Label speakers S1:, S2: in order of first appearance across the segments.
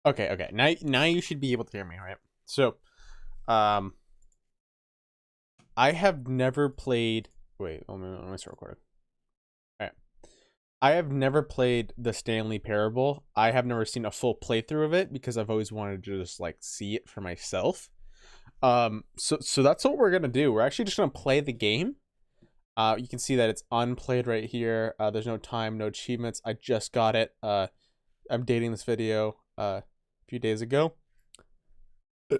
S1: Okay. Now you should be able to hear me, right? So, um, I have never played. Wait, let me start recording. All right. I have never played the Stanley Parable. I have never seen a full playthrough of it because I've always wanted to just like see it for myself. So that's what we're gonna do. We're actually just gonna play the game. You can see that it's unplayed right here. There's no time, no achievements. I just got it. I'm dating this video a few days ago. Oh,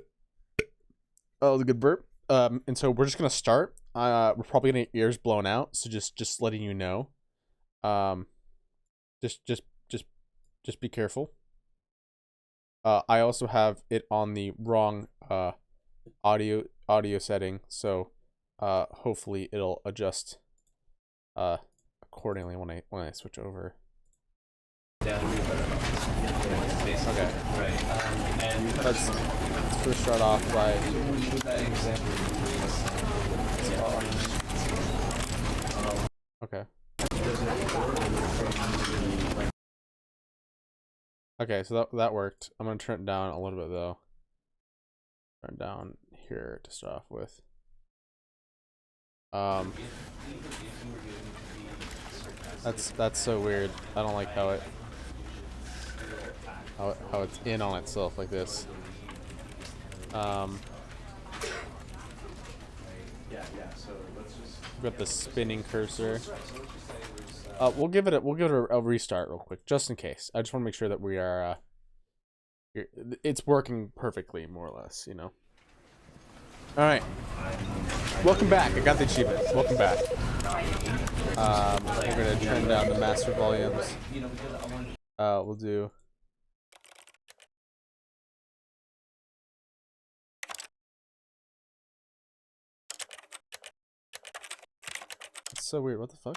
S1: it was a good burp. And so we're just gonna start. We're probably gonna get ears blown out. So just letting you know. Um, just be careful. I also have it on the wrong audio setting, so hopefully it'll adjust accordingly when I switch over. Okay. Let's first start off by okay. Okay, so that worked. I'm gonna turn it down a little bit though. Turn it down here to start off with. That's so weird. I don't like how it's in on itself like this. We've got the spinning cursor. We'll give it a restart real quick, just in case. I just want to make sure that we are it's working perfectly, more or less, you know. All right, welcome back. I got the achievements. Welcome back. We're gonna turn down the master volumes. We'll do. It's so weird. What the fuck?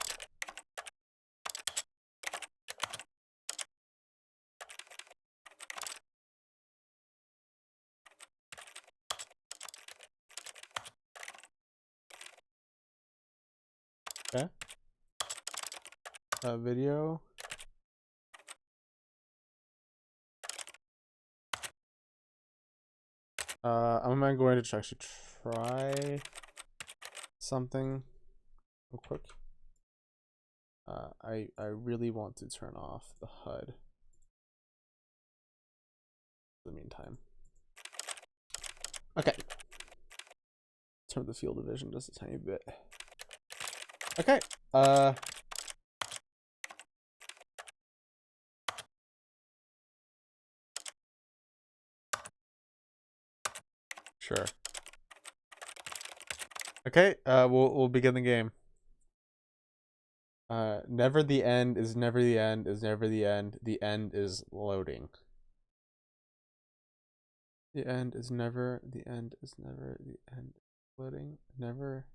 S1: Okay. Video. I'm going to actually try something real quick. I really want to turn off the HUD in the meantime. Okay. Turn the field of vision just a tiny bit. Okay. Sure. Okay, we'll begin the game. Never the end is never the end is never the end. The end is loading. The end is never the end is never the end. Loading. Never.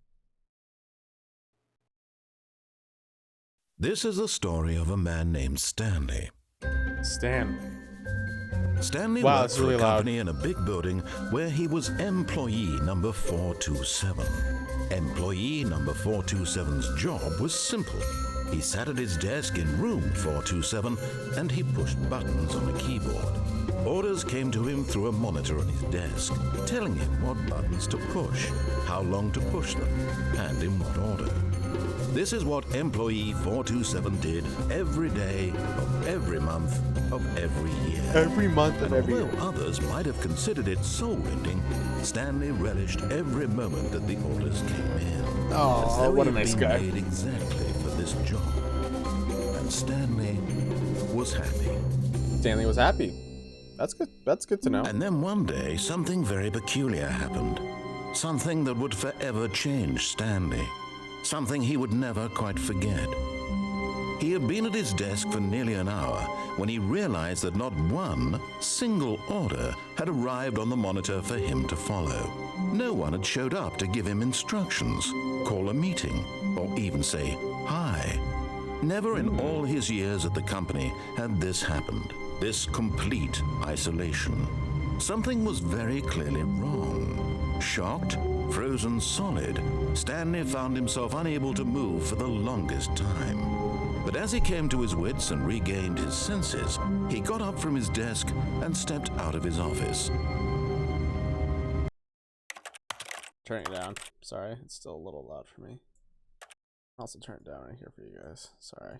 S2: This is the story of a man named Stanley. Stanley worked for a company in a big building where he was employee number 427. Employee number 427's job was simple. He sat at his desk in room 427 and he pushed buttons on a keyboard. Orders came to him through a monitor on his desk, telling him what buttons to push, how long to push them, and in what order. This is what employee 427 did every day of every month of every year.
S1: Every month of every year.
S2: Although others might have considered it soul-rending, Stanley relished every moment that the orders came in.
S1: Oh, what a nice guy.
S2: Made exactly for this job. And Stanley was happy.
S1: Stanley was happy. That's good. That's good to know.
S2: And then one day, something very peculiar happened. Something that would forever change Stanley. Something he would never quite forget. He had been at his desk for nearly an hour when he realized that not one single order had arrived on the monitor for him to follow. No one had showed up to give him instructions, call a meeting, or even say hi. Never in all his years at the company had this happened, this complete isolation. Something was very clearly wrong. Shocked, frozen solid, Stanley found himself unable to move for the longest time. But as he came to his wits and regained his senses, He got up from his desk and stepped out of his office.
S1: Turn it down. Sorry, it's still a little loud for me. I'll also turn it down right here for you guys. Sorry.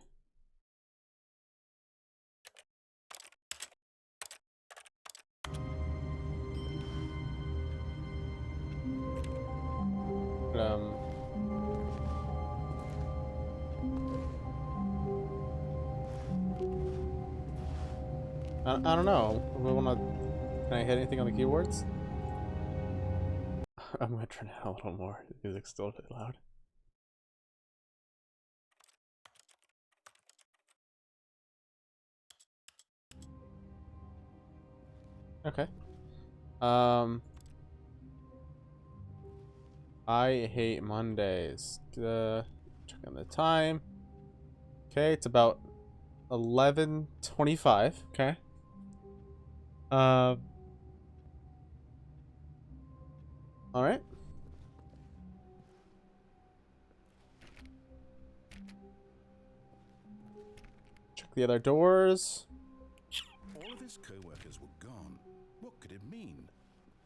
S1: But, I don't know. We wanna. Can I hit anything on the keyboards? I'm gonna turn it down a little more. The music's still a bit loud. Okay. I hate Mondays. Check on the time. Okay, it's about 11:25. Okay. All right. Check the other doors.
S2: All of his co-workers were gone. What could it mean?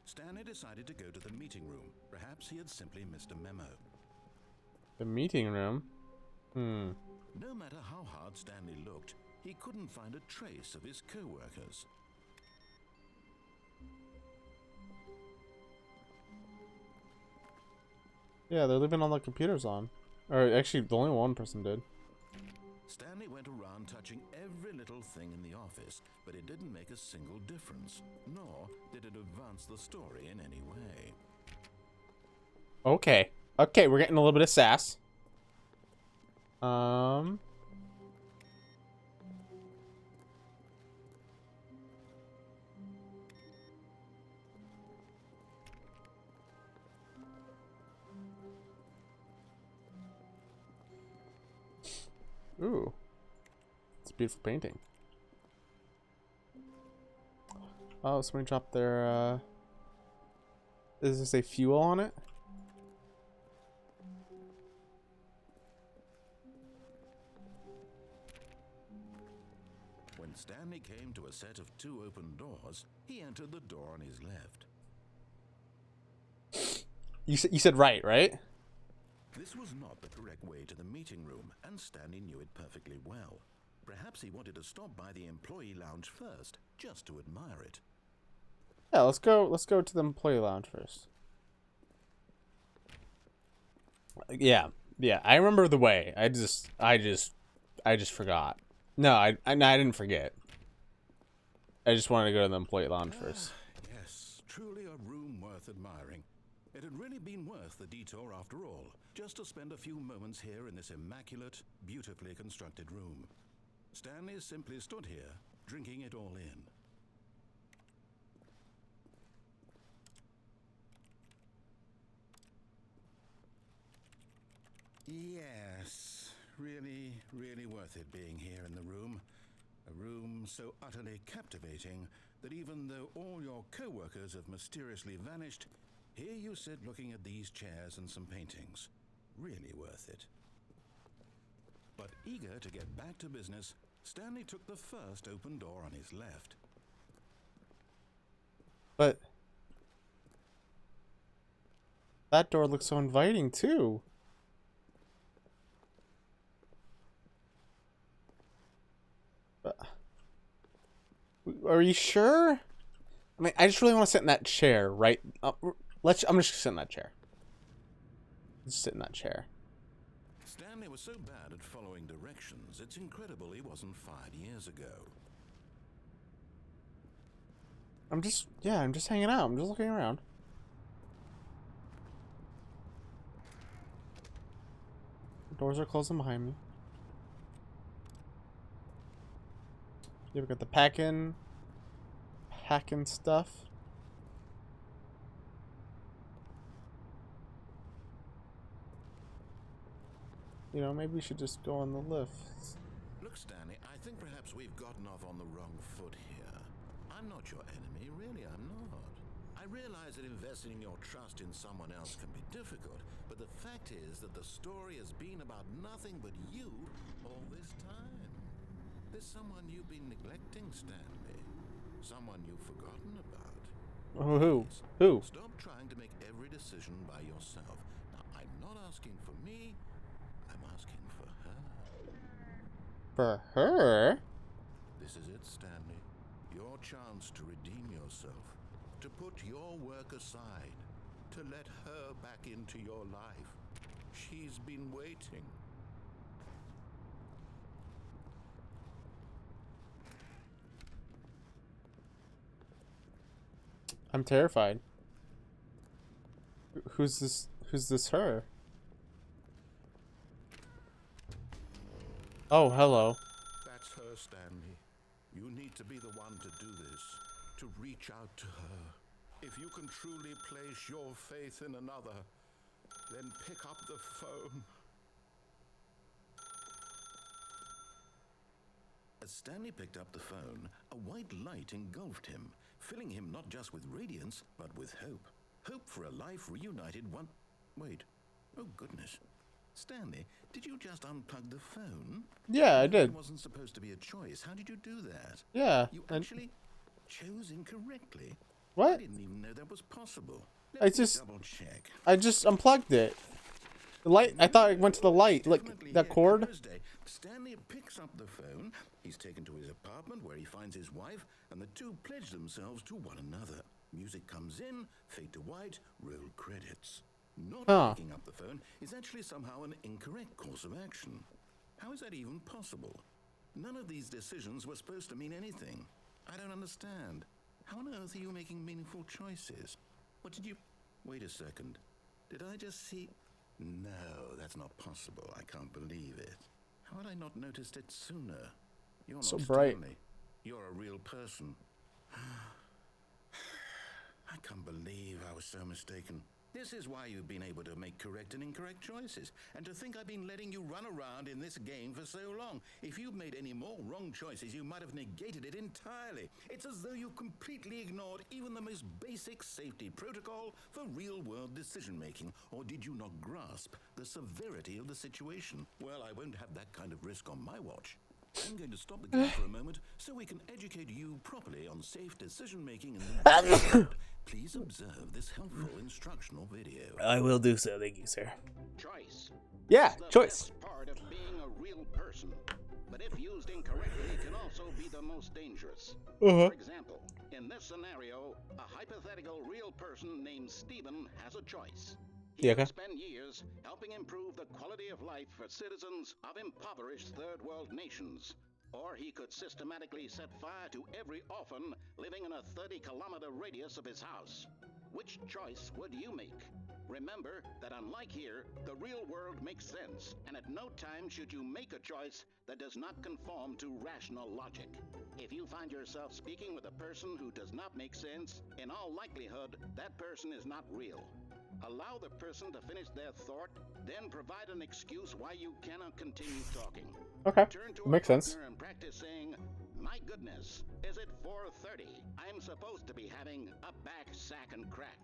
S2: Stanley decided to go to the meeting room. Perhaps he had simply missed a memo.
S1: The meeting room.
S2: No matter how hard Stanley looked, he couldn't find a trace of his co-workers.
S1: Yeah, they're leaving all the computers on. Or actually, the only one person did.
S2: Stanley went around touching every little thing in the office, but it didn't make a single difference, nor did it advance the story in any way.
S1: Okay. Okay, we're getting a little bit of sass. Ooh. It's a beautiful painting. Oh, somebody dropped their, does this say fuel on it?
S2: When Stanley came to a set of 2 open doors, he entered the door on his left.
S1: You said right?
S2: This was not the correct way to the meeting room, and Stanley knew it perfectly well. Perhaps he wanted to stop by the employee lounge first, just to admire it.
S1: Yeah, let's go to the employee lounge first. Yeah, I remember the way. I just forgot. No, I didn't forget. I just wanted to go to the employee lounge first.
S2: Yes, truly a room worth admiring. It had really been worth the detour after all, just to spend a few moments here in this immaculate, beautifully constructed room. Stanley simply stood here, drinking it all in. Yes, really, really worth it being here in the room. A room so utterly captivating that even though all your co-workers have mysteriously vanished, here you sit looking at these chairs and some paintings. Really worth it. But eager to get back to business, Stanley took the first open door on his left.
S1: But that door looks so inviting too. Are you sure? I mean, I just really want to sit in that chair, right? I'm just gonna sit in that chair. Just sit in that chair.
S2: Stanley was so bad at following directions, it's incredible he wasn't fired years ago.
S1: I'm just hanging out. I'm just looking around. The doors are closing behind me. Yeah, we got the packing stuff. You know, maybe we should just go on the lift.
S2: Look, Stanley, I think perhaps we've gotten off on the wrong foot here. I'm not your enemy, really, I'm not. I realize that investing your trust in someone else can be difficult, but the fact is that the story has been about nothing but you all this time. There's someone you've been neglecting, Stanley. Someone you've forgotten about.
S1: Who?
S2: Please,
S1: Who?
S2: stop trying to make every decision by yourself. Now, I'm not asking for me. I'm asking for her.
S1: For her?
S2: This is it, Stanley. Your chance to redeem yourself. To put your work aside. To let her back into your life. She's been waiting.
S1: I'm terrified. Who's this? Who's this her? Oh, hello.
S2: That's her, Stanley. You need to be the one to do this. To reach out to her. If you can truly place your faith in another, then pick up the phone. As Stanley picked up the phone, a white light engulfed him, filling him not just with radiance, but with hope. Hope for a life reunited one... Wait. Oh, goodness. Stanley, did you just unplug the phone?
S1: Yeah, I did.
S2: It wasn't supposed to be a choice. How did you do that?
S1: Yeah.
S2: You actually chose incorrectly. I
S1: What?
S2: didn't even know that was possible.
S1: I
S2: Let me
S1: just-
S2: double check.
S1: I just unplugged it. The light. I thought it went to the light. Like
S2: Definitely
S1: that
S2: here
S1: cord.
S2: Thursday. Stanley picks up the phone. He's taken to his apartment where he finds his wife, and the two pledge themselves to one another. Music comes in, fade to white, roll credits. Not
S1: Huh.
S2: picking up the phone is actually somehow an incorrect course of action. How is that even possible? None of these decisions were supposed to mean anything. I don't understand. How on earth are you making meaningful choices? What did you... Wait a second. Did I just see... No, that's not possible. I can't believe it. How had I not noticed it sooner? You're not
S1: So bright.
S2: Stanley. You're a real person. I can't believe I was so mistaken. This is why you've been able to make correct and incorrect choices. And to think I've been letting you run around in this game for so long. If you'd made any more wrong choices, you might have negated it entirely. It's as though you completely ignored even the most basic safety protocol for real-world decision-making. Or did you not grasp the severity of the situation? Well, I won't have that kind of risk on my watch. I'm going to stop the game for a moment so we can educate you properly on safe decision-making in the world. Please observe this helpful instructional video.
S1: I will do so. Thank you, sir.
S3: Choice.
S1: Yeah,
S3: It's the
S1: choice.
S3: best part of being a real person. But if used incorrectly, it can also be the most dangerous. For example, in this scenario, a hypothetical real person named Stephen has a choice. He
S1: Yeah,
S3: could
S1: okay.
S3: spend years helping improve the quality of life for citizens of impoverished third world nations. Or he could systematically set fire to every orphan living in a 30-kilometer radius of his house. Which choice would you make? Remember that unlike here, the real world makes sense, and at no time should you make a choice that does not conform to rational logic. If you find yourself speaking with a person who does not make sense, in all likelihood, that person is not real. Allow the person to finish their thought, then provide an excuse why you cannot continue talking.
S1: Okay.
S3: Turn to
S1: Makes
S3: a
S1: sense.
S3: partner and practice saying, "My goodness, is it 4:30? I'm supposed to be having a back sack and crack."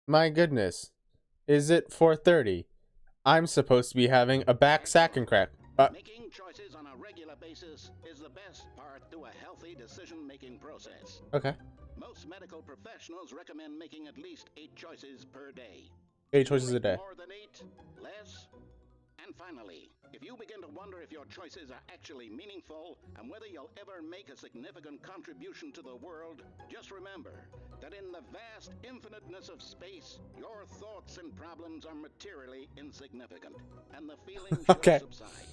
S1: My goodness. Is it 4:30? I'm supposed to be having a back sack and crack.
S3: Making choices on a regular basis is the best part to a healthy decision-making process.
S1: Okay.
S3: Most medical professionals recommend making at least 8 choices per day.
S1: 8 choices a day.
S3: More than 8? Less? And finally, if you begin to wonder if your choices are actually meaningful and whether you'll ever make a significant contribution to the world, just remember that in the vast infiniteness of space, your thoughts and problems are materially insignificant, and the feeling should
S1: Okay.
S3: subside.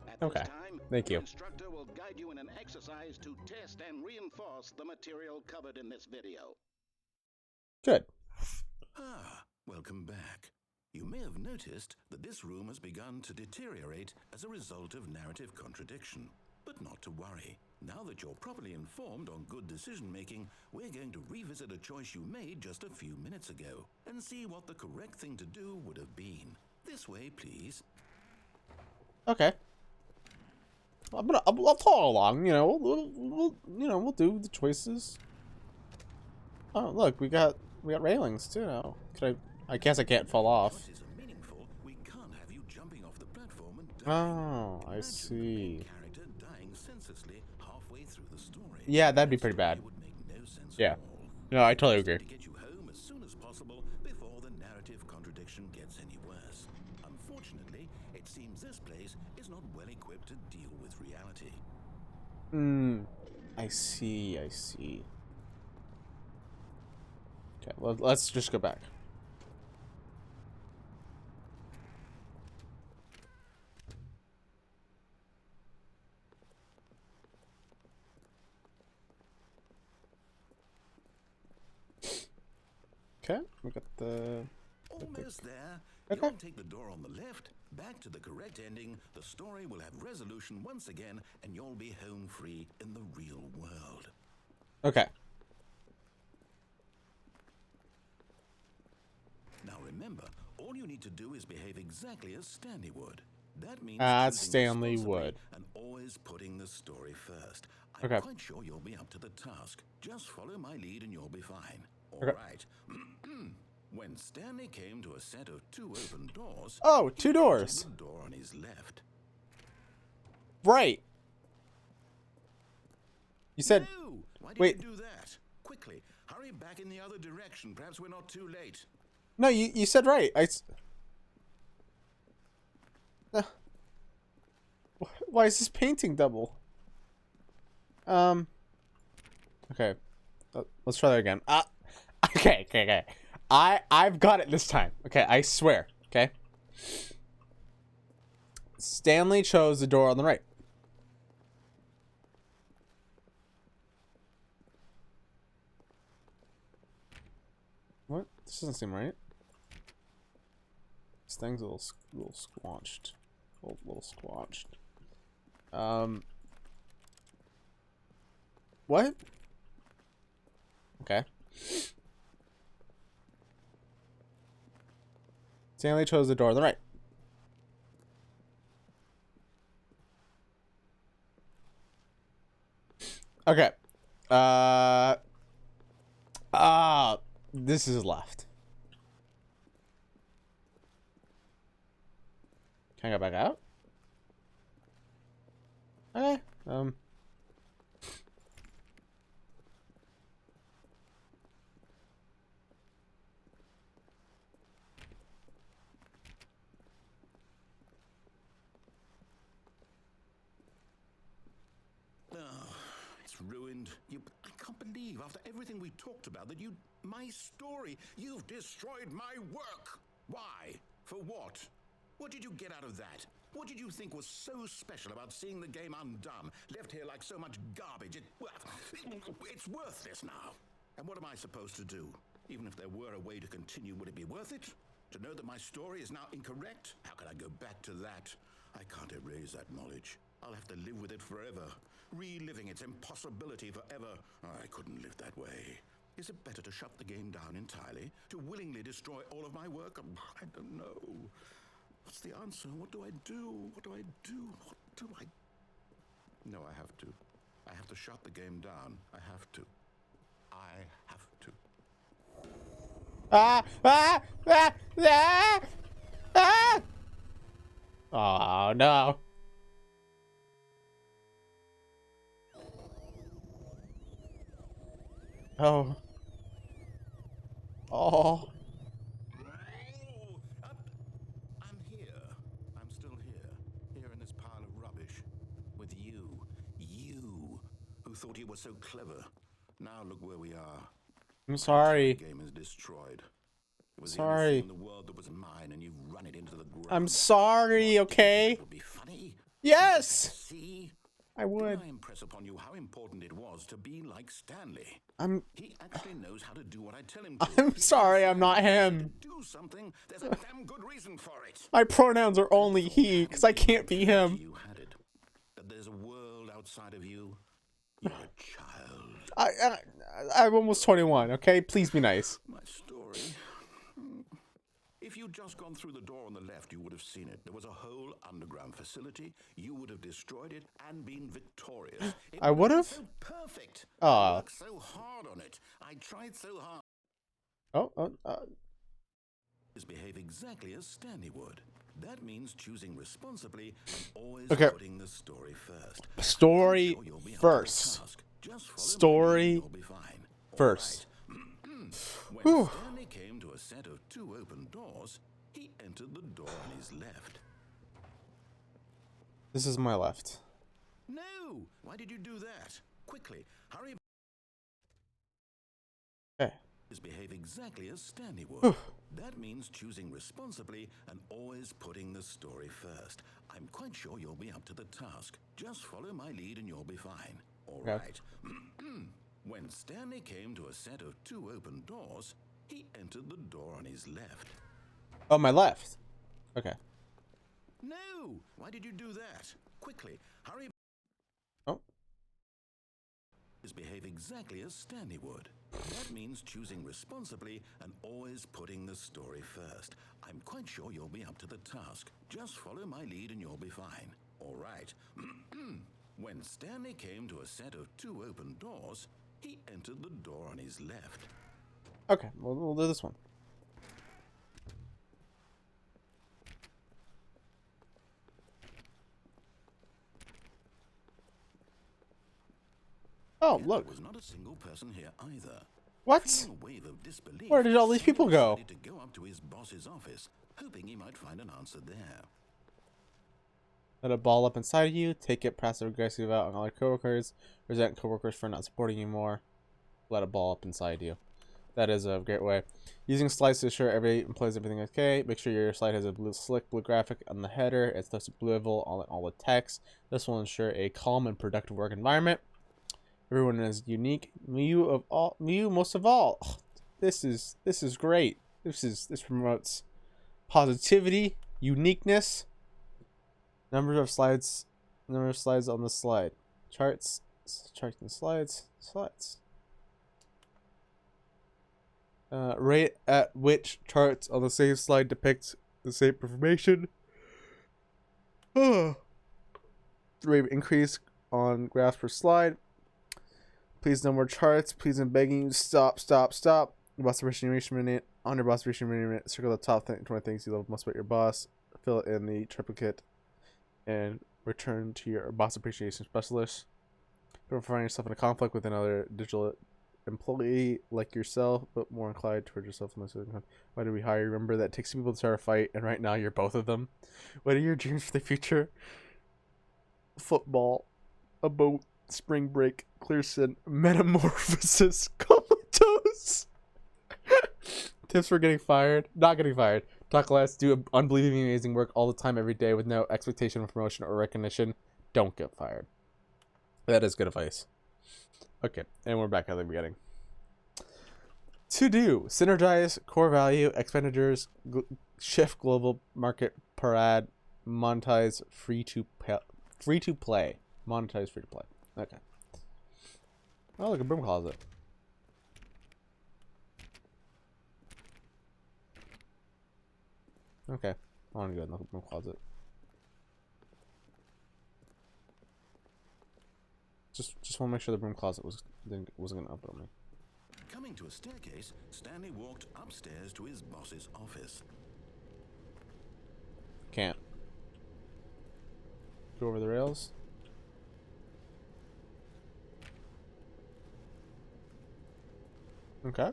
S3: At
S1: Okay.
S3: this time,
S1: Thank you.
S3: the instructor will guide you in an exercise to test and reinforce the material covered in this video.
S1: Good.
S2: Ah, welcome back. You may have noticed that this room has begun to deteriorate as a result of narrative contradiction. But not to worry. Now that you're properly informed on good decision-making, we're going to revisit a choice you made just a few minutes ago and see what the correct thing to do would have been. This way, please.
S1: Okay. I'll follow along. You know, we'll do the choices. Oh, look, we got railings too now. I guess I can't fall off.
S2: Choices are meaningful. We can't have you jumping off the platform and dying.
S1: Oh, I
S2: Imagine the main
S1: see.
S2: character senselessly halfway through the story.
S1: Yeah, that'd be pretty bad.
S2: It would make no sense
S1: Yeah.
S2: at all.
S1: No, I totally
S2: It's
S1: agree.
S2: to get you home as soon as possible before the narrative contradiction gets any worse. Unfortunately, it seems this place is not well equipped to deal with reality.
S1: I see, I see. Okay, well, let's just go back. Okay, we got the...
S2: Almost there.
S1: Okay.
S2: You'll take the door on the left, back to the correct ending, the story will have resolution once again, and you'll be home free in the real world.
S1: Okay.
S2: Now remember, all you need to do is behave exactly as Stanley would. That means
S1: As
S2: choosing
S1: Stanley
S2: responsibly
S1: would.
S2: and always putting the story first. I'm
S1: Okay.
S2: quite sure you'll be up to the task. Just follow my lead and you'll be fine. All
S1: Okay.
S2: right. When Stanley came to a set of 2 open doors,
S1: Oh, 2
S2: he
S1: doors.
S2: entered the door on his left.
S1: Right. You said...
S2: No! Why did
S1: Wait.
S2: you do that? Quickly, hurry back in the other direction. Perhaps we're not too late.
S1: No, you said right. Why is this painting double? Okay. Let's try that again. Okay. I've got it this time. Okay, I swear. Okay. Stanley chose the door on the right. What? This doesn't seem right. This thing's a little squanched. A little squanched. What? Okay. Stanley chose the door on the right. Okay. This is left. Can I go back out? Okay.
S2: It's ruined. I can't believe, after everything we talked about, that my story, you've destroyed my work. Why? For what? What did you get out of that? What did you think was so special about seeing the game undone, left here like so much garbage? It's worthless now. And what am I supposed to do? Even if there were a way to continue, would it be worth it? To know that my story is now incorrect? How can I go back to that? I can't erase that knowledge. I'll have to live with it forever, reliving its impossibility forever. I couldn't live that way. Is it better to shut the game down entirely? To willingly destroy all of my work? I don't know. What's the answer? What do I do? What do I do? What do I... No, I have to. I have to shut the game down. I have to. I have to.
S1: Oh, no. Oh. Oh.
S2: I'm here. I'm still here in this pile of rubbish. With you. You, who thought you were so clever. Now look where we are.
S1: I'm sorry.
S2: The game is destroyed. It was
S1: Sorry.
S2: the only thing in the world that was mine, and you've run it into the ground.
S1: I'm sorry, okay?
S2: It would be funny.
S1: Yes!
S2: See?
S1: I would.
S2: Did I impress upon you how important it was to be like Stanley? He actually knows how to do what I tell him to.
S1: I'm sorry, I'm not him.
S2: Do something. There's a damn good reason for it.
S1: My pronouns are only he, because I can't be him.
S2: You had it. That there's a world outside of you. You're a child.
S1: I'm almost 21, okay? Please be nice.
S2: My story. If you'd just gone through the door on the left, you would have seen it. There was a whole underground facility. You would have destroyed it and been victorious.
S1: I would have?
S2: So perfect.
S1: Aw.
S2: I worked so hard on it. I tried so hard.
S1: Oh,
S2: Just behave exactly as Stanley would. That means choosing responsibly and always
S1: Okay.
S2: putting the story first.
S1: Story
S2: I'm sure you'll be up to the
S1: first.
S2: task. Just follow my lead and
S1: Story
S2: you'll be fine. All
S1: first.
S2: right. When
S1: Whew.
S2: Stanley came to a set of 2 open doors, he entered the door on his left.
S1: This is my left.
S2: No! Why did you do that? Quickly, hurry.
S1: Okay.
S2: Behave exactly as Stanley would.
S1: Whew.
S2: That means choosing responsibly and always putting the story first. I'm quite sure you'll be up to the task. Just follow my lead and you'll be fine. All
S1: Okay.
S2: right. When Stanley came to a set of 2 open doors, he entered the door on his left.
S1: Oh, my left. Okay.
S2: No! Why did you do that? Quickly, hurry.
S1: Oh.
S2: Behave exactly as Stanley would. That means choosing responsibly and always putting the story first. I'm quite sure you'll be up to the task. Just follow my lead and you'll be fine. All right. When Stanley came to a set of 2 open doors, he entered the door on his left.
S1: Okay. We'll do this one. Oh,
S2: Yet
S1: look.
S2: There was not a single person here either.
S1: What?
S2: Feeling a wave of disbelief,
S1: Where did all these
S2: Stanley
S1: people go?
S2: decided to go up to his boss's office, hoping he might find an answer there.
S1: Let a ball up inside of you. Take it passive aggressive out on other coworkers. Resent coworkers for not supporting you more. Let a ball up inside you. That is a great way. Using slides to ensure every employee's everything okay. Make sure your slide has a slick blue graphic on the header. It's thus blue on all the text. This will ensure a calm and productive work environment. Everyone is unique. You most of all. Oh, this is great. This promotes positivity, uniqueness. Number of slides on the slide. Charts and slides. Rate at which charts on the same slide depicts the same information. Rate of increase on graphs per slide. Please no more charts. Please, I'm begging you. Stop. Boss appreciation minute. On your boss appreciation minute, circle the top 20 things you love most about your boss. Fill it in the triplicate and return to your boss appreciation specialist. Don't find yourself in a conflict with another digital employee like yourself, but more inclined towards yourself. Why did we hire? Remember that takes people to start a fight, and right now you're both of them. What are your dreams for the future? Football, a boat, spring break, Clearson, metamorphosis, comatose. Tips for getting fired? Not getting fired. Talk less, do unbelievably amazing work all the time, every day, with no expectation of promotion or recognition. Don't get fired. That is good advice. Okay, and we're back at the beginning. To do: synergize core value, expenditures, shift global market parade, monetize free to play. Monetize free to play. Okay. Oh, look, a broom closet. Okay, I want to go in the broom closet. Just want to make sure the broom closet wasn't gonna open on me.
S2: Coming to a staircase, Stanley walked upstairs to his boss's office.
S1: Can't go over the rails. Okay.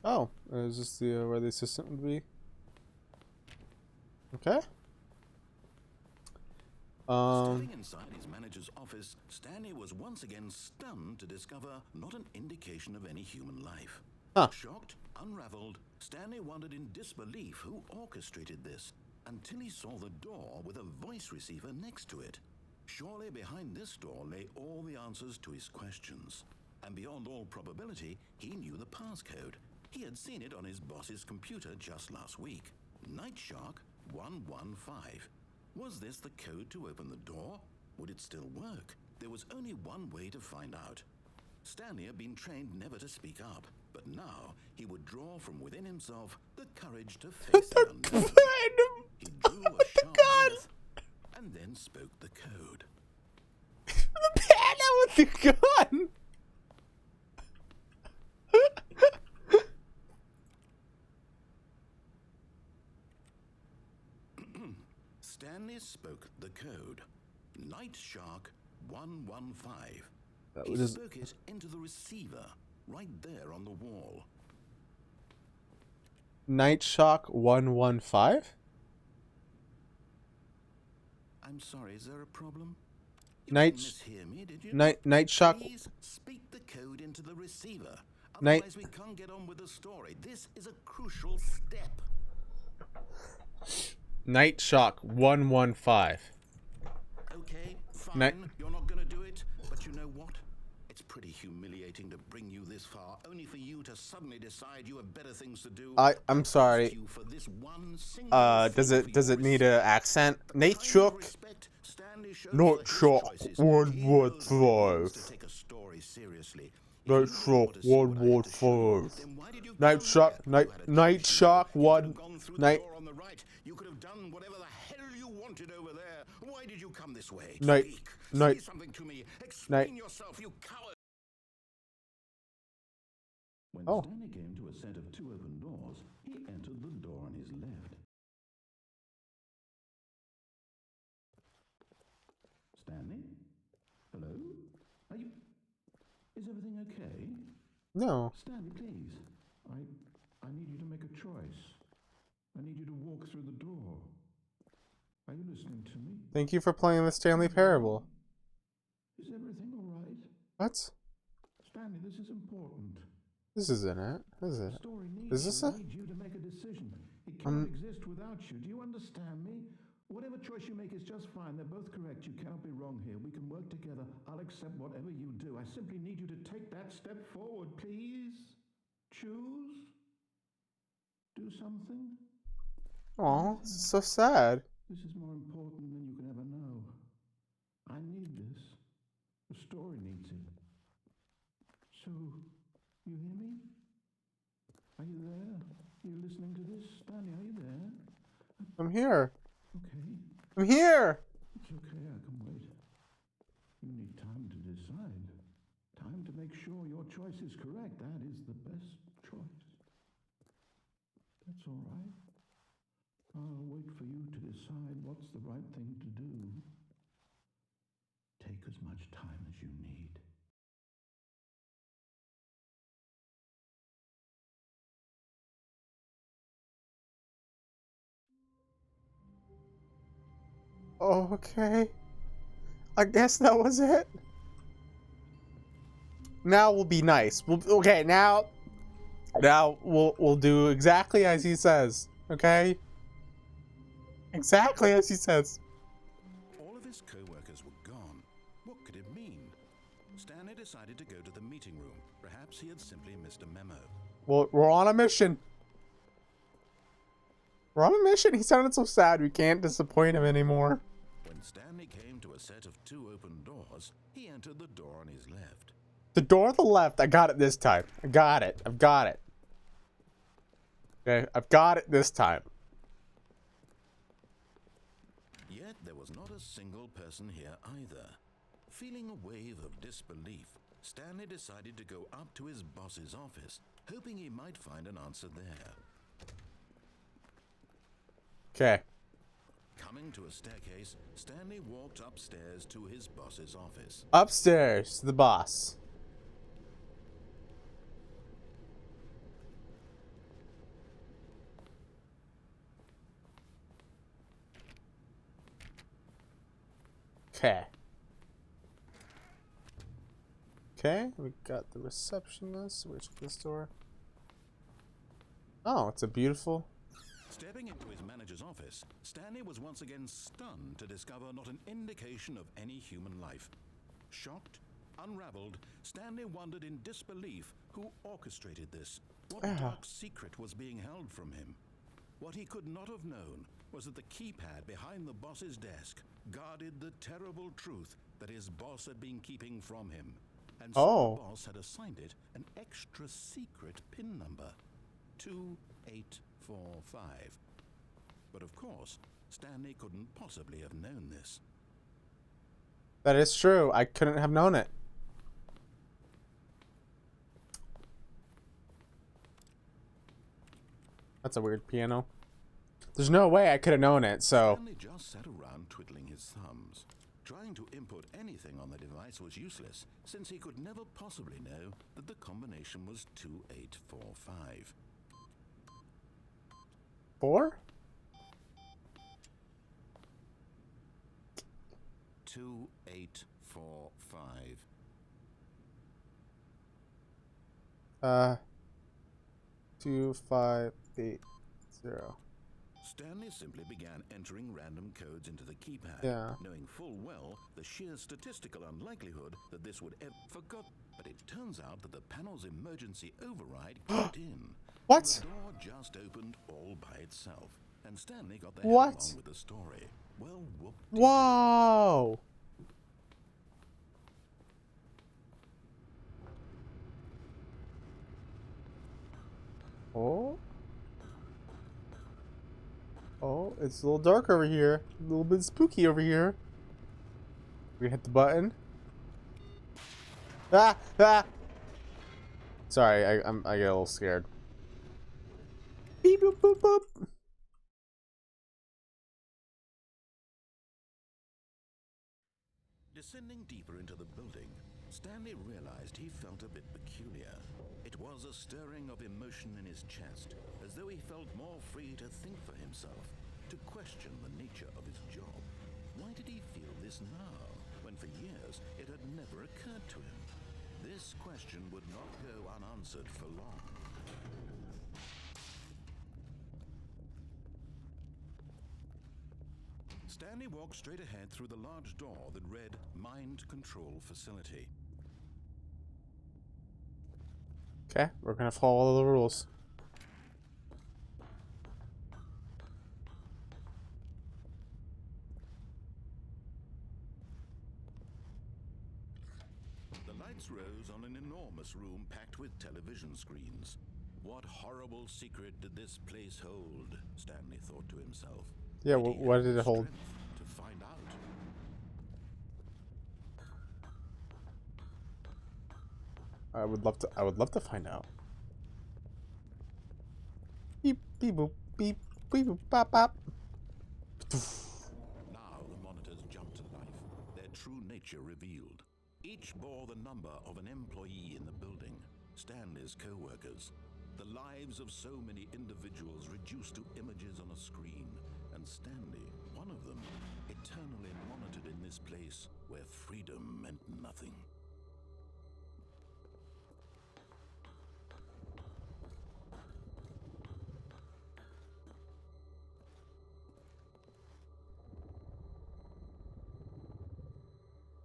S1: Oh, is this the where the assistant would be? Okay.
S2: Standing inside his manager's office, Stanley was once again stunned to discover not an indication of any human life.
S1: Huh.
S2: Shocked, unraveled, Stanley wondered in disbelief who orchestrated this, until he saw the door with a voice receiver next to it. Surely behind this door lay all the answers to his questions. And beyond all probability, he knew the passcode. He had seen it on his boss's computer just last week. Night Shark 115. Was this the code to open the door? Would it still work? There was only one way to find out. Stanley had been trained never to speak up, but now he would draw from within himself the courage to face the unknown. He drew a sharp breath and then spoke the code.
S1: with the gun?
S2: Stanley spoke the code. Night Shark 115.
S1: That
S2: He
S1: was
S2: spoke it into the receiver, right there on the wall.
S1: Night Shock 115?
S2: I'm sorry, is there a problem? You
S1: Night
S2: didn't mishear me, did you?
S1: Night Shock
S2: Please speak the code into the receiver.
S1: Night
S2: Otherwise we can't get on with the story. This is a crucial step.
S1: Night Shock 115.
S2: Okay, fine.
S1: Night
S2: You're not going to do it, but you know what? It's pretty humiliating to bring you this far, only for you to suddenly decide you have better things to do.
S1: I'm sorry.
S2: You for this one single
S1: Does
S2: thing
S1: it
S2: for
S1: does
S2: your
S1: it need a accent? Night
S2: kind of
S1: Shock
S2: respect Stanley shows
S1: Night
S2: for his
S1: Shock
S2: choices.
S1: 115.
S2: To take a story seriously. If
S1: Night
S2: you
S1: Shock
S2: didn't want to see what I had to show,
S1: 115.
S2: then why did you
S1: Night
S2: come
S1: Shock
S2: here?
S1: Night
S2: You had a
S1: Night
S2: choice.
S1: Shock
S2: You could have
S1: 1
S2: gone through the
S1: Night
S2: door on the right. You could have done whatever the hell you wanted over there. Why did you come this way?
S1: Night
S2: Speak.
S1: Night
S2: Say something to me. Explain
S1: Night.
S2: yourself, you coward. When
S1: Oh.
S2: Stanley came to a set of two open doors, he entered the door on his left. Stanley? Hello? Are you... Is everything okay?
S1: No.
S2: Stanley, please. I need you to make a choice. I need you to walk through the door. Are you listening to me?
S1: Thank you for playing the Stanley Parable.
S2: Is everything all right?
S1: What?
S2: Stanley, this is important.
S1: This isn't it. Is it?
S2: Story
S1: Is this a
S2: needs you to make a decision. It cannot exist without you. Do you understand me? Whatever choice you make is just fine. They're both correct. You cannot be wrong here. We can work together. I'll accept whatever you do. I simply need you to take that step forward, please. Choose. Do something.
S1: Aw, this is so sad.
S2: This is more important than you can ever know. I need this. The story needs it. So, you hear me? Are you there? Are you listening to this? Stanley, are you there?
S1: I'm here.
S2: Okay.
S1: I'm here.
S2: It's okay, I can wait. You need time to decide. Time to make sure your choice is correct. That is the best choice. That's all right. I'll wait for you to decide what's the right thing to do. Take as much time as you need.
S1: Oh, okay. I guess that was it. Now we'll be nice. Okay, now we'll do exactly as he says. Okay? Exactly as he says.
S2: All of his co-workers were gone. What could it mean? Stanley decided to go to the meeting room. Perhaps he had simply missed a memo.
S1: Well, we're on a mission. We're on a mission. He sounded so sad. We can't disappoint him anymore.
S2: When Stanley came to a set of two open doors, he entered the door on his left.
S1: The door on the left. I got it this time. I got it. I've got it. Okay, I've got it this time.
S2: Yet there was not a single person here either. Feeling a wave of disbelief, Stanley decided to go up to his boss's office, hoping he might find an answer there.
S1: Okay.
S2: Coming to a staircase, Stanley walked upstairs to his boss's office.
S1: Upstairs to the boss. Okay. Okay, we got the receptionist. Which this door? Oh, it's a beautiful.
S2: Stepping into his manager's office, Stanley was once again stunned to discover not an indication of any human life. Shocked, unraveled, Stanley wondered in disbelief who orchestrated this. What dark secret was being held from him? What he could not have known was that the keypad behind the boss's desk guarded the terrible truth that his boss had been keeping from him. And so the boss had assigned it an extra secret PIN number, 2845. But of course, Stanley couldn't possibly have known this.
S1: That is true. I couldn't have known it. That's a weird piano. There's no way I could have known it, so...
S2: Stanley just sat around twiddling his thumbs. Trying to input anything on the device was useless, since he could never possibly know that the combination was 2845.
S1: 4?
S2: 2845.
S1: 2580.
S2: Stanley simply began entering random codes into the keypad,
S1: Yeah.
S2: knowing full well the sheer statistical unlikelihood that this would ever forgot. But it turns out that the panel's emergency override kicked in.
S1: What?
S2: The door just opened all by itself, and Stanley got the
S1: What?
S2: hell on with the story. Well, whoop.
S1: Whoa! Oh. Oh, it's a little dark over here. A little bit spooky over here. We hit the button. Ah! Ah! Sorry, I get a little scared. Beep boop boop boop.
S2: Descending deeper into the building, Stanley realized he felt a bit peculiar. It was a stirring of emotion in his chest, as though he felt more free to think for himself, to question the nature of his job. Why did he feel this now, when for years it had never occurred to him? This question would not go unanswered for long. Stanley walked straight ahead through the large door that read Mind Control Facility.
S1: Okay, we're gonna follow all the rules.
S2: The lights rose on an enormous room packed with television screens. What horrible secret did this place hold? Stanley thought to himself.
S1: Yeah,
S2: Did he
S1: what
S2: have
S1: did
S2: the
S1: it hold?
S2: strength to find out?
S1: I would love to find out. Beep beep boop beep beep boop bop bop.
S2: Now the monitors jumped to life, their true nature revealed. Each bore the number of an employee in the building, Stanley's co-workers. The lives of so many individuals reduced to images on a screen, and Stanley, one of them, eternally monitored in this place where freedom meant nothing.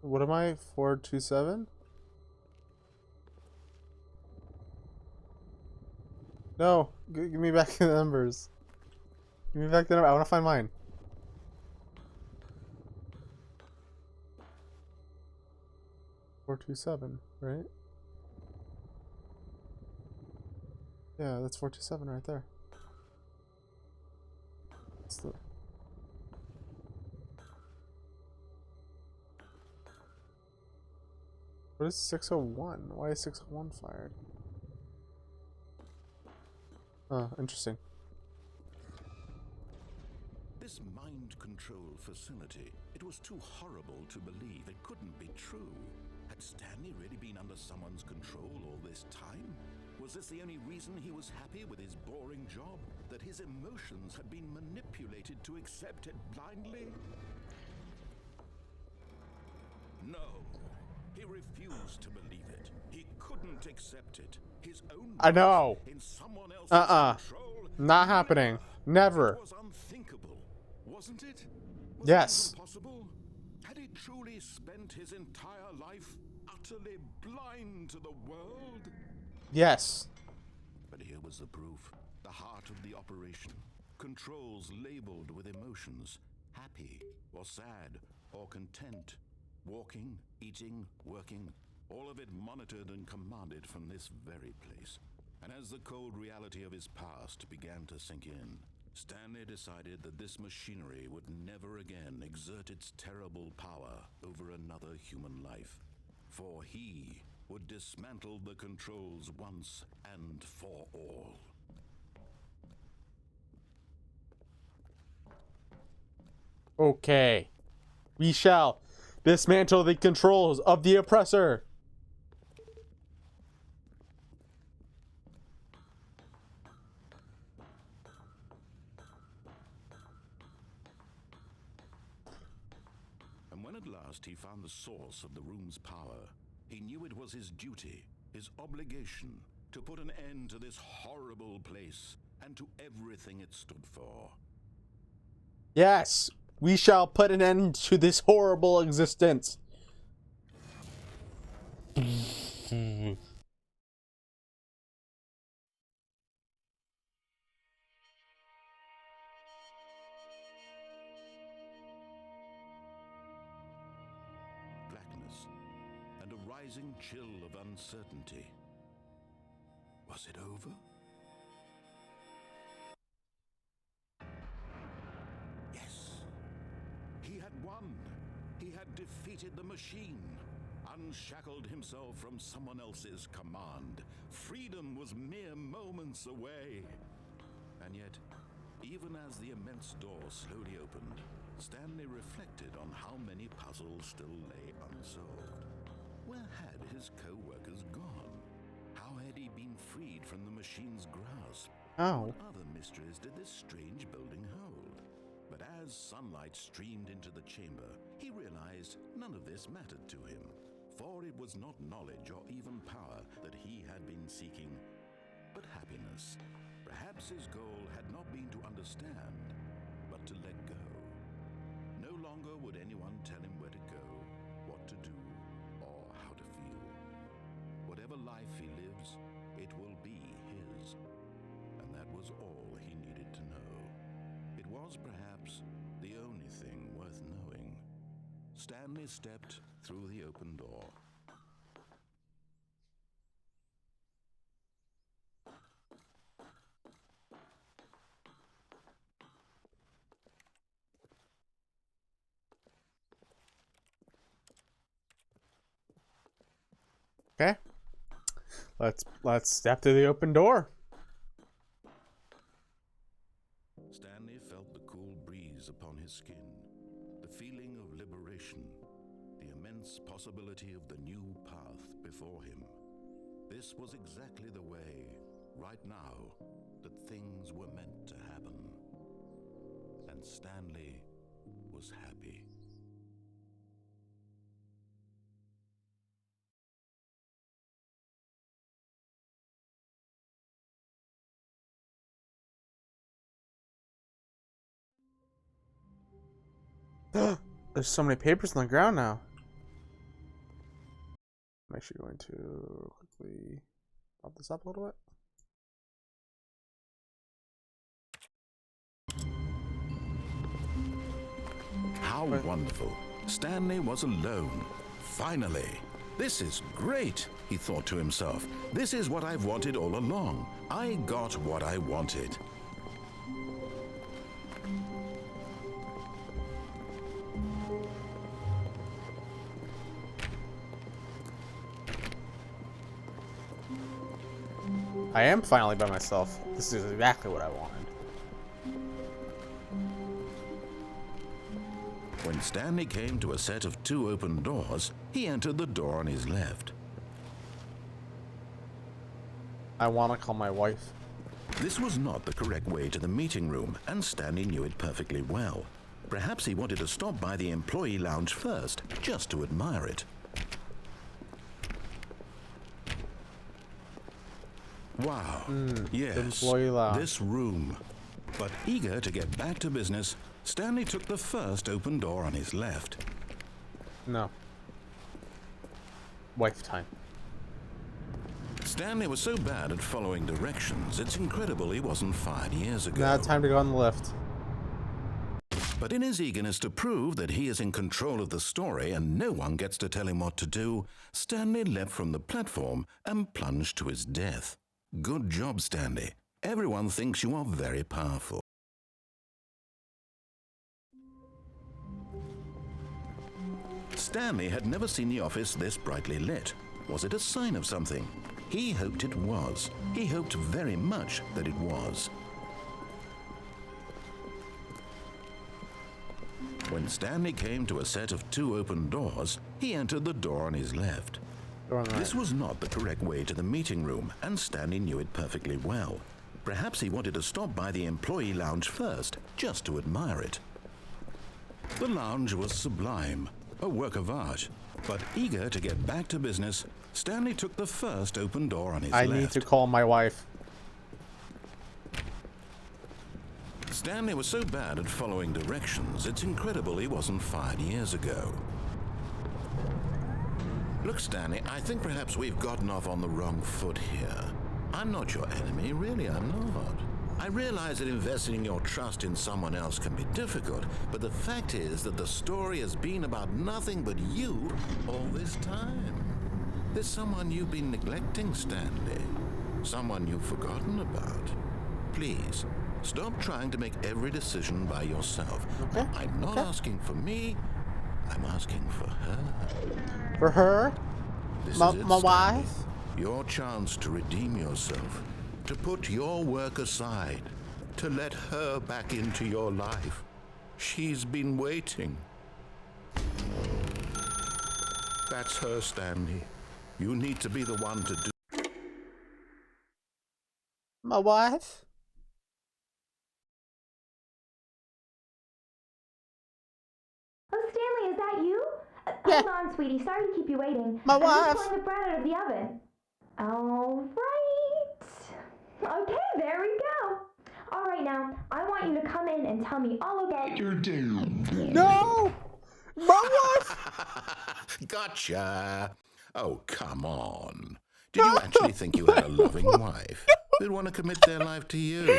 S1: What am I? 427? No, give me back the numbers. Give me back the number. I want to find mine. 427, right? Yeah, that's 427 right there. That's the... What is 601? Why is 601 fired? Oh, interesting.
S2: This mind control facility, it was too horrible to believe. It couldn't be true. Had Stanley really been under someone's control all this time? Was this the only reason he was happy with his boring job? That his emotions had been manipulated to accept it blindly? No. He refused to believe it. He couldn't accept it. His own
S1: I know.
S2: in someone else's control.
S1: Not happening. Never.
S2: It was unthinkable, wasn't it? Was
S1: Yes.
S2: it impossible? Had he truly spent his entire life utterly blind to the world?
S1: Yes.
S2: But here was the proof. The heart of the operation. Controls labeled with emotions. Happy or sad or content. Walking, eating, working. All of it monitored and commanded from this very place. And as the cold reality of his past began to sink in, Stanley decided that this machinery would never again exert its terrible power over another human life. For he would dismantle the controls once and for all.
S1: Okay. We shall dismantle the controls of the oppressor.
S2: And when at last he found the source of the room's power, he knew it was his duty, his obligation, to put an end to this horrible place and to everything it stood for.
S1: Yes, we shall put an end to this horrible existence.
S2: Blackness and a rising chill of uncertainty. Was it over? Yes. He had won. He had defeated the machine, unshackled himself from someone else's command. Freedom was mere moments away. And yet, even as the immense door slowly opened, Stanley reflected on how many puzzles still lay unsolved. Where had his co-workers gone? How had he been freed from the machine's grasp?
S1: Oh.
S2: What other mysteries did this strange building hold? But as sunlight streamed into the chamber, he realized none of this mattered to him, for it was not knowledge or even power that he had been seeking, but happiness. Perhaps his goal had not been to understand, but to let go. No longer would anyone tell him where to go, what to do, or how to feel. Whatever life he lives, it will be his. And that was all he needed to know. It was perhaps the only thing worth knowing. Stanley stepped through the open door.
S1: Okay. Let's step through the open door.
S2: Stanley felt the cool breeze upon his skin, the feeling of liberation, the immense possibility of the new path before him. This was exactly the way, right now, that things were meant to happen. And Stanley was happy.
S1: There's so many papers on the ground now. I'm actually going to quickly pop this up a little bit.
S2: How wonderful. Stanley was alone. Finally. This is great, he thought to himself. This is what I've wanted all along. I got what I wanted.
S1: I am finally by myself. This is exactly what I wanted.
S2: When Stanley came to a set of 2 open doors, he entered the door on his left.
S1: I want to call my wife.
S2: This was not the correct way to the meeting room, and Stanley knew it perfectly well. Perhaps he wanted to stop by the employee lounge first, just to admire it. Wow, yes,
S1: employee lounge.
S2: this room. But eager to get back to business, Stanley took the first open door on his left.
S1: No. Wife time.
S2: Stanley was so bad at following directions, it's incredible he wasn't fired years ago.
S1: Now time to go on the lift.
S2: But in his eagerness to prove that he is in control of the story and no one gets to tell him what to do, Stanley leapt from the platform and plunged to his death. Good job, Stanley. Everyone thinks you are very powerful. Stanley had never seen the office this brightly lit. Was it a sign of something? He hoped it was. He hoped very much that it was. When Stanley came to a set of 2 open doors, he entered the door on his left. This was not the correct way to the meeting room, and Stanley knew it perfectly well. Perhaps he wanted to stop by the employee lounge first, just to admire it. The lounge was sublime, a work of art. But eager to get back to business, Stanley took the first open door on his left.
S1: I need to call my wife.
S2: Stanley was so bad at following directions, it's incredible he wasn't fired years ago. Look, Stanley, I think perhaps we've gotten off on the wrong foot here. I'm not your enemy, really, I'm not. I realize that investing your trust in someone else can be difficult, but the fact is that the story has been about nothing but you all this time. There's someone you've been neglecting, Stanley. Someone you've forgotten about. Please, stop trying to make every decision by yourself.
S1: Okay.
S2: I'm not asking for me, I'm asking for her.
S1: For her?
S2: This
S1: My
S2: is it,
S1: wife?
S2: Stanley. Your chance to redeem yourself. To put your work aside, to let her back into your life. She's been waiting. That's her, Stanley. You need to be the one to do.
S1: My wife?
S4: Oh, Stanley, is that you?
S1: Yeah.
S4: Hold on, sweetie. Sorry to keep you waiting.
S1: My
S4: I'm
S1: wife.
S4: just pulling the bread out of the oven. All right. Okay, there we go. All right, now, I want you to come in and tell me all about your day.
S1: No! My wife!
S2: Gotcha. Oh, come on. Did you actually think you had a loving wife who'd want to commit their life to you?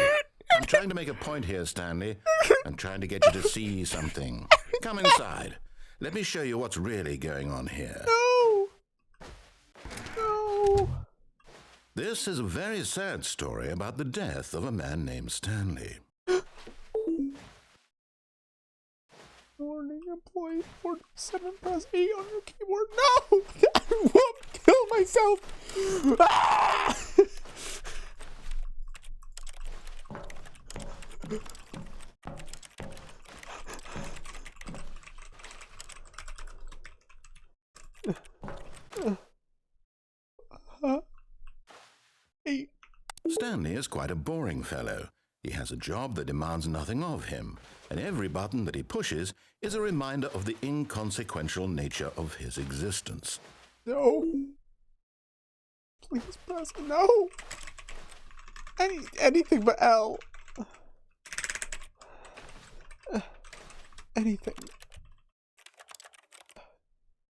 S2: I'm trying to make a point here, Stanley. I'm trying to get you to see something. Come inside. Let me show you what's really going on here.
S1: No! No!
S2: This is a very sad story about the death of a man named Stanley.
S1: Warning, employee 47, press E on your keyboard. No! I won't kill myself! Ah!
S2: Stanley is quite a boring fellow. He has a job that demands nothing of him, and every button that he pushes is a reminder of the inconsequential nature of his existence.
S1: No. Please press no. Anything but L. Anything.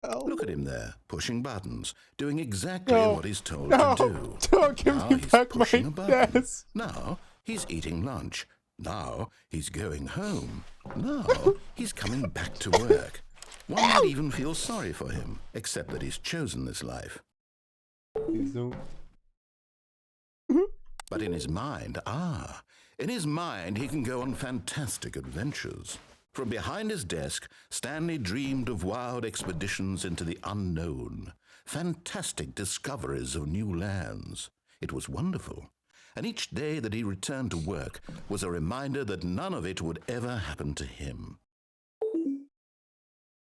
S1: L.
S2: Look at him there, pushing buttons, doing exactly what he's told
S1: No.
S2: to do.
S1: Don't give
S2: Now
S1: me
S2: he's
S1: back my
S2: pushing a button.
S1: desk.
S2: Now he's eating lunch. Now he's going home. Now he's coming back to work. One might even feel sorry for him, except that he's chosen this life.
S1: Please don't.
S2: But in his mind, he can go on fantastic adventures. From behind his desk, Stanley dreamed of wild expeditions into the unknown, fantastic discoveries of new lands. It was wonderful. And each day that he returned to work was a reminder that none of it would ever happen to him.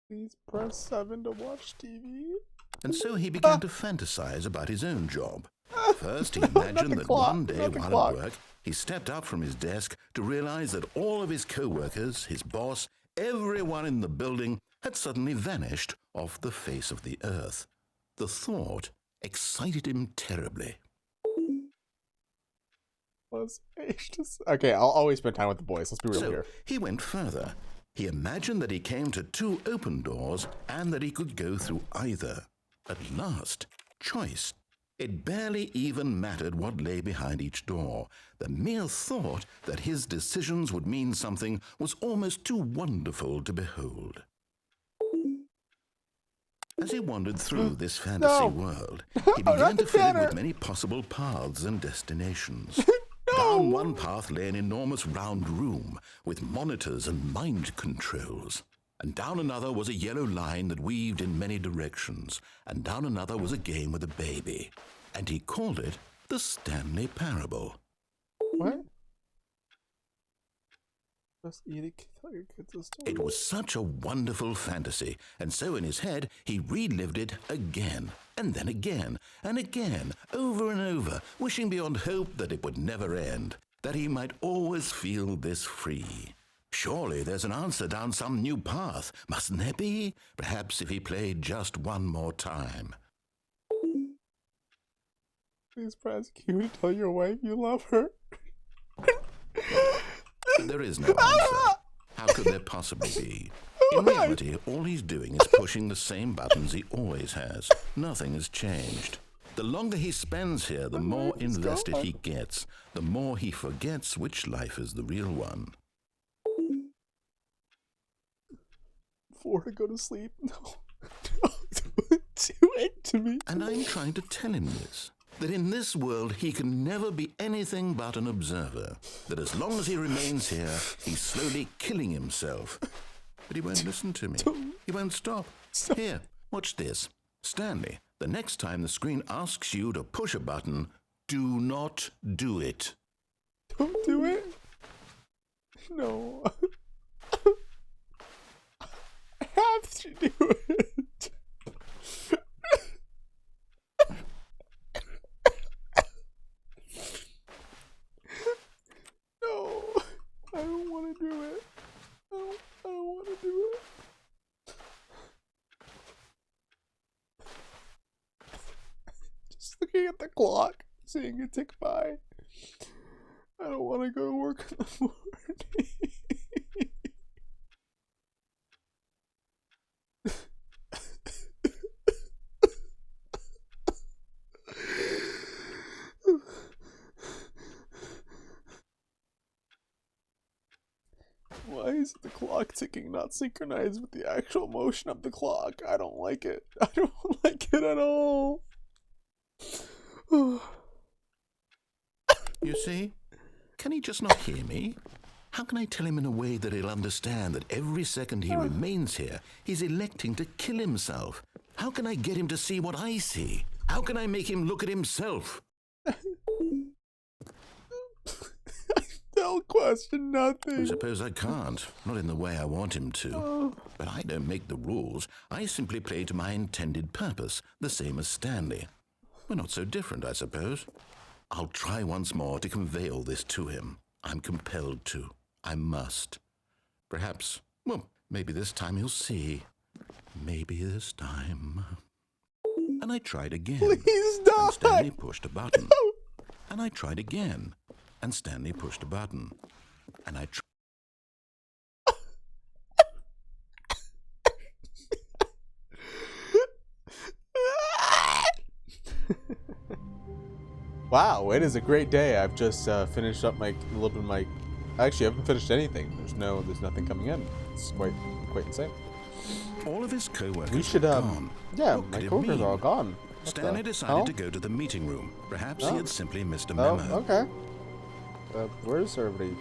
S1: Please press 7 to watch TV.
S2: And so he began to fantasize about his own job. First, he imagined that one day while at work, he stepped up from his desk to realize that all of his co-workers, his boss, everyone in the building had suddenly vanished off the face of the earth. The thought excited him terribly.
S1: Okay, I'll always spend time with the boys. Let's be real
S2: So
S1: here.
S2: he went further. He imagined that he came to 2 open doors and that he could go through either. At last, choice. It barely even mattered what lay behind each door. The mere thought that his decisions would mean something was almost too wonderful to behold. As he wandered through this fantasy world, he began to fill it with many possible paths and destinations. Down one path lay an enormous round room with monitors and mind controls. And down another was a yellow line that weaved in many directions. And down another was a game with a baby. And he called it the Stanley Parable.
S1: What? Just eat it. Tell your kids a story.
S2: It was such a wonderful fantasy, and so in his head he relived it again, and then again, and again, over and over, wishing beyond hope that it would never end, that he might always feel this free. Surely there's an answer down some new path, mustn't there be? Perhaps if he played just one more time.
S1: Please prosecute. Tell your wife you love her.
S2: There is no answer. How could there possibly be? In reality, all he's doing is pushing the same buttons he always has. Nothing has changed. The longer he spends here, the more invested he gets, the more he forgets which life is the real one.
S1: Before I go to sleep, no. Don't do it to me.
S2: And I'm trying to tell him this. That in this world he can never be anything but an observer. That as long as he remains here, he's slowly killing himself. But he won't listen to me. He won't stop. Here, watch this. Stanley, the next time the screen asks you to push a button, do not do it.
S1: Don't do it. No. I have to do it. No, I don't want to do it. No, I don't want to do it. Just looking at the clock, seeing it tick by. I don't want to go to work in the morning. Why is the clock ticking not synchronized with the actual motion of the clock? I don't like it. I don't like it at all.
S2: You see? Can he just not hear me? How can I tell him in a way that he'll understand that every second he remains here, he's electing to kill himself? How can I get him to see what I see? How can I make him look at himself?
S1: Don't question nothing.
S2: I suppose I can't. Not in the way I want him to. But I don't make the rules. I simply play to my intended purpose, the same as Stanley. We're not so different, I suppose. I'll try once more to convey all this to him. I'm compelled to. I must. Perhaps, well, maybe this time he'll see. Maybe this time. And I tried again.
S1: Please don't.
S2: And Stanley pushed a button. And I tried again. And Stanley pushed a button. And I tried.
S1: Wow, it is a great day. I've just finished up a little bit of my. Actually, I haven't finished anything. There's nothing coming in. It's quite insane.
S2: All of his co-workers
S1: We should
S2: were gone.
S1: Yeah,
S2: What
S1: my
S2: could it
S1: coworkers
S2: mean?
S1: are all gone. What
S2: Stanley
S1: the
S2: decided
S1: hell?
S2: to go to the meeting room. Perhaps he
S1: Oh.
S2: had simply missed a
S1: Oh,
S2: memo.
S1: okay. Where's everybody?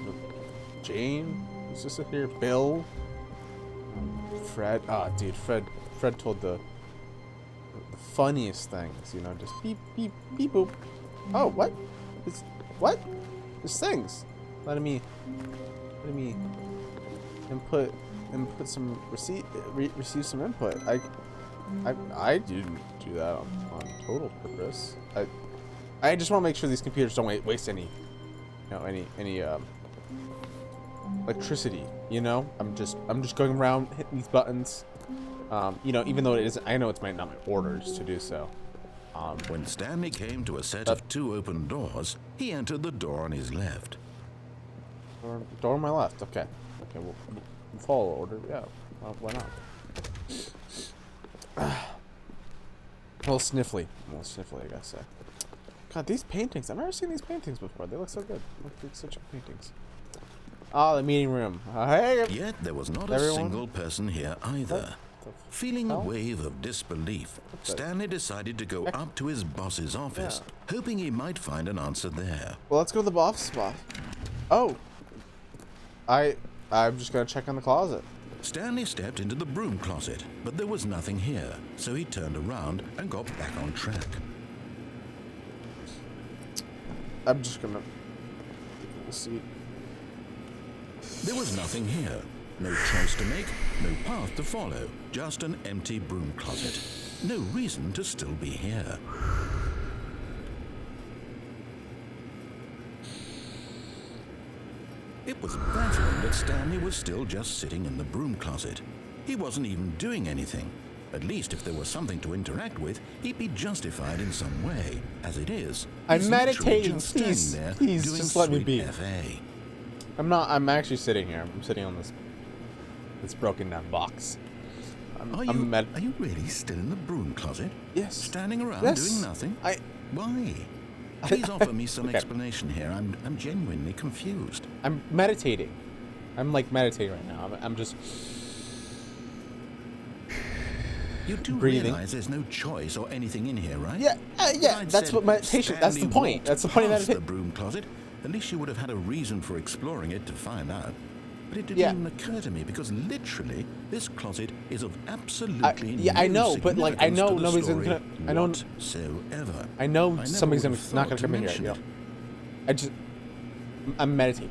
S1: Jane? Is this here? Bill? Fred? Ah, dude, Fred told the funniest things, you know, just beep, beep, beep, boop. Oh, what? What? There's things. Letting me input some receive some input. I didn't do that on total purpose. I just want to make sure these computers don't waste any, any electricity. You know, I'm just going around hitting these buttons. Even though it isn't, I know it's not my orders to do so.
S2: When Stanley came to a set of two open doors, he entered the door on his left.
S1: Door on my left. Okay. We'll follow order. Yeah. Why not? A little sniffly, I gotta say. God, these paintings. I've never seen these paintings before. They look so good. Look like such good paintings. Ah, the meeting room. Hey.
S2: Yet there was not
S1: Everyone?
S2: a single person here either. Feeling a
S1: hell?
S2: wave of disbelief, Stanley decided to go up to his boss's office, hoping he might find an answer there.
S1: Well, let's go to the boss spot. Oh. I'm just gonna check on the closet.
S2: Stanley stepped into the broom closet, but there was nothing here, so he turned around and got back on track.
S1: I'm just gonna see.
S2: There was nothing here. No choice to make, no path to follow. Just an empty broom closet. No reason to still be here. It was baffling that Stanley was still just sitting in the broom closet. He wasn't even doing anything. At least if there was something to interact with, he'd be justified in some way. As it is,
S1: I'm
S2: he's literally
S1: meditating.
S2: just standing
S1: Please,
S2: there
S1: please,
S2: doing
S1: just let me
S2: sweet
S1: be.
S2: FA.
S1: I'm not. I'm actually sitting here. I'm sitting on this broken down box.
S2: Are you really still in the broom closet?
S1: Yes.
S2: Standing around
S1: Yes.
S2: doing nothing?
S1: I.
S2: Why? Please offer me some
S1: Okay.
S2: explanation here. I'm genuinely confused.
S1: I'm meditating. I'm like meditating right now. I'm just
S2: You do
S1: breathing.
S2: realize there's no choice or anything in here, right?
S1: Yeah, yeah.
S2: I'd
S1: That's
S2: said
S1: what meditation. That's the
S2: Stanley
S1: point.
S2: walked
S1: That's the point of
S2: past the
S1: meditation.
S2: broom closet. At least you would have had a reason for exploring it to find out. But it didn't
S1: Yeah.
S2: even occur to me because literally this closet is of absolutely
S1: Yeah, I
S2: no
S1: know, but like I
S2: significance
S1: know
S2: to the
S1: nobody's
S2: story
S1: gonna. I know.
S2: whatsoever.
S1: I know
S2: never
S1: somebody's
S2: would have
S1: not
S2: thought
S1: gonna
S2: to
S1: come in here.
S2: mention
S1: You
S2: it.
S1: know. I just. I'm meditating.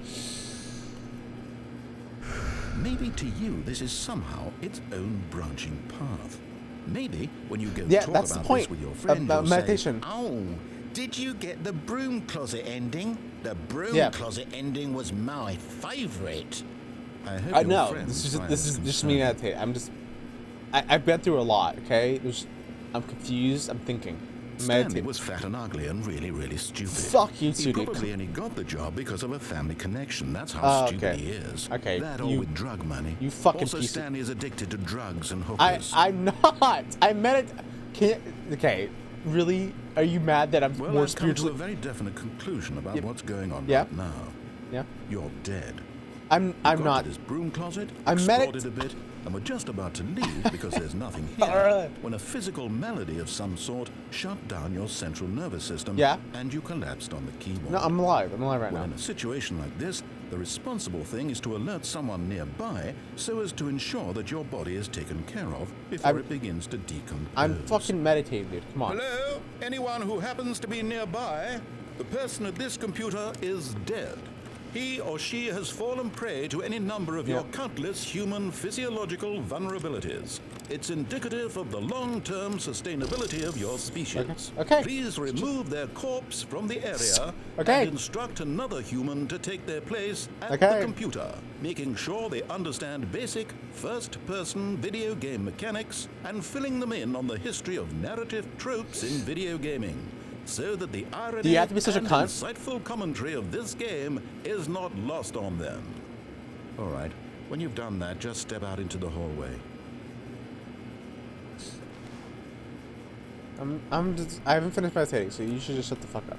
S2: Maybe to you this is somehow its own branching path. Maybe when you go
S1: Yeah,
S2: talk
S1: that's the
S2: about
S1: point
S2: this with your friend,
S1: about
S2: you'll
S1: meditation.
S2: Say, "Oh, did you get the broom closet ending? The broom
S1: Yeah.
S2: closet ending was my favorite." I hope
S1: I
S2: your
S1: know.
S2: friend
S1: This is
S2: finds
S1: just me
S2: concern.
S1: meditating. I'm just. I've been through a lot. Okay. I'm confused. I'm thinking.
S2: Stanley
S1: Meditating.
S2: was fat and ugly and really, really stupid.
S1: Fuck you
S2: He
S1: two, dude.
S2: probably only got the job because of a family connection. That's how stupid
S1: okay.
S2: he is.
S1: Okay,
S2: That or
S1: you-
S2: with drug money.
S1: you fucking
S2: Also,
S1: piece of-
S2: Stanley is addicted to drugs and
S1: I'm
S2: hookers.
S1: not. Okay. Really? Are you mad that I'm
S2: Well,
S1: more
S2: I've come to a
S1: spiritually?
S2: very definite conclusion about
S1: Yep.
S2: what's going on
S1: Yeah.
S2: right now.
S1: Yeah.
S2: You're dead.
S1: I'm
S2: Got
S1: not.
S2: to this broom closet,
S1: I'm
S2: explored it a bit, and we're just about to leave because there's nothing here
S1: Alright.
S2: when a physical malady of some sort shut down your central nervous system
S1: Yeah.
S2: and you collapsed on the keyboard.
S1: No, I'm alive. I'm alive right
S2: Well,
S1: now.
S2: in a situation like this, the responsible thing is to alert someone nearby so as to ensure that your body is taken care of before it begins to decompose.
S1: I'm fucking meditating, dude. Come on.
S2: Hello? Anyone who happens to be nearby? The person at this computer is dead. He or she has fallen prey to any number of your countless human physiological vulnerabilities. It's indicative of the long-term sustainability of your species.
S1: Okay.
S2: Please remove their corpse from the area
S1: Okay.
S2: and instruct another human to take their place at
S1: Okay.
S2: the computer, making sure they understand basic first-person video game mechanics and filling them in on the history of narrative tropes in video gaming, so that the irony
S1: Do you have to be such a
S2: and
S1: cunt?
S2: insightful commentary of this game is not lost on them. All right, when you've done that, just step out into the hallway.
S1: I haven't finished meditating, so you should just shut the fuck up.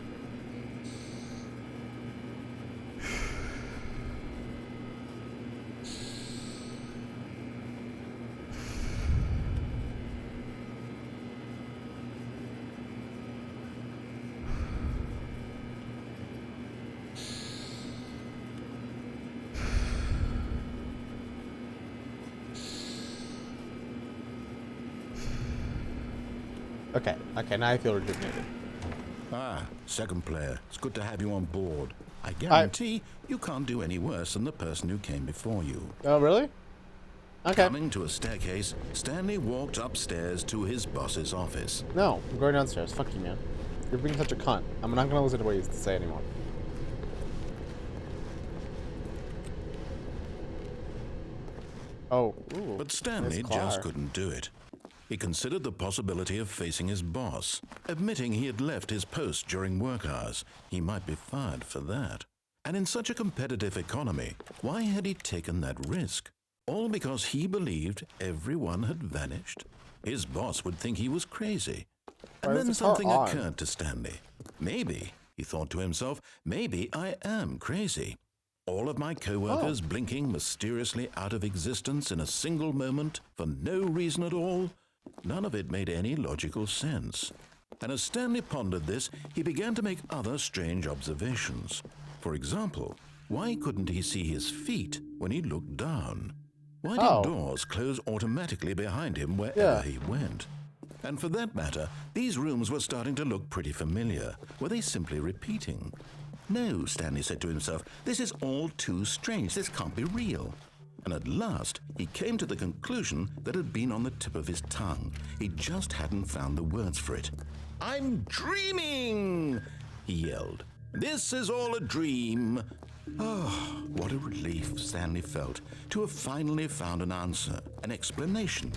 S1: Okay, now I feel rejuvenated.
S2: Ah, second player. It's good to have you on board. I guarantee you can't do any worse than the person who came before you.
S1: Oh, really? Okay.
S2: Coming to a staircase, Stanley walked upstairs to his boss's office.
S1: No, I'm going downstairs. Fuck you, man. You're being such a cunt. I'm not gonna listen to what you have to say anymore. Oh, ooh,
S2: But Stanley
S1: nice car.
S2: just couldn't do it. He considered the possibility of facing his boss, admitting he had left his post during work hours. He might be fired for that. And in such a competitive economy, why had he taken that risk? All because he believed everyone had vanished? His boss would think he was crazy. And
S1: Why is
S2: then
S1: the car
S2: something
S1: on?
S2: occurred to Stanley. Maybe, he thought to himself, maybe I am crazy. All of my co-workers blinking mysteriously out of existence in a single moment for no reason at all. None of it made any logical sense. And as Stanley pondered this, he began to make other strange observations. For example, why couldn't he see his feet when he looked down? Why did doors close automatically behind him wherever he went? And for that matter, these rooms were starting to look pretty familiar. Were they simply repeating? No, Stanley said to himself, this is all too strange. This can't be real. And at last, he came to the conclusion that had been on the tip of his tongue. He just hadn't found the words for it. "I'm dreaming!" he yelled. "This is all a dream." Oh, what a relief Stanley felt to have finally found an answer, an explanation.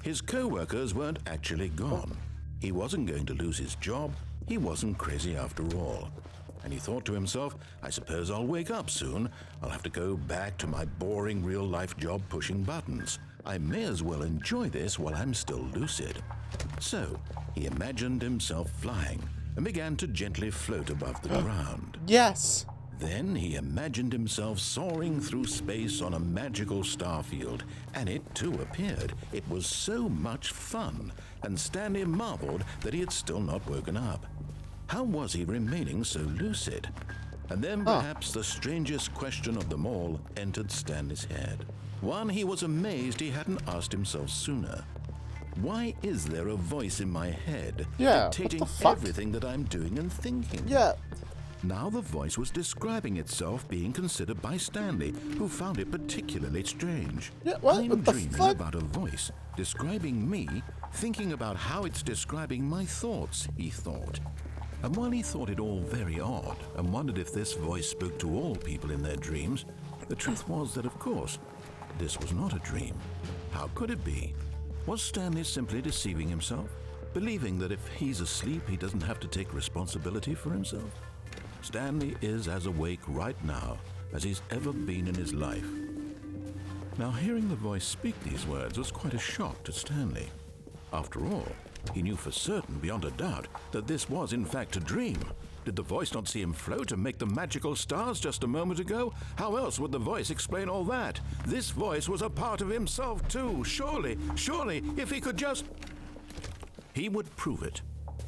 S2: His co-workers weren't actually gone. He wasn't going to lose his job. He wasn't crazy after all. And he thought to himself, I suppose I'll wake up soon. I'll have to go back to my boring real-life job pushing buttons. I may as well enjoy this while I'm still lucid. So he imagined himself flying and began to gently float above the ground.
S1: Yes.
S2: Then he imagined himself soaring through space on a magical starfield, and it too appeared. It was so much fun, and Stanley marveled that he had still not woken up. How was he remaining so lucid? And then perhaps the strangest question of them all entered Stanley's head. One he was amazed he hadn't asked himself sooner. Why is there a voice in my head dictating everything that I'm doing and thinking?
S1: Yeah.
S2: Now the voice was describing itself being considered by Stanley, who found it particularly strange.
S1: Yeah, what?
S2: I'm
S1: What the
S2: dreaming
S1: fuck?
S2: about a voice describing me, thinking about how it's describing my thoughts, he thought. And while he thought it all very odd and wondered if this voice spoke to all people in their dreams, the truth was that, of course, this was not a dream. How could it be? Was Stanley simply deceiving himself, believing that if he's asleep, he doesn't have to take responsibility for himself? Stanley is as awake right now as he's ever been in his life. Now, hearing the voice speak these words was quite a shock to Stanley. After all, he knew for certain, beyond a doubt, that this was in fact a dream. Did the voice not see him float and make the magical stars just a moment ago? How else would the voice explain all that? This voice was a part of himself too. Surely, if he could just... He would prove it.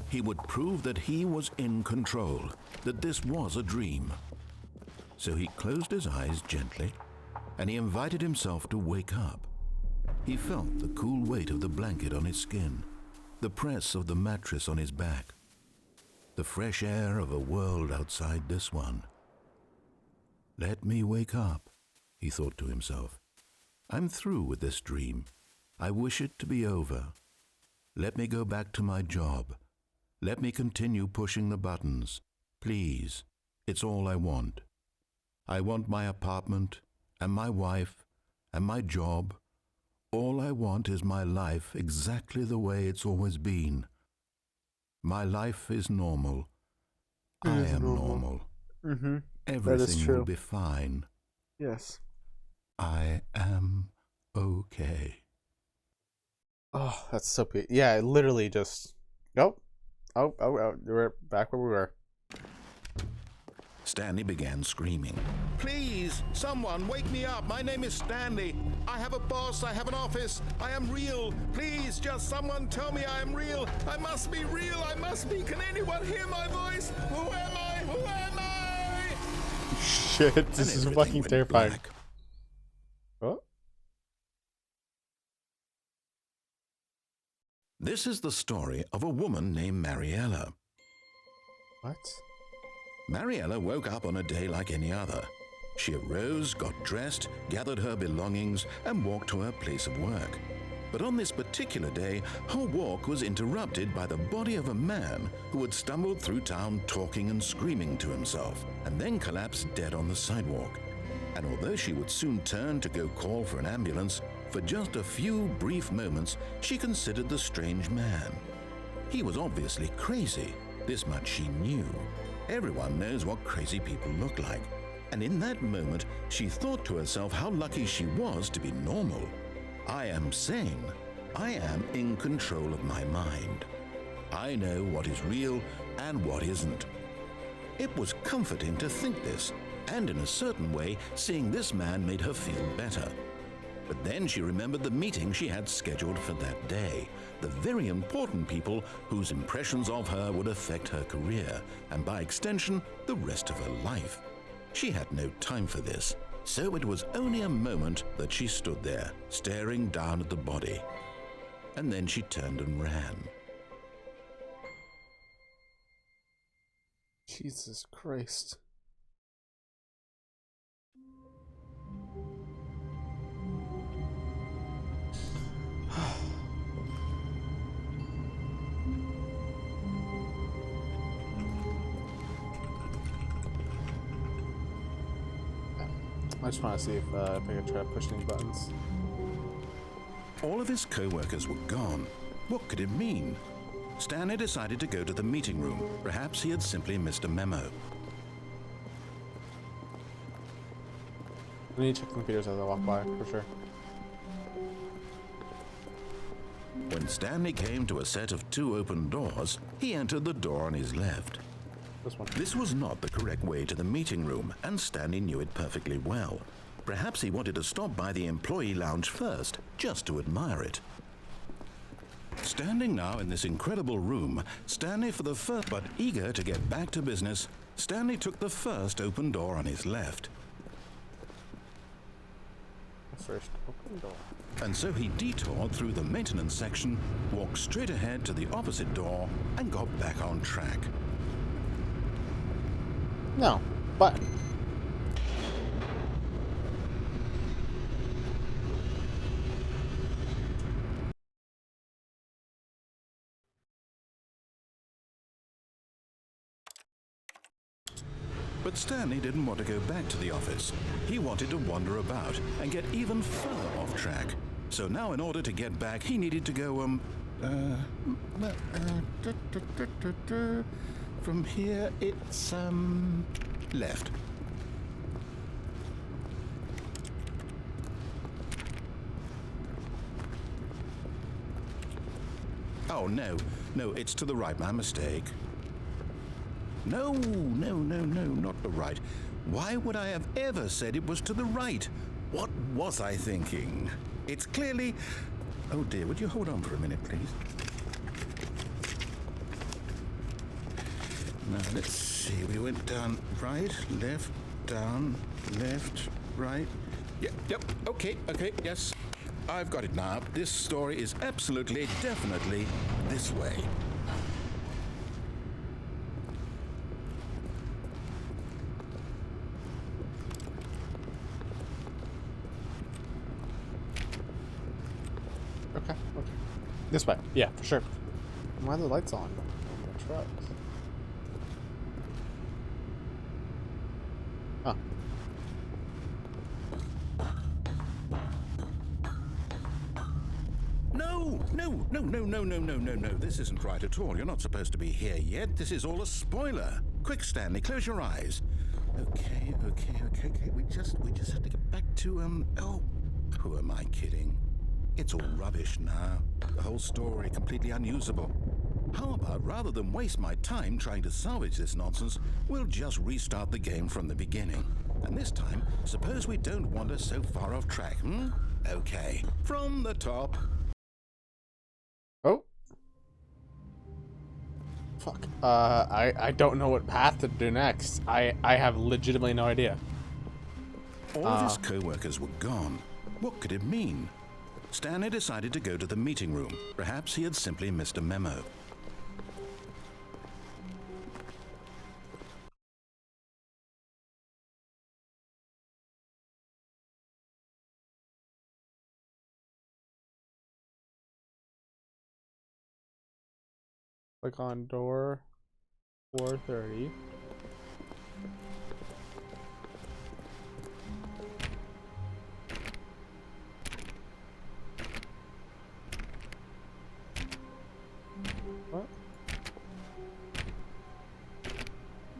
S2: He would prove that he was in control, that this was a dream. So he closed his eyes gently, and he invited himself to wake up. He felt the cool weight of the blanket on his skin, the press of the mattress on his back, the fresh air of a world outside this one. Let me wake up, he thought to himself. I'm through with this dream. I wish it to be over. Let me go back to my job. Let me continue pushing the buttons. Please, it's all I want. I want my apartment and my wife and my job. All I want is my life exactly the way it's always been. My life is normal. I am normal.
S1: Mm-hmm.
S2: Everything will be fine.
S1: Yes.
S2: I am okay.
S1: Oh, that's so good. Yeah, it literally just... Oh, we're back where we were.
S2: Stanley began screaming. Please, someone, wake me up. My name is Stanley. I have a boss. I have an office. I am real. Please, just someone tell me I am real. I must be real. I must be. Can anyone hear my voice? Who am I? Who am I?
S1: Shit, this is fucking terrifying.
S2: Black.
S1: Oh?
S2: This is the story of a woman named Mariella.
S1: What?
S2: Mariella woke up on a day like any other. She arose, got dressed, gathered her belongings, and walked to her place of work. But on this particular day, her walk was interrupted by the body of a man who had stumbled through town talking and screaming to himself, and then collapsed dead on the sidewalk. And although she would soon turn to go call for an ambulance, for just a few brief moments, she considered the strange man. He was obviously crazy. This much she knew. Everyone knows what crazy people look like. And in that moment, she thought to herself how lucky she was to be normal. I am sane. I am in control of my mind. I know what is real and what isn't. It was comforting to think this, and in a certain way, seeing this man made her feel better. But then she remembered the meeting she had scheduled for that day, the very important people whose impressions of her would affect her career, and by extension, the rest of her life. She had no time for this, so it was only a moment that she stood there, staring down at the body. And then she turned and ran.
S1: Jesus Christ. I just want to see if I can try to push any buttons.
S2: All of his co-workers were gone. What could it mean? Stanley decided to go to the meeting room. Perhaps he had simply missed a memo.
S1: I need to check computers as I walk by, for sure.
S2: When Stanley came to a set of 2 open doors, he entered the door on his left.
S1: This one.
S2: This was not the correct way to the meeting room, and Stanley knew it perfectly well. Perhaps he wanted to stop by the employee lounge first, just to admire it. Standing now in this incredible room, Stanley for the first, but eager to get back to business, Stanley took the first open door on his left.
S1: First open door.
S2: And so he detoured through the maintenance section, walked straight ahead to the opposite door, and got back on track.
S1: No. Button.
S2: But Stanley didn't want to go back to the office. He wanted to wander about and get even further off track. So now in order to get back, he needed to go, from here it's, left. Oh, no, it's to the right, my mistake. No, not the right. Why would I have ever said it was to the right? What was I thinking? It's clearly... Oh dear, would you hold on for a minute, please? Now, let's see. We went down right, left, down, left, right. Yep, okay, yes. I've got it now. This story is absolutely, definitely this way.
S1: Okay. This way. Yeah, for sure. Why are the lights on? The trucks. Huh. No.
S2: This isn't right at all. You're not supposed to be here yet. This is all a spoiler. Quick, Stanley, close your eyes. Okay. We just have to get back to, oh, who am I kidding? It's all rubbish now. The whole story completely unusable. How about, rather than waste my time trying to salvage this nonsense, we'll just restart the game from the beginning. And this time, suppose we don't wander so far off track, Okay, from the top.
S1: Oh. Fuck. I don't know what path to do next. I have legitimately no idea.
S2: All of his co-workers were gone. What could it mean? Stanley decided to go to the meeting room. Perhaps he had simply missed a memo.
S1: Click on door 430. What?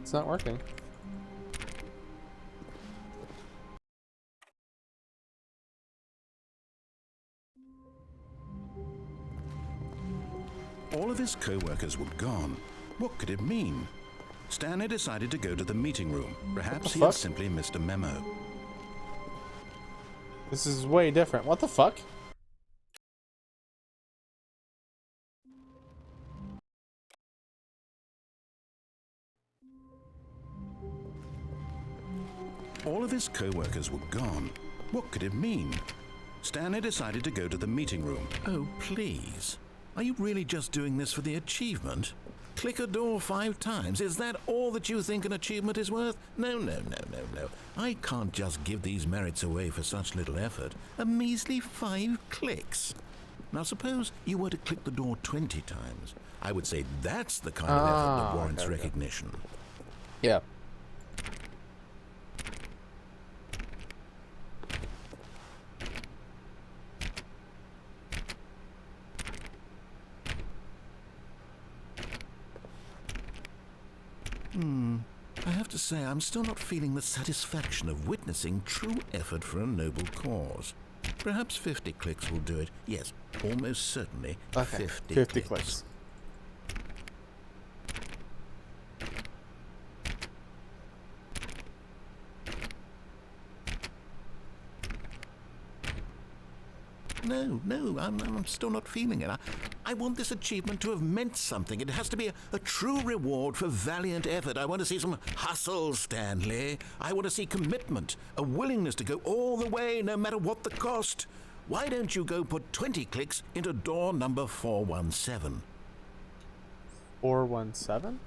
S1: It's not working.
S2: All of his co-workers were gone. What could it mean? Stanley decided to go to the meeting room. Perhaps he had simply missed a memo.
S1: This is way different. What the fuck?
S2: All of his co-workers were gone. What could it mean? Stanley decided to go to the meeting room. Oh, please. Are you really just doing this for the achievement? Click a door 5 times. Is that all that you think an achievement is worth? No. I can't just give these merits away for such little effort. A measly 5 clicks. Now suppose you were to click the door 20 times. I would say that's the kind of effort that warrants recognition.
S1: Yeah.
S2: I have to say, I'm still not feeling the satisfaction of witnessing true effort for a noble cause. Perhaps 50 clicks will do it. Yes, almost certainly
S1: Okay,
S2: 50
S1: clicks.
S2: No, I'm still not feeling it. I want this achievement to have meant something. It has to be a true reward for valiant effort. I want to see some hustle, Stanley. I want to see commitment, a willingness to go all the way, no matter what the cost. Why don't you go put 20 clicks into door number 417?
S1: 417?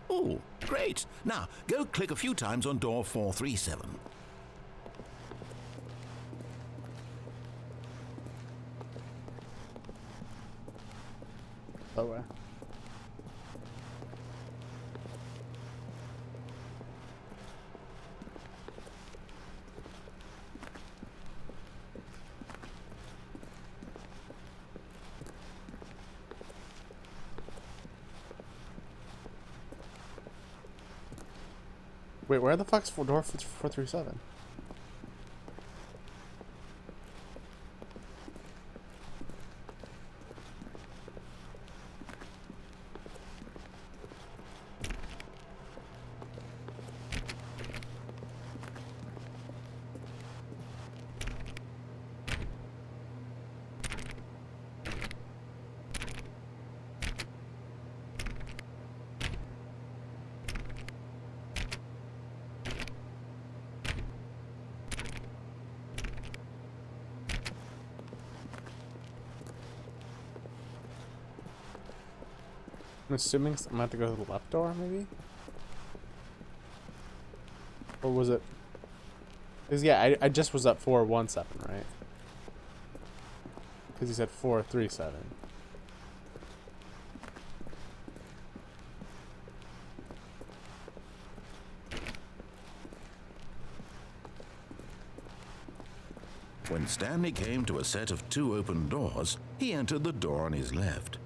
S2: Oh, great. Now, go click a few times on door 437.
S1: Oh, wow. Wait, where the fuck's door 437? I'm assuming I'm gonna have to go to the left door, maybe? Or was it? Because, yeah, I just was at 417, right? Because he said 437.
S2: When Stanley came to a set of 2 open doors, he entered the door on his left.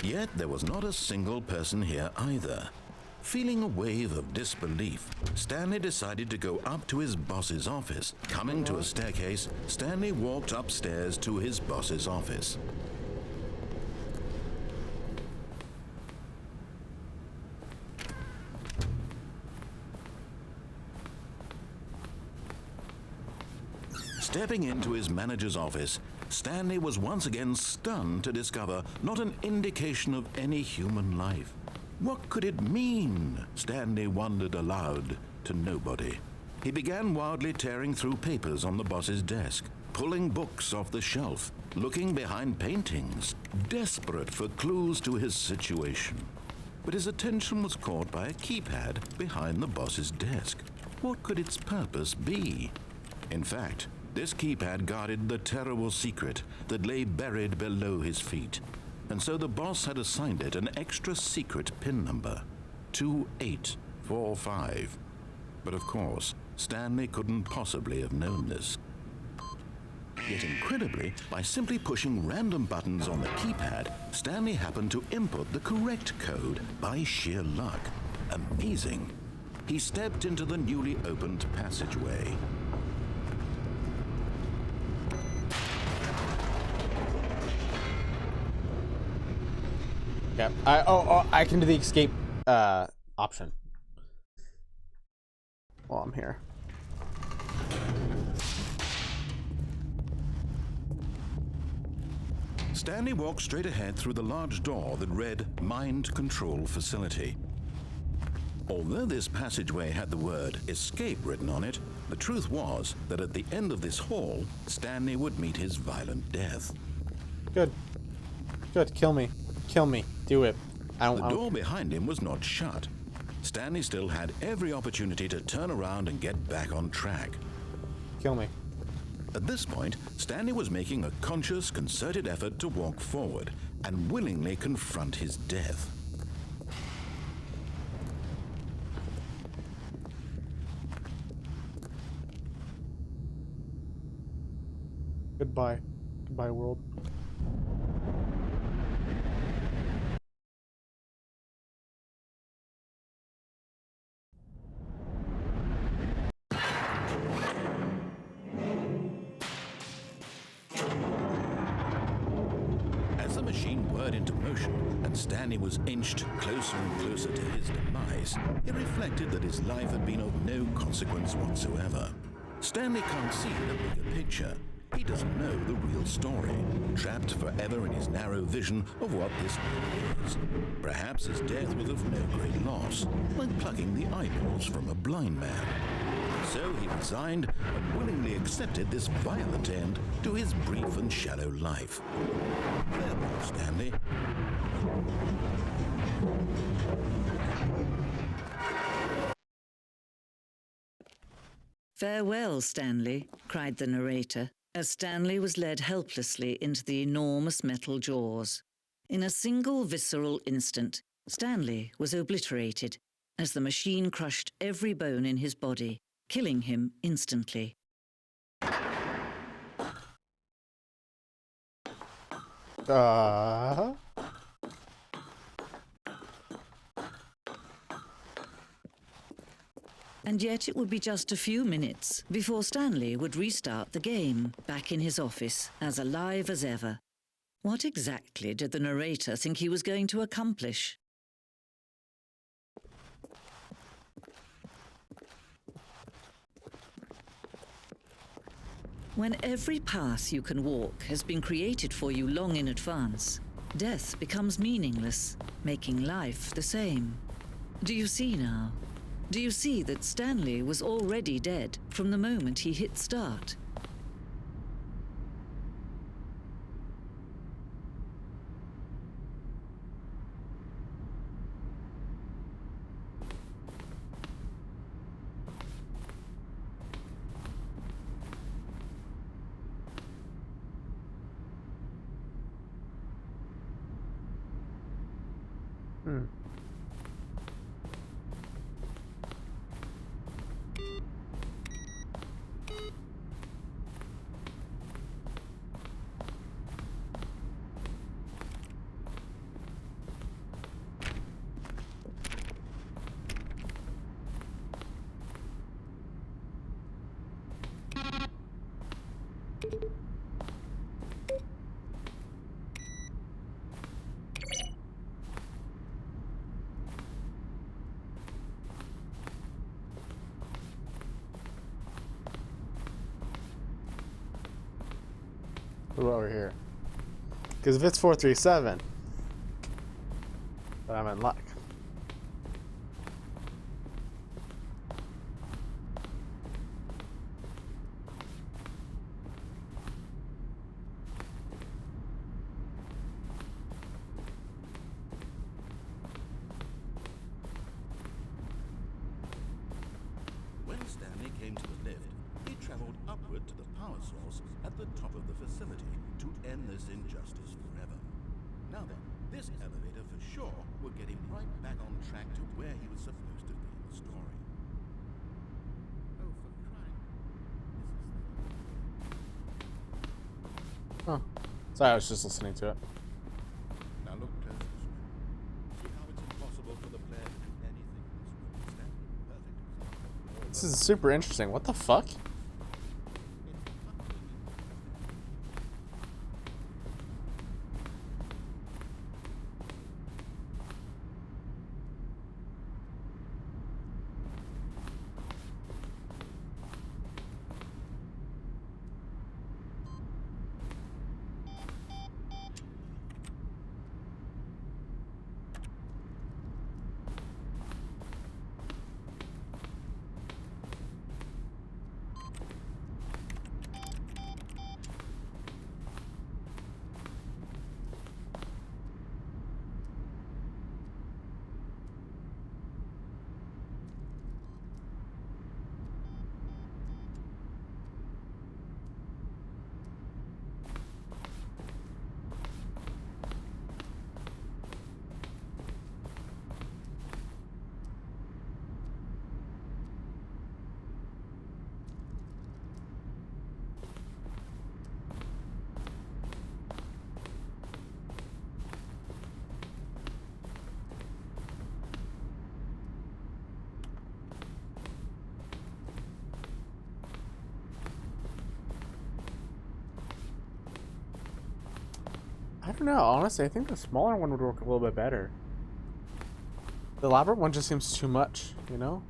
S2: Yet there was not a single person here either. Feeling a wave of disbelief, Stanley decided to go up to his boss's office. Coming to a staircase, Stanley walked upstairs to his boss's office. Stepping into his manager's office, Stanley was once again stunned to discover not an indication of any human life. What could it mean? Stanley wondered aloud to nobody. He began wildly tearing through papers on the boss's desk, pulling books off the shelf, looking behind paintings, desperate for clues to his situation. But his attention was caught by a keypad behind the boss's desk. What could its purpose be? In fact, this keypad guarded the terrible secret that lay buried below his feet. And so the boss had assigned it an extra secret PIN number, 2845. But of course, Stanley couldn't possibly have known this. Yet incredibly, by simply pushing random buttons on the keypad, Stanley happened to input the correct code by sheer luck. Amazing. He stepped into the newly opened passageway.
S1: Yeah. I can do the escape option. While I'm here.
S2: Stanley walked straight ahead through the large door that read Mind Control Facility. Although this passageway had the word escape written on it, the truth was that at the end of this hall, Stanley would meet his violent death.
S1: Good. Good. Kill me. Kill me. Do it.
S2: The door behind him was not shut. Stanley still had every opportunity to turn around and get back on track.
S1: Kill me.
S2: At this point, Stanley was making a conscious, concerted effort to walk forward and willingly confront his death.
S1: Goodbye. Goodbye, world.
S2: As the machine whirred into motion and Stanley was inched closer and closer to his demise, he reflected that his life had been of no consequence whatsoever. Stanley can't see the bigger picture. He doesn't know the real story, trapped forever in his narrow vision of what this world is. Perhaps his death was of no great loss, like plucking the eyeballs from a blind man. So he resigned and willingly accepted this violent end to his brief and shallow life. Farewell, Stanley.
S5: "Farewell, Stanley," cried the narrator, as Stanley was led helplessly into the enormous metal jaws. In a single visceral instant, Stanley was obliterated as the machine crushed every bone in his body, killing him instantly. And yet it would be just a few minutes before Stanley would restart the game, back in his office, as alive as ever. What exactly did the narrator think he was going to accomplish? When every path you can walk has been created for you long in advance, death becomes meaningless, making life the same. Do you see now? Do you see that Stanley was already dead from the moment he hit start?
S1: What about over here? Because if it's 437, then I'm in luck.
S2: When Stanley came to the lift, he traveled upward to the power source at the top of the facility to end this injustice forever. Now then, this elevator for sure would get him right back on track to where he was supposed to be in the story. Oh, for crying.
S1: Oh, sorry, I was just listening to it.
S2: Now look close this way. See how it's impossible for the player to do anything in this world. Stanley, perfect example.
S1: This is super interesting. What the fuck? don't know. Honestly, I think the smaller one would work a little bit better. The elaborate one just seems too much, you know?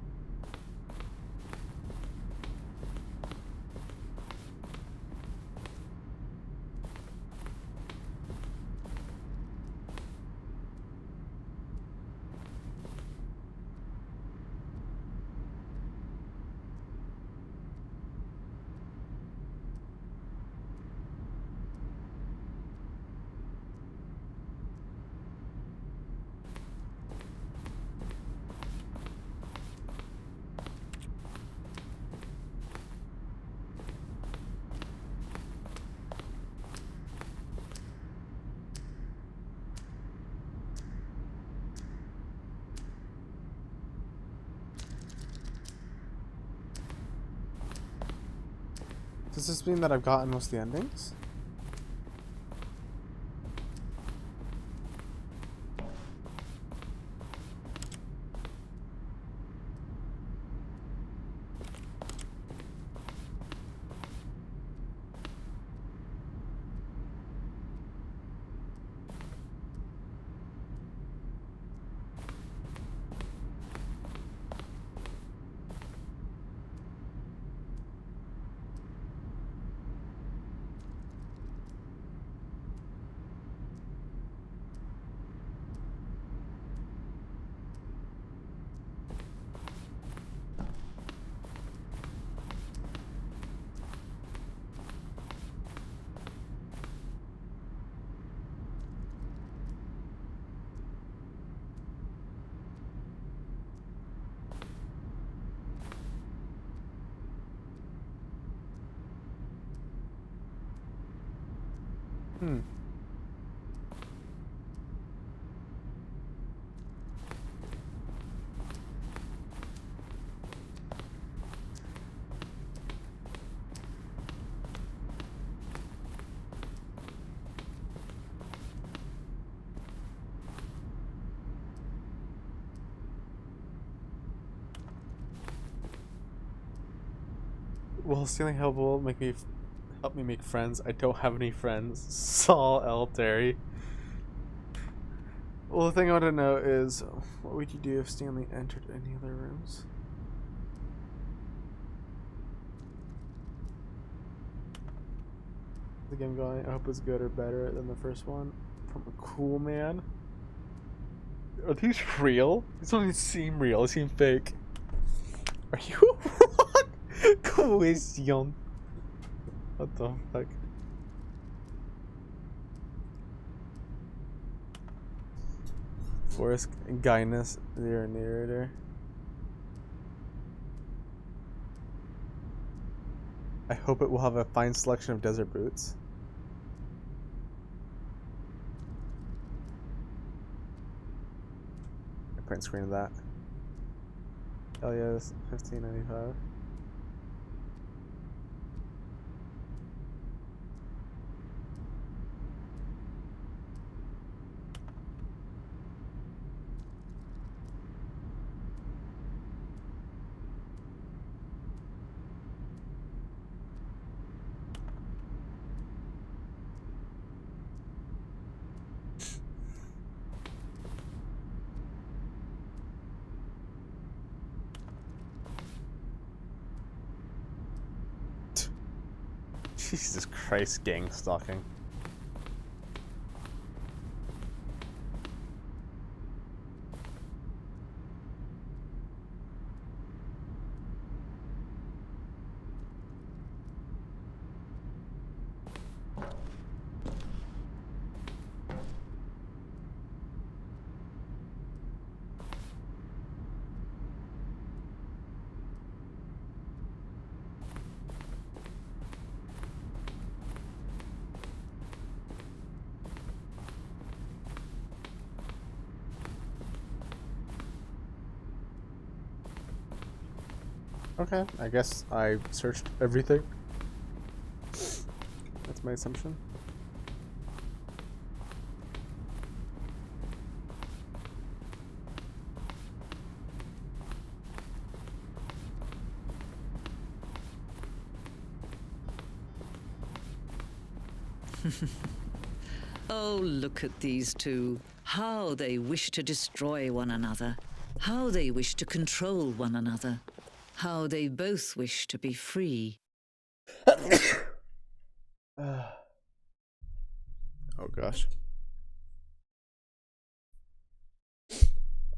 S1: Does this mean that I've gotten most of the endings? Hmm. Will Stanley help help me make friends? I don't have any friends. Saul L. Terry. Well, the thing I want to know is, what would you do if Stanley entered any other rooms? The game going, I hope it's good or better than the first one. From a cool man. Are these real? These don't even seem real, they seem fake. Are you? Question. What the fuck? Forest Guinness, their narrator. I hope it will have a fine selection of desert boots. A print screen of that. Hell yes, $15.95. Jesus Christ, gang stalking. Okay, I guess I searched everything. That's my assumption.
S5: Oh, look at these two. How they wish to destroy one another. How they wish to control one another. How they both wish to be free.
S1: Oh gosh.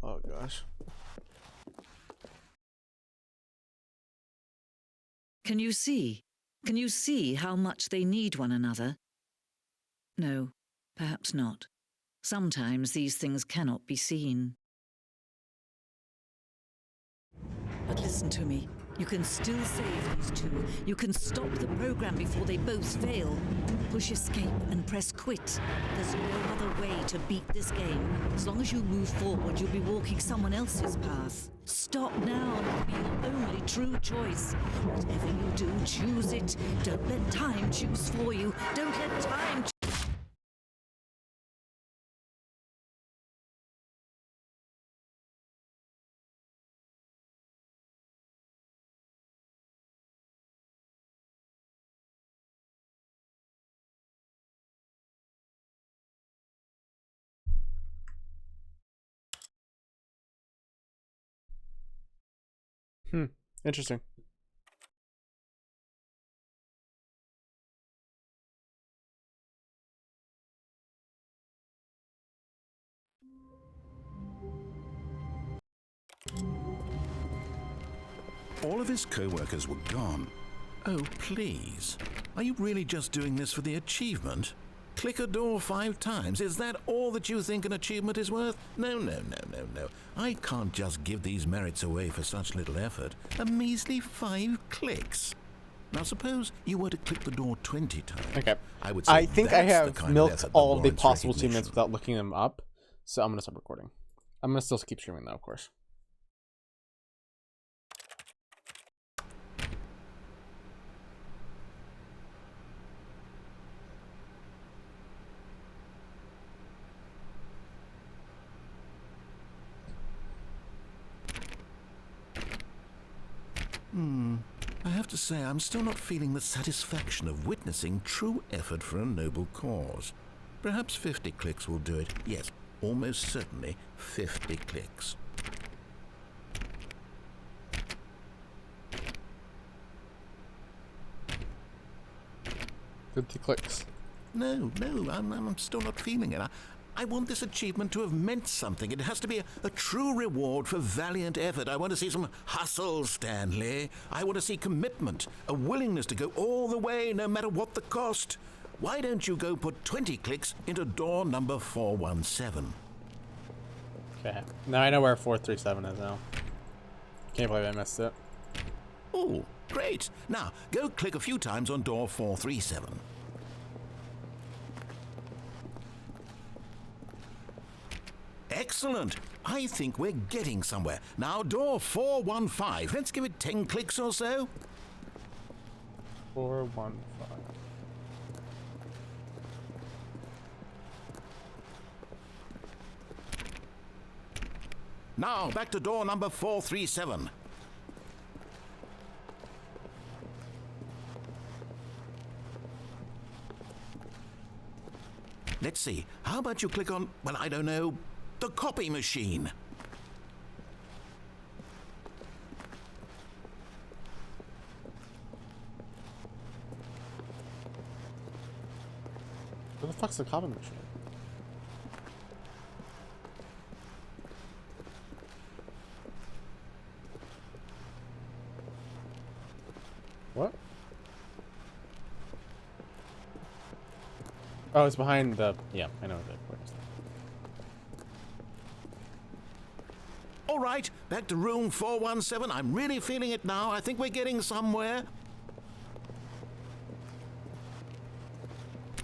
S1: Oh gosh.
S5: Can you see? Can you see how much they need one another? No, perhaps not. Sometimes these things cannot be seen. But listen to me. You can still save these two. You can stop the program before they both fail. Push escape and press quit. There's no other way to beat this game. As long as you move forward, you'll be walking someone else's path. Stop now and it'll be your only true choice. Whatever you do, choose it. Don't let time choose for you. Don't let time
S1: Interesting.
S2: All of his co-workers were gone. Oh, please. Are you really just doing this for the achievement? Click a door 5 times. Is that all that you think an achievement is worth? No. I can't just give these merits away for such little effort. A measly 5 clicks. Now suppose you were to click the door 20 times.
S1: Okay.
S2: I would say
S1: I think I
S2: that's the
S1: have
S2: kind of
S1: milked
S2: effort that
S1: all the
S2: warrants
S1: possible
S2: recognition.
S1: achievements without looking them up. So I'm gonna stop recording. I'm gonna still keep streaming though, of course.
S2: I have to say, I'm still not feeling the satisfaction of witnessing true effort for a noble cause. Perhaps 50 clicks will do it. Yes, almost certainly 50 clicks.
S1: Good clicks.
S2: No, I'm still not feeling it. I want this achievement to have meant something. It has to be a true reward for valiant effort. I want to see some hustle, Stanley. I want to see commitment, a willingness to go all the way, no matter what the cost. Why don't you go put 20 clicks into door number 417?
S1: Okay. Now I know where 437 is now. Can't believe I missed it.
S2: Oh, great. Now, go click a few times on door 437. Excellent. I think we're getting somewhere. Now, door 415. Let's give it 10 clicks or so.
S1: 415.
S2: Now, back to door number 437. Let's see. How about you click on, well, I don't know, the copy machine?
S1: Where the fuck's the copy machine? What? Oh, it's behind the... Yeah, I know that.
S2: All right, back to room 417. I'm really feeling it now. I think we're getting somewhere.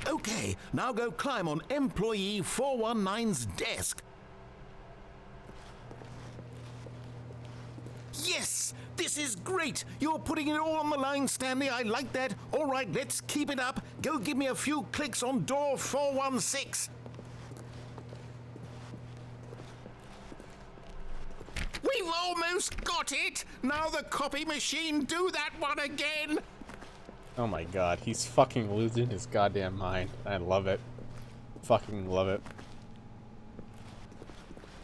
S2: Okay, now go climb on employee 419's desk. Yes! This is great! You're putting it all on the line, Stanley. I like that. All right, let's keep it up. Go give me a few clicks on door 416. We've almost got it! Now the copy machine, do that one again!
S1: Oh my god, he's fucking losing his goddamn mind. I love it. Fucking love it.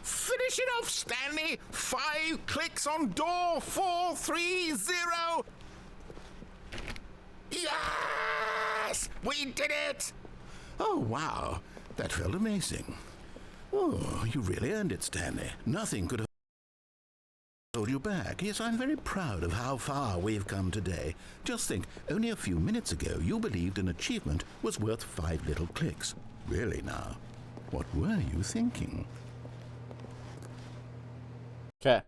S6: Finish it off, Stanley! 5 clicks on door 430! Yes! We did it!
S2: Oh, wow. That felt amazing. Oh, you really earned it, Stanley. Nothing could have hold you back. Yes, I'm very proud of how far we've come today. Just think, only a few minutes ago you believed an achievement was worth 5 little clicks. Really now, what were you thinking?
S1: Okay.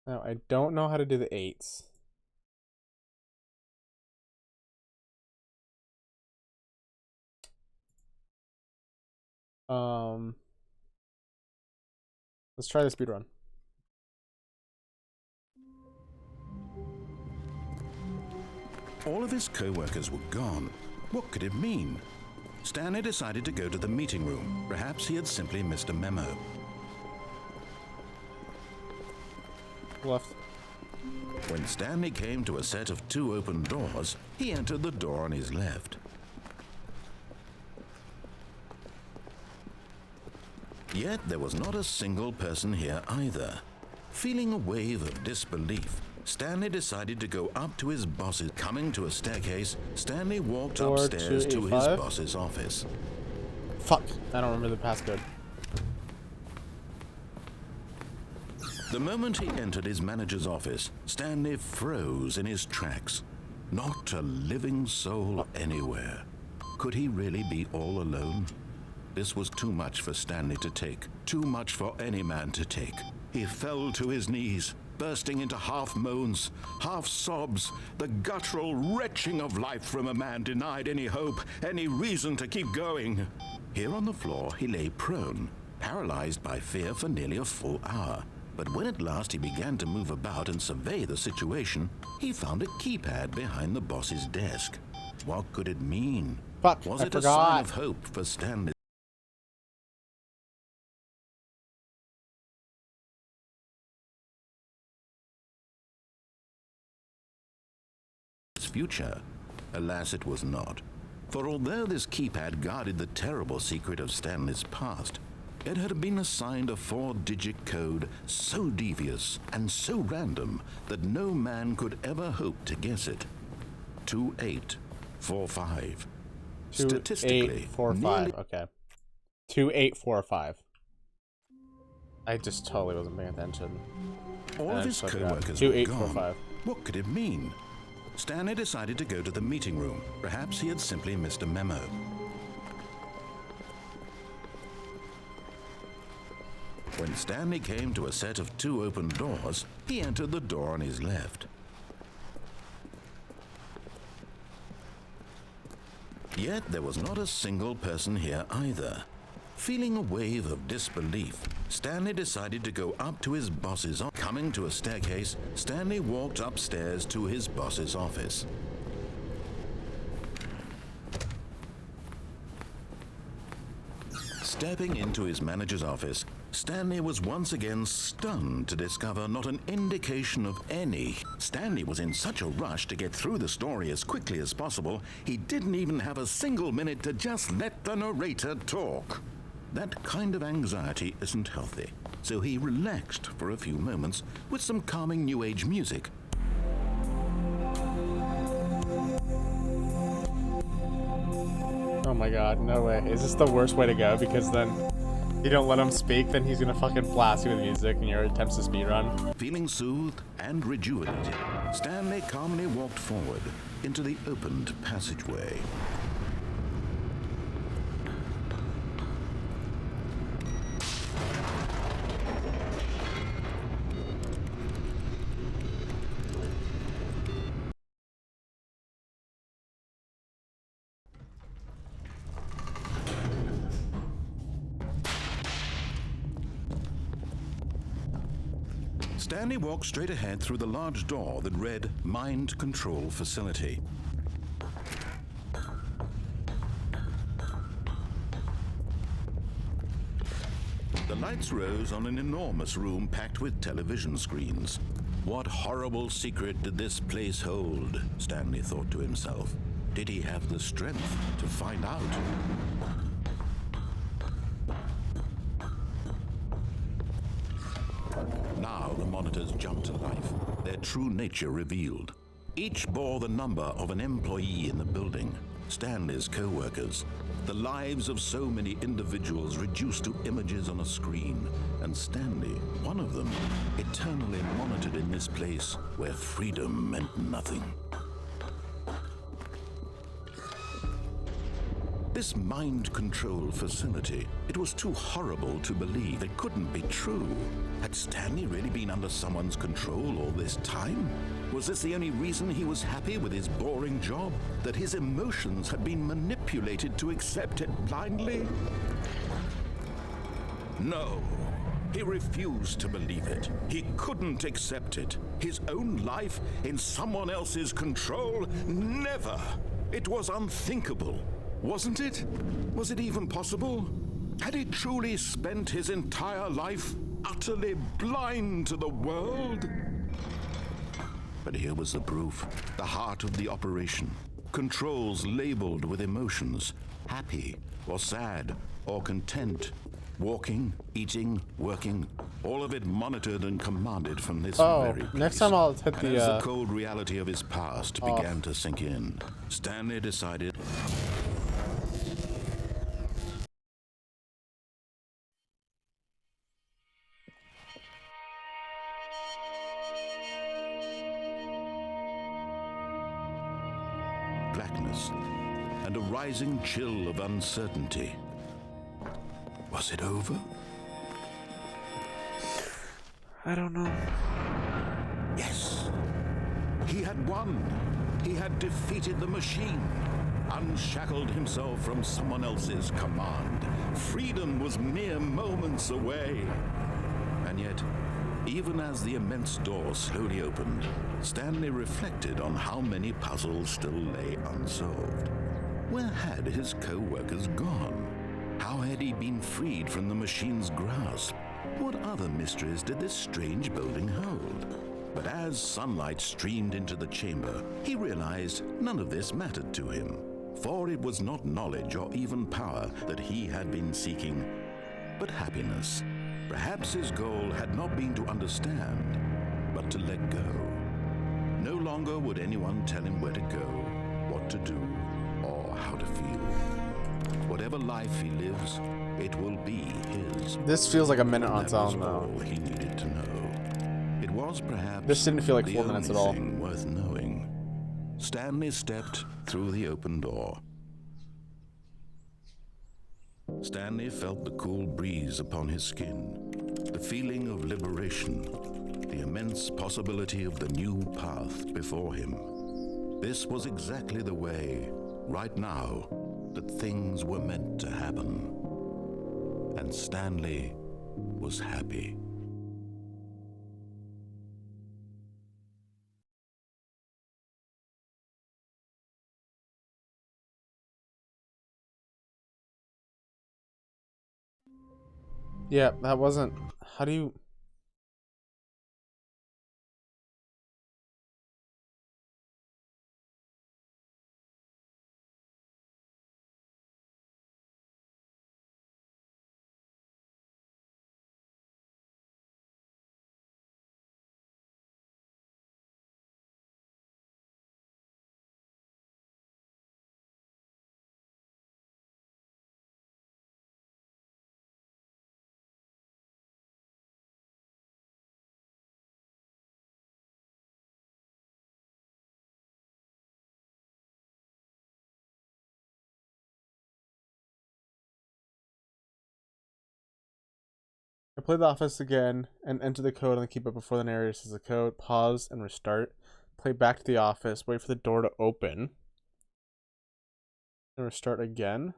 S1: Now, I don't know how to do the 8s. Let's try the speed run.
S2: All of his co-workers were gone. What could it mean? Stanley decided to go to the meeting room. Perhaps he had simply missed a memo.
S1: Left.
S2: When Stanley came to a set of 2 open doors, he entered the door on his left. Yet there was not a single person here either. Feeling a wave of disbelief, Stanley decided to go up to his boss's. Coming to a staircase, Stanley walked
S1: Door
S2: upstairs to his
S1: 285?
S2: boss's office.
S1: Fuck. I don't remember the passcode.
S2: The moment he entered his manager's office, Stanley froze in his tracks. Not a living soul anywhere. Could he really be all alone? This was too much for Stanley to take. Too much for any man to take. He fell to his knees, bursting into half moans, half sobs, the guttural retching of life from a man denied any hope, any reason to keep going. Here on the floor, he lay prone, paralyzed by fear for nearly a full hour. But when at last he began to move about and survey the situation, he found a keypad behind the boss's desk. What could it mean?
S1: Fuck,
S2: Was
S1: I
S2: it a sign
S1: forgot.
S2: of hope for Stanley's future? Alas, it was not. For although this keypad guarded the terrible secret of Stanley's past, it had been assigned a 4-digit code so devious and so random that no man could ever hope to guess it. 2845. Statistically,
S1: 2845.
S2: nearly
S1: Okay. 2845. I just totally wasn't paying attention.
S2: all
S1: And
S2: of
S1: I
S2: his
S1: just forgot.
S2: co-workers were
S1: 2845.
S2: gone. What could it mean? Stanley decided to go to the meeting room. Perhaps he had simply missed a memo. When Stanley came to a set of 2 open doors, he entered the door on his left. Yet there was not a single person here either. Feeling a wave of disbelief, Stanley decided to go up to his boss's office. Coming to a staircase, Stanley walked upstairs to his boss's office. Stepping into his manager's office, Stanley was once again stunned to discover not an indication of any. Stanley was in such a rush to get through the story as quickly as possible, he didn't even have a single minute to just let the narrator talk. That kind of anxiety isn't healthy, so he relaxed for a few moments with some calming New Age music.
S1: Oh my god, no way. Is this the worst way to go? Because then you don't let him speak, then he's gonna fucking blast you with music in your attempts to speedrun.
S2: Feeling soothed and rejuvenated, Stanley calmly walked forward into the opened passageway. Stanley walked straight ahead through the large door that read Mind Control Facility. lights rose on an enormous room packed with television screens. What horrible secret did this place hold? Stanley thought to himself. Did he have the strength to find out? Now the monitors jumped to life, their true nature revealed. Each bore the number of an employee in the building, Stanley's co-workers. The lives of so many individuals reduced to images on a screen, and Stanley, one of them, eternally monitored in this place where freedom meant nothing. This mind control facility, it was too horrible to believe. It couldn't be true. Had Stanley really been under someone's control all this time? Was this the only reason he was happy with his boring job? That his emotions had been manipulated to accept it blindly? No. He refused to believe it. He couldn't accept it. His own life in someone else's control? Never. It was unthinkable. Wasn't it? Was it even possible? Had he truly spent his entire life utterly blind to the world? But here was the proof, the heart of the operation. Controls labeled with emotions, happy or sad or content. Walking, eating, working, all of it monitored and commanded from this very place.
S1: Next time I'll hit
S2: and as the cold reality of his past began to sink in, Stanley decided... blackness and a rising chill of uncertainty. Was it over?
S1: I don't know.
S2: Yes. He had won. He had defeated the machine, unshackled himself from someone else's command. Freedom was mere moments away. And yet, even as the immense door slowly opened, Stanley reflected on how many puzzles still lay unsolved. Where had his co-workers gone? How had he been freed from the machine's grasp? What other mysteries did this strange building hold? But as sunlight streamed into the chamber, he realized none of this mattered to him, for it was not knowledge or even power that he had been seeking, but happiness. Perhaps his goal had not been to understand, but to let go. No longer would anyone tell him where to go, what to do, or how to feel. Whatever life he lives, it will be his.
S1: This feels like a minute on its
S2: That was
S1: own, though.
S2: all he needed to know. It was perhaps
S1: This didn't feel like
S2: the
S1: 4 minutes at
S2: only
S1: all.
S2: thing worth knowing. Stanley stepped through the open door. Stanley felt the cool breeze upon his skin, the feeling of liberation, the immense possibility of the new path before him. This was exactly the way, right now, that things were meant to happen. And Stanley was happy.
S1: Yeah, that wasn't... How do you... I play The Office again and enter the code on the keyboard before the narrator says the code. Pause and restart. Play back to The Office. Wait for the door to open. And restart again.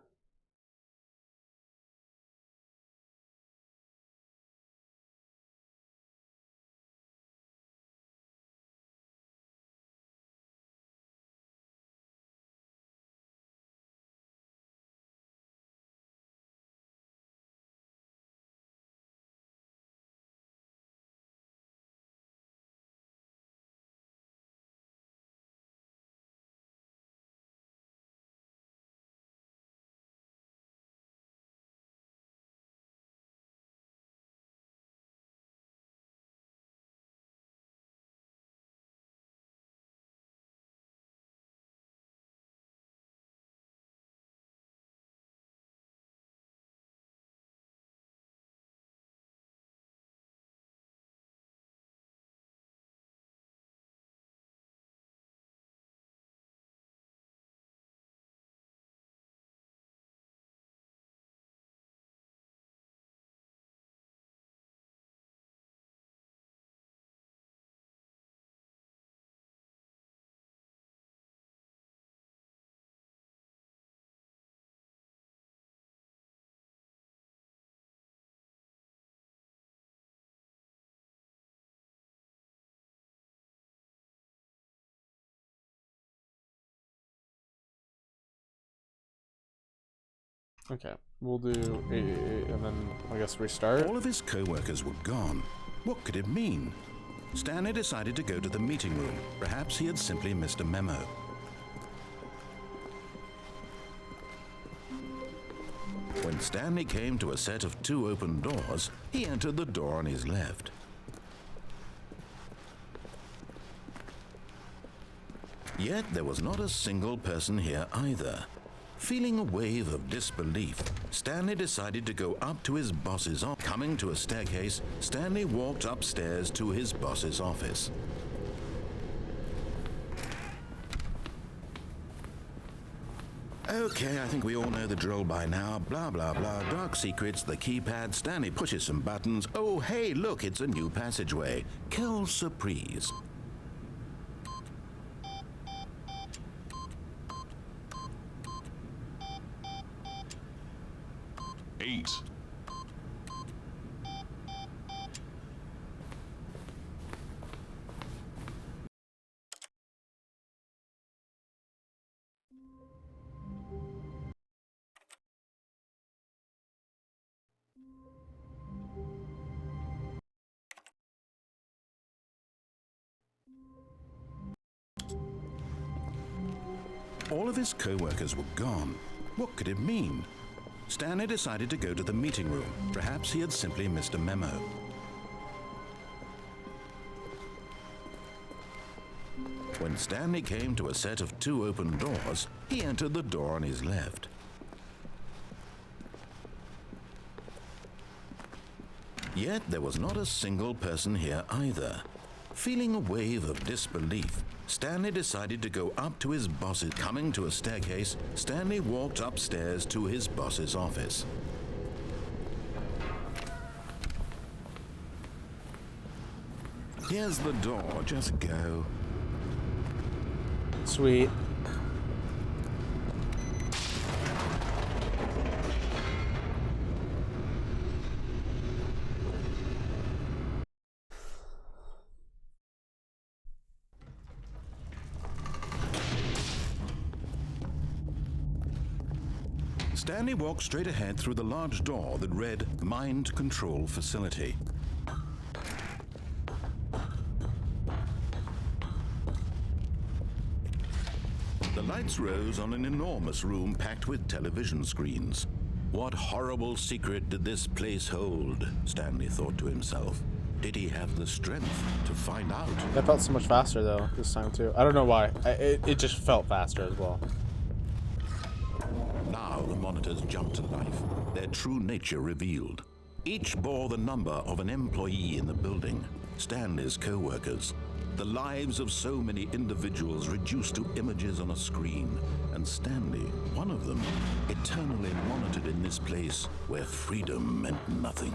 S1: Okay, we'll do 8, and then I guess restart.
S2: All of his co-workers were gone. What could it mean? Stanley decided to go to the meeting room. Perhaps he had simply missed a memo. When Stanley came to a set of 2 open doors, he entered the door on his left. Yet there was not a single person here either. Feeling a wave of disbelief, Stanley decided to go up to his boss's office. Coming to a staircase, Stanley walked upstairs to his boss's office. Okay, I think we all know the drill by now. Blah, blah, blah. Dark secrets, the keypad. Stanley pushes some buttons. Oh, hey, look, it's a new passageway. Quelle surprise.
S6: Eight.
S2: All of his co-workers were gone. What could it mean? Stanley decided to go to the meeting room. Perhaps he had simply missed a memo. When Stanley came to a set of 2 open doors, he entered the door on his left. Yet there was not a single person here either. Feeling a wave of disbelief, Stanley decided to go up to his boss's. Coming to a staircase, Stanley walked upstairs to his boss's office. Here's the door, just go.
S1: Sweet.
S2: Stanley walked straight ahead through the large door that read Mind Control Facility. The lights rose on an enormous room packed with television screens. What horrible secret did this place hold? Stanley thought to himself. Did he have the strength to find out?
S1: That felt so much faster though this time too. I don't know why. It just felt faster as well.
S2: Now the monitors jumped to life, their true nature revealed. Each bore the number of an employee in the building, Stanley's co-workers. The lives of so many individuals reduced to images on a screen, and Stanley, one of them, eternally monitored in this place where freedom meant nothing.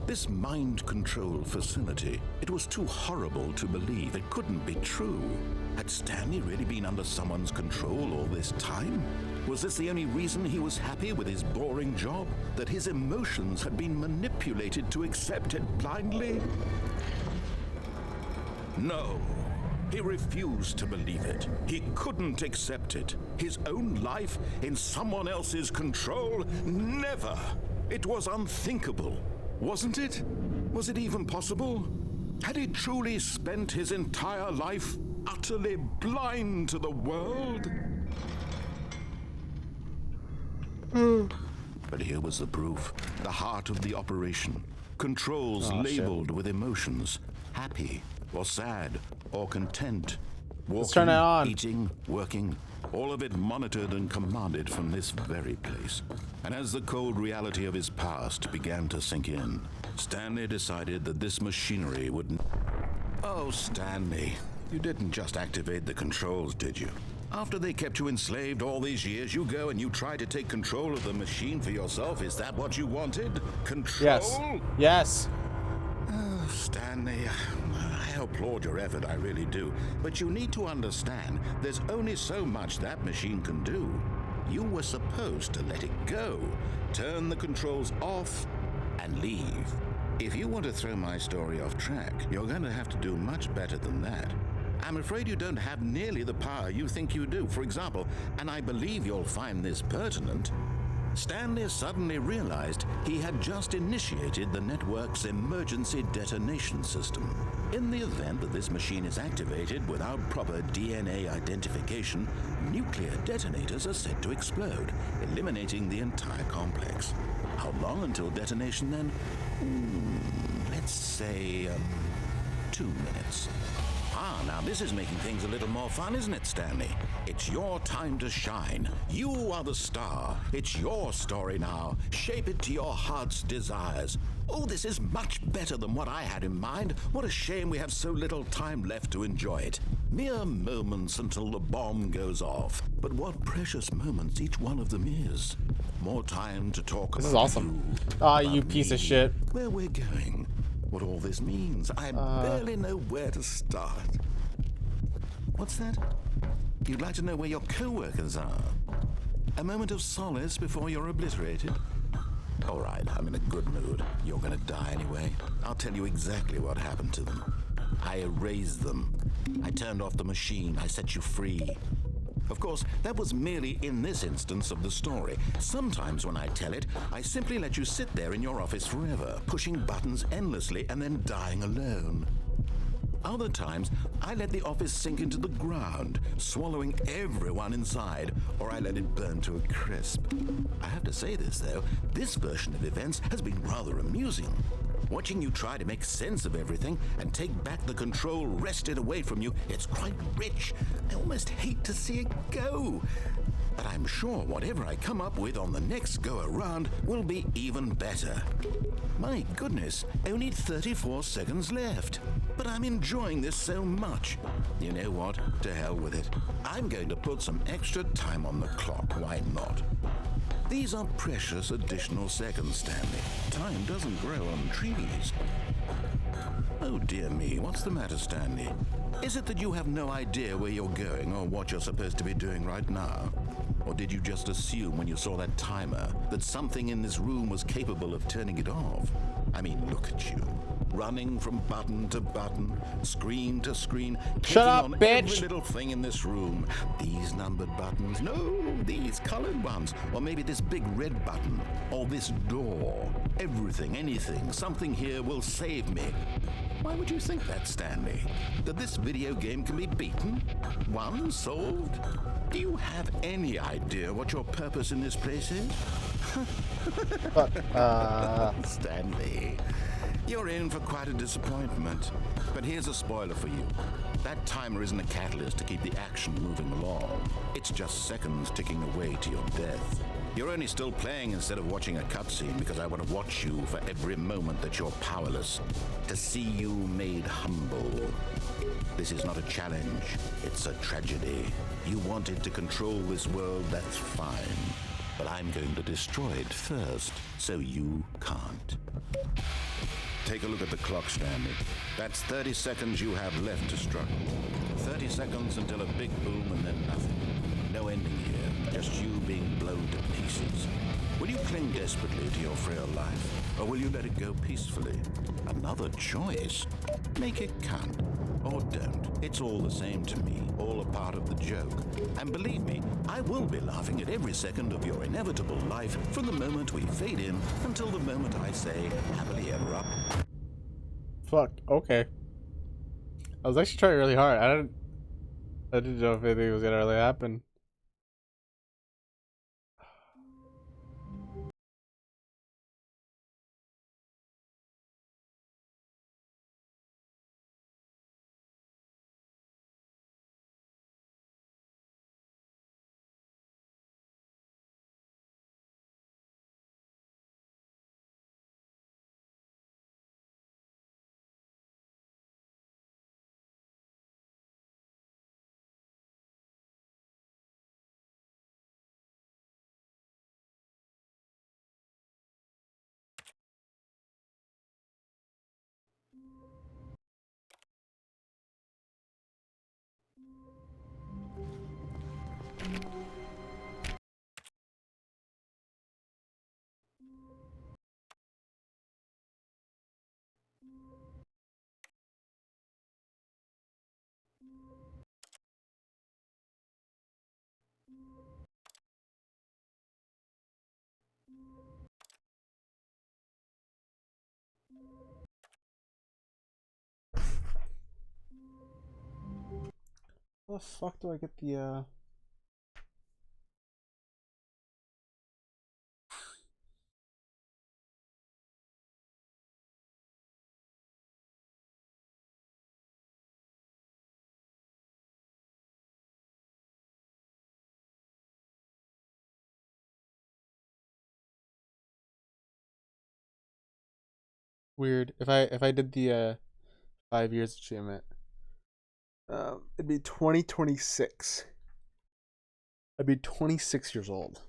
S2: This mind control facility, it was too horrible to believe. It couldn't be true. Had Stanley really been under someone's control all this time? Was this the only reason he was happy with his boring job? That his emotions had been manipulated to accept it blindly? No. He refused to believe it. He couldn't accept it. His own life in someone else's control? Never. It was unthinkable. Wasn't it? Was it even possible? Had he truly spent his entire life utterly blind to the world? But here was the proof. The heart of the operation. Controls labeled with emotions. Happy or sad or content. Walking,
S1: let's turn it on.
S2: Eating, working. All of it monitored and commanded from this very place. And as the cold reality of his past began to sink in, Stanley decided that this machinery would... Oh, Stanley, you didn't just activate the controls, did you? After they kept you enslaved all these years, you go and you try to take control of the machine for yourself. Is that what you wanted? Control?
S1: Yes. Yes.
S2: Oh, Stanley, I applaud your effort, I really do. But you need to understand, there's only so much that machine can do. You were supposed to let it go, turn the controls off, and leave. If you want to throw my story off track, you're going to have to do much better than that. I'm afraid you don't have nearly the power you think you do. For example, and I believe you'll find this pertinent, Stanley suddenly realized he had just initiated the network's emergency detonation system. In the event that this machine is activated without proper DNA identification, nuclear detonators are said to explode, eliminating the entire complex. How long until detonation then? Let's say 2 minutes. Now this is making things a little more fun, isn't it, Stanley? It's your time to shine. You are the star. It's your story now. Shape it to your heart's desires. Oh, this is much better than what I had in mind. What a shame we have so little time left to enjoy it. Mere moments until the bomb goes off. But what precious moments each one of them is. More time to talk about.
S1: This is awesome. You piece of shit.
S2: Where we're going. What all this means. I barely know where to start. What's that? You'd like to know where your co-workers are? A moment of solace before you're obliterated? All right, I'm in a good mood. You're gonna die anyway. I'll tell you exactly what happened to them. I erased them. I turned off the machine. I set you free. Of course, that was merely in this instance of the story. Sometimes when I tell it, I simply let you sit there in your office forever, pushing buttons endlessly and then dying alone. Other times, I let the office sink into the ground, swallowing everyone inside, or I let it burn to a crisp. I have to say this, though, this version of events has been rather amusing. Watching you try to make sense of everything and take back the control wrested away from you, it's quite rich. I almost hate to see it go. But I'm sure whatever I come up with on the next go-around will be even better. My goodness, only 34 seconds left. But I'm enjoying this so much. You know what? To hell with it. I'm going to put some extra time on the clock. Why not? These are precious additional seconds, Stanley. Time doesn't grow on trees. Oh dear me, what's the matter, Stanley? Is it that you have no idea where you're going or what you're supposed to be doing right now? Or did you just assume when you saw that timer that something in this room was capable of turning it off? I mean, look at you. Running from button to button, screen to screen,
S1: Shut up,
S2: on
S1: bitch!
S2: every little thing in this room. These numbered buttons, no, these colored ones, or maybe this big red button, or this door. Everything, anything, something here will save me. Why would you think that, Stanley? That this video game can be beaten? Won? Solved? Do you have any idea what your purpose in this place is? Stanley, you're in for quite a disappointment. But here's a spoiler for you. That timer isn't a catalyst to keep the action moving along. It's just seconds ticking away to your death. You're only still playing instead of watching a cutscene because I want to watch you for every moment that you're powerless, to see you made humble. This is not a challenge, it's a tragedy. You wanted to control this world, that's fine. But I'm going to destroy it first, so you can't. Take a look at the clock, Stanley. That's 30 seconds you have left to struggle. 30 seconds until a big boom and then nothing. No ending here, just you being blown to pieces. Will you cling desperately to your frail life, or will you let it go peacefully? Another choice. Make it count, or don't. It's all the same to me, all a part of the joke. And believe me, I will be laughing at every second of your inevitable life from the moment we fade in until the moment I say, happily ever up.
S1: Fuck, okay. I was actually trying really hard. I didn't know if anything was gonna really happen. How the fuck do I get the weird. If I did the 5 years achievement, it'd be 2026. I'd be 26 years old.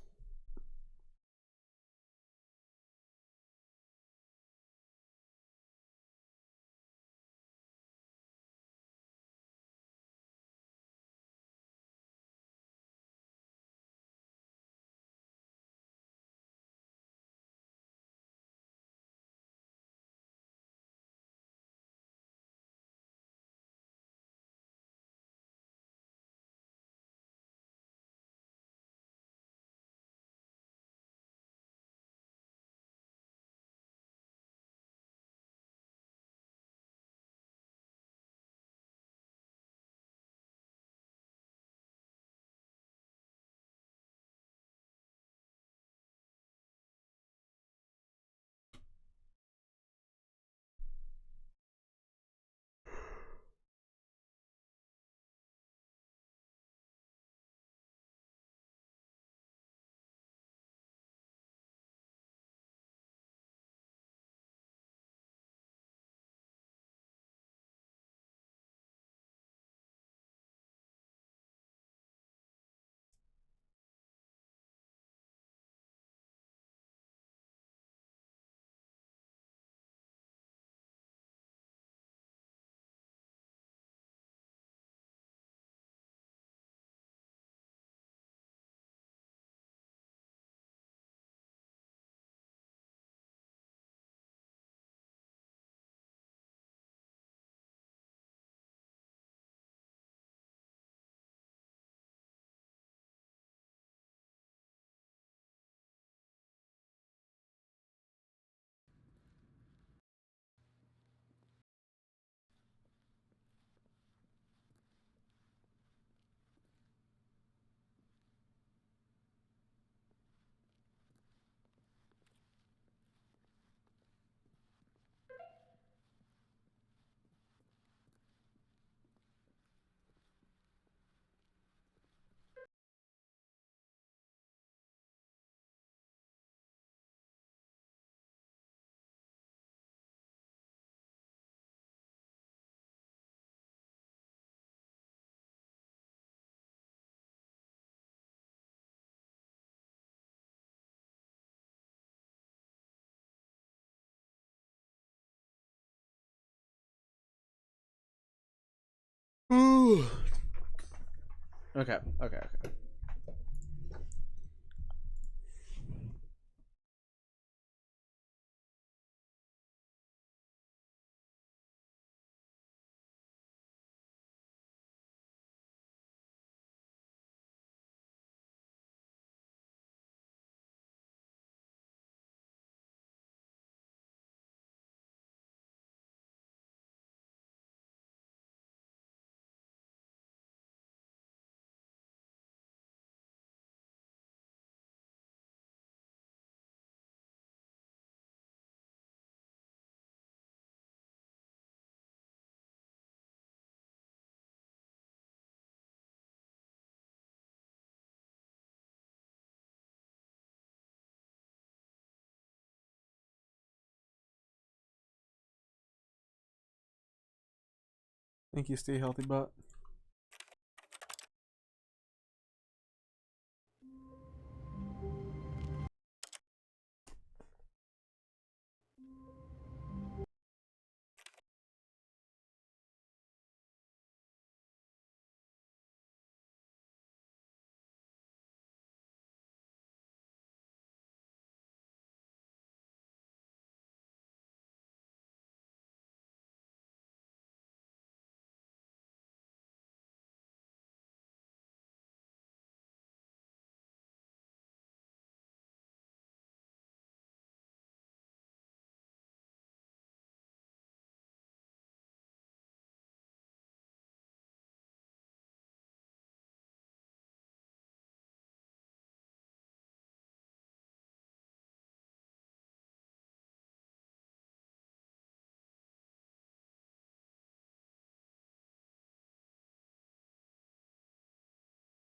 S1: Ooh. Okay. Thank you. Stay healthy, bot.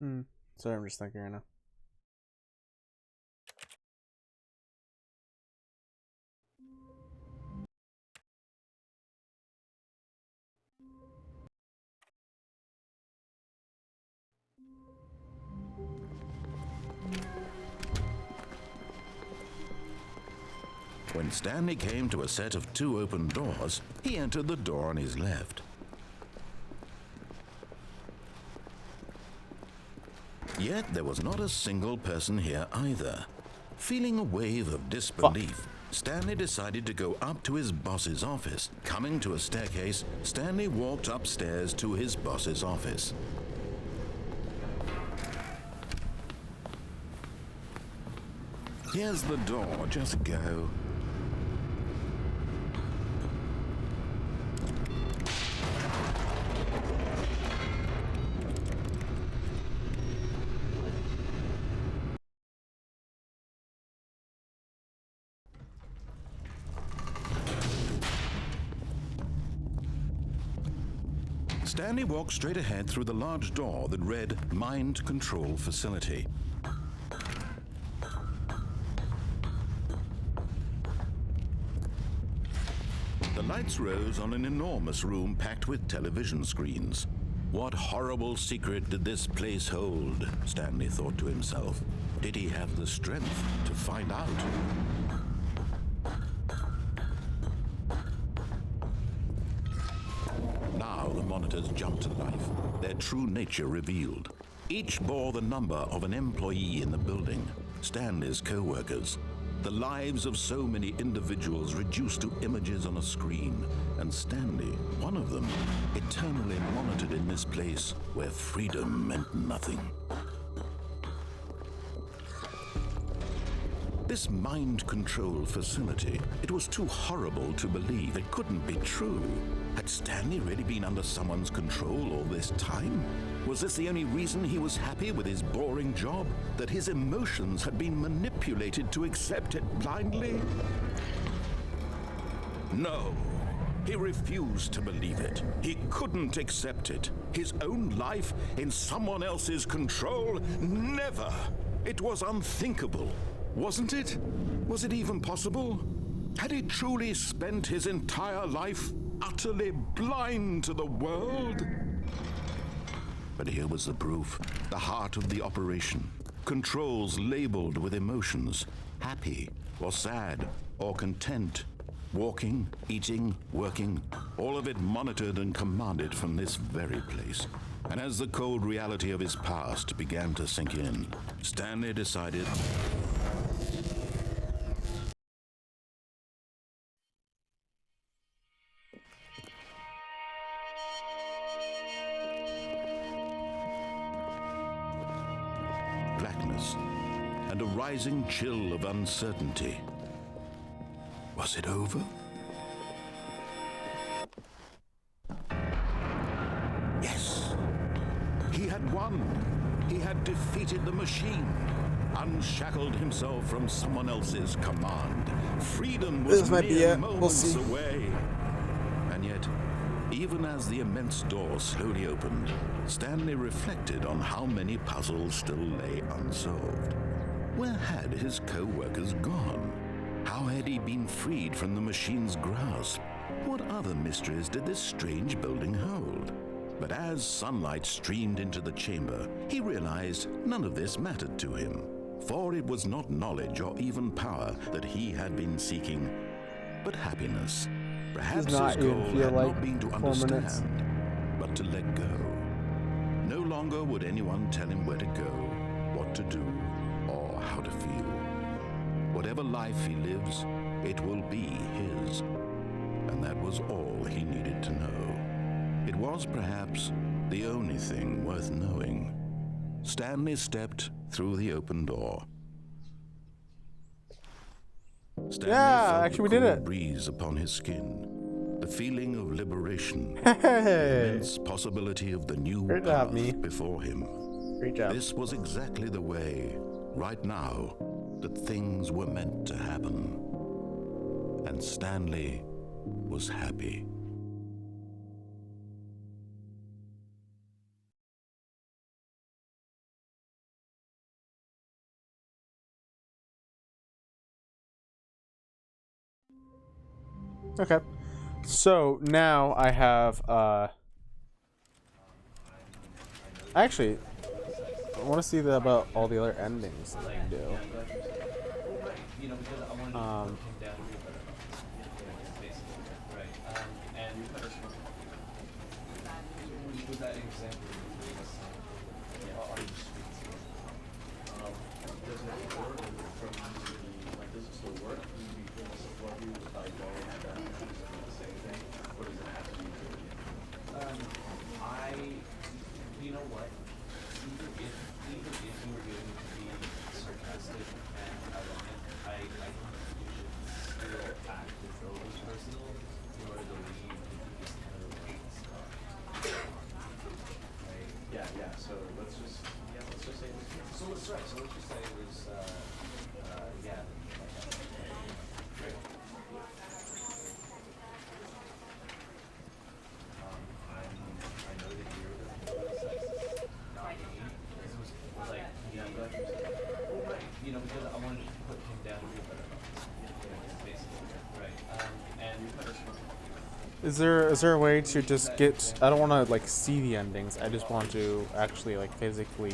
S1: Sorry, I'm just thinking right now.
S2: When Stanley came to a set of 2 open doors, he entered the door on his left. Yet there was not a single person here either. Feeling a wave of disbelief, Stanley decided to go up to his boss's office. Coming to a staircase, Stanley walked upstairs to his boss's office. Here's the door, just go. Stanley walked straight ahead through the large door that read Mind Control Facility. The lights rose on an enormous room packed with television screens. What horrible secret did this place hold? Stanley thought to himself. Did he have the strength to find out? Now the monitors jumped to life, their true nature revealed. Each bore the number of an employee in the building, Stanley's co-workers. The lives of so many individuals reduced to images on a screen, and Stanley, one of them, eternally monitored in this place where freedom meant nothing. This mind control facility, it was too horrible to believe. It couldn't be true. Had Stanley really been under someone's control all this time? Was this the only reason he was happy with his boring job? That his emotions had been manipulated to accept it blindly? No. He refused to believe it. He couldn't accept it. His own life in someone else's control? Never! It was unthinkable. Wasn't it? Was it even possible? Had he truly spent his entire life utterly blind to the world? But here was the proof, the heart of the operation. Controls labeled with emotions, happy or sad or content. Walking, eating, working, all of it monitored and commanded from this very place. And as the cold reality of his past began to sink in, Stanley decided blackness and a rising chill of uncertainty. Was it over? Yes. He had won. He had defeated the machine, unshackled himself from someone else's command. Freedom was mere moments away. And yet, even as the immense door slowly opened, Stanley reflected on how many puzzles still lay unsolved. Where had his co-workers gone? How had he been freed from the machine's grasp? What other mysteries did this strange building hold? But as sunlight streamed into the chamber, he realized none of this mattered to him. For it was not knowledge or even power that he had been seeking, but happiness. Perhaps his goal had not been to understand, but to let go. No longer would anyone tell him where to go, what to do, or how to feel. Whatever life he lives, it will be his. And that was all he needed to know. It was perhaps the only thing worth knowing. Stanley stepped through the open door. Stanley felt
S1: actually we
S2: the
S1: did
S2: cool
S1: it.
S2: breeze upon his skin, the feeling of liberation, the immense possibility of the new
S1: Great job,
S2: path
S1: me.
S2: before him.
S1: Great job.
S2: This was exactly the way, right now, that things were meant to happen. And Stanley was happy.
S1: Okay. So now I have actually I want to see about all the other endings that I can do. Is there a way to just get? I don't want to like see the endings. I just want to actually like physically.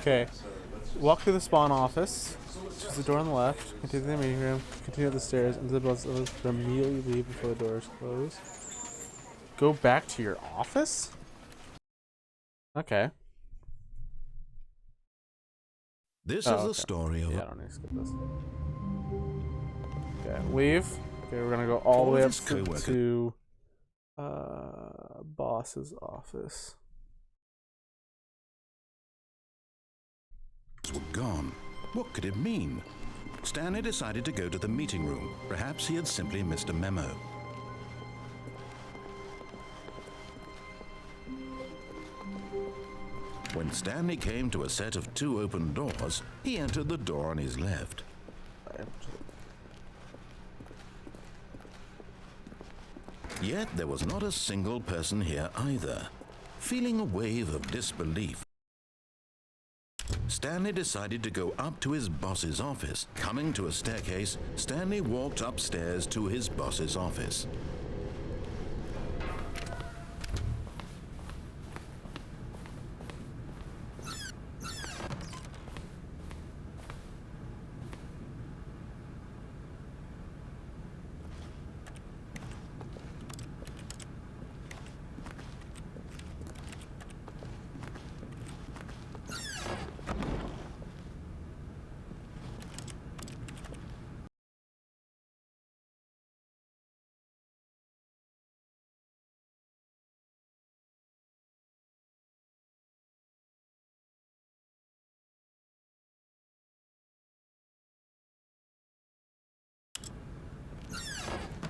S1: Okay. Walk through the spawn office. Choose the door on the left. Continue to the meeting room. Continue up the stairs into the bus. Immediately leave before the doors close. Go back to your office? Okay.
S2: This is the story of
S1: I don't need to skip this. Okay, leave. Okay, we're gonna go all the way up to boss's office.
S2: were gone. What could it mean? Stanley decided to go to the meeting room. Perhaps he had simply missed a memo. When Stanley came to a set of 2 open doors, he entered the door on his left. Yet there was not a single person here either. Feeling a wave of disbelief, Stanley decided to go up to his boss's office. Coming to a staircase, Stanley walked upstairs to his boss's office.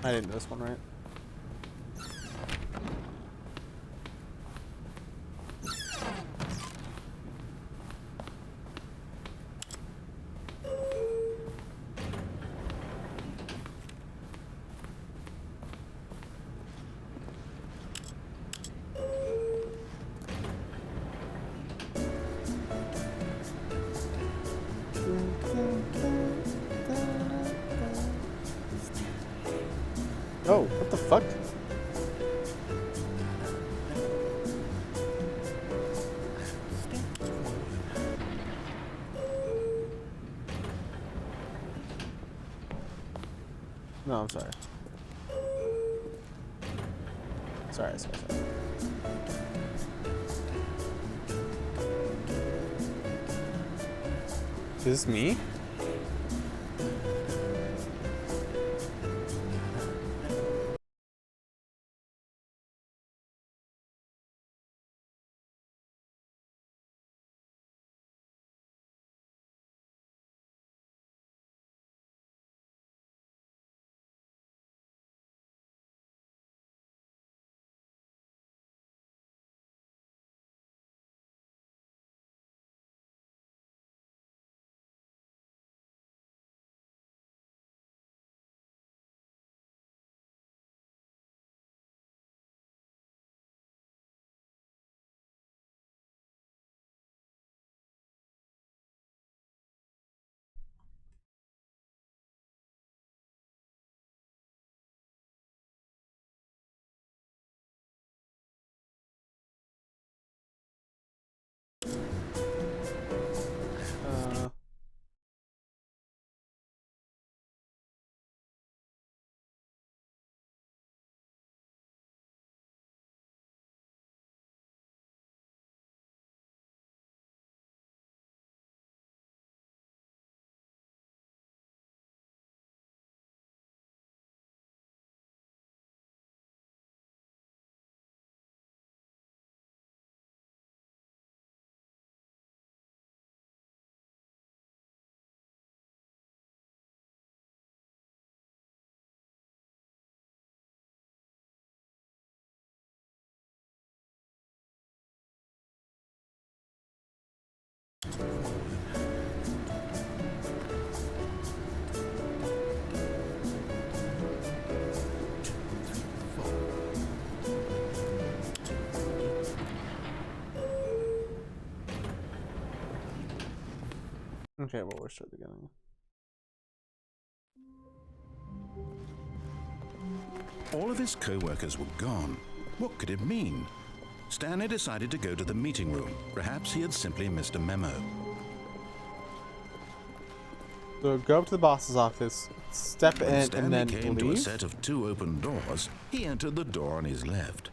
S1: I didn't know this one right. Oh, what the fuck? No, I'm sorry. Sorry. Is this me? Uh, okay, well, we're still beginning.
S2: All of his co-workers were gone. What could it mean? Stanley decided to go to the meeting room. Perhaps he had simply missed a memo.
S1: So go up to the boss's office, step
S2: When
S1: in,
S2: Stanley
S1: and then
S2: came to a
S1: leave.
S2: set of 2 open doors, he entered the door on his left.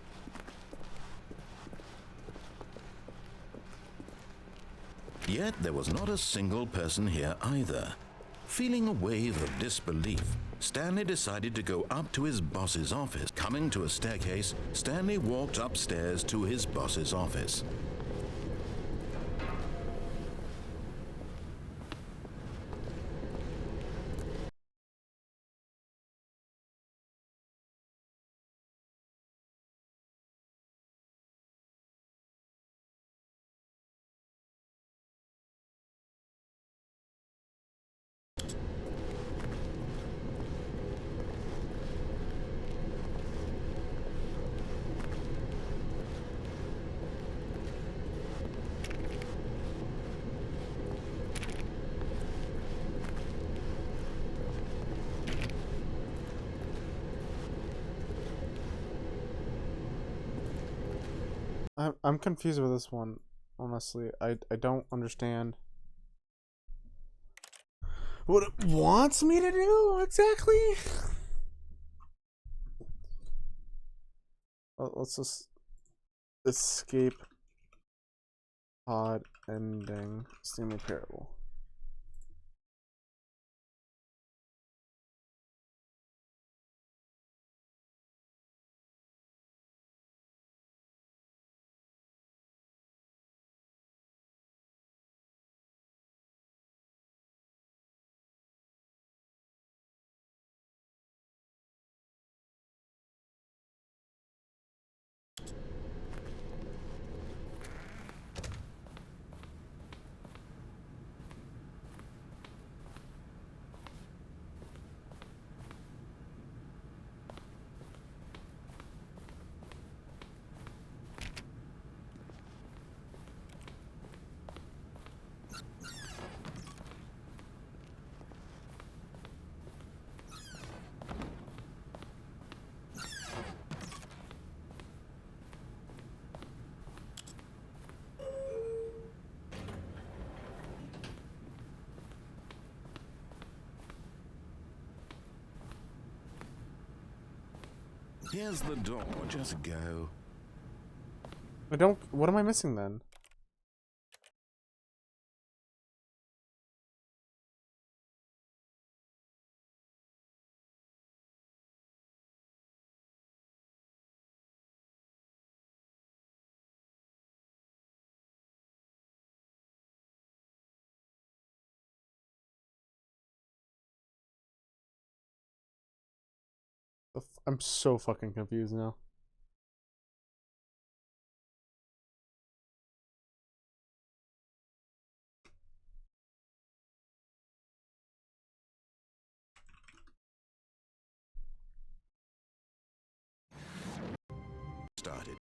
S2: Yet there was not a single person here either. Feeling a wave of disbelief, Stanley decided to go up to his boss's office. Coming to a staircase, Stanley walked upstairs to his boss's office.
S1: I'm confused with this one, honestly. I don't understand what it wants me to do exactly. Let's just escape pod ending Stanley Parable.
S2: Here's the door. Just go.
S1: I don't. What am I missing then? I'm so fucking confused now.
S2: Started.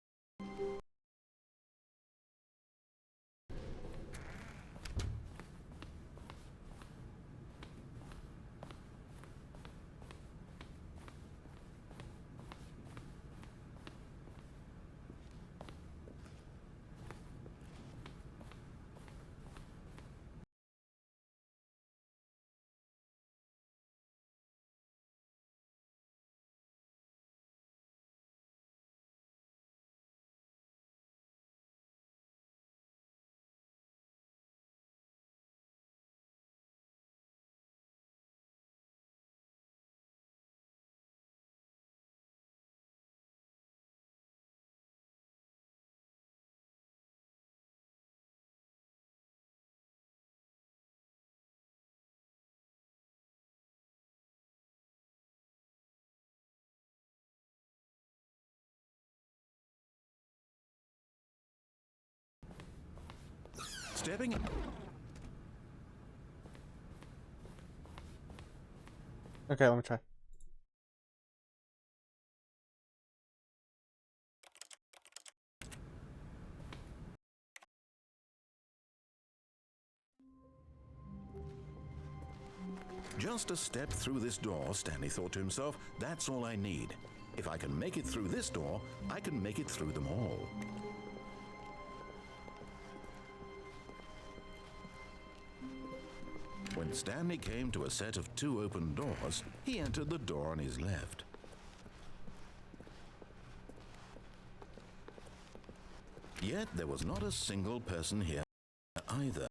S2: Stepping.
S1: Okay, let me try.
S2: Just a step through this door, Stanley thought to himself. That's all I need. If I can make it through this door, I can make it through them all. When Stanley came to a set of 2 open doors, he entered the door on his left. Yet there was not a single person here either.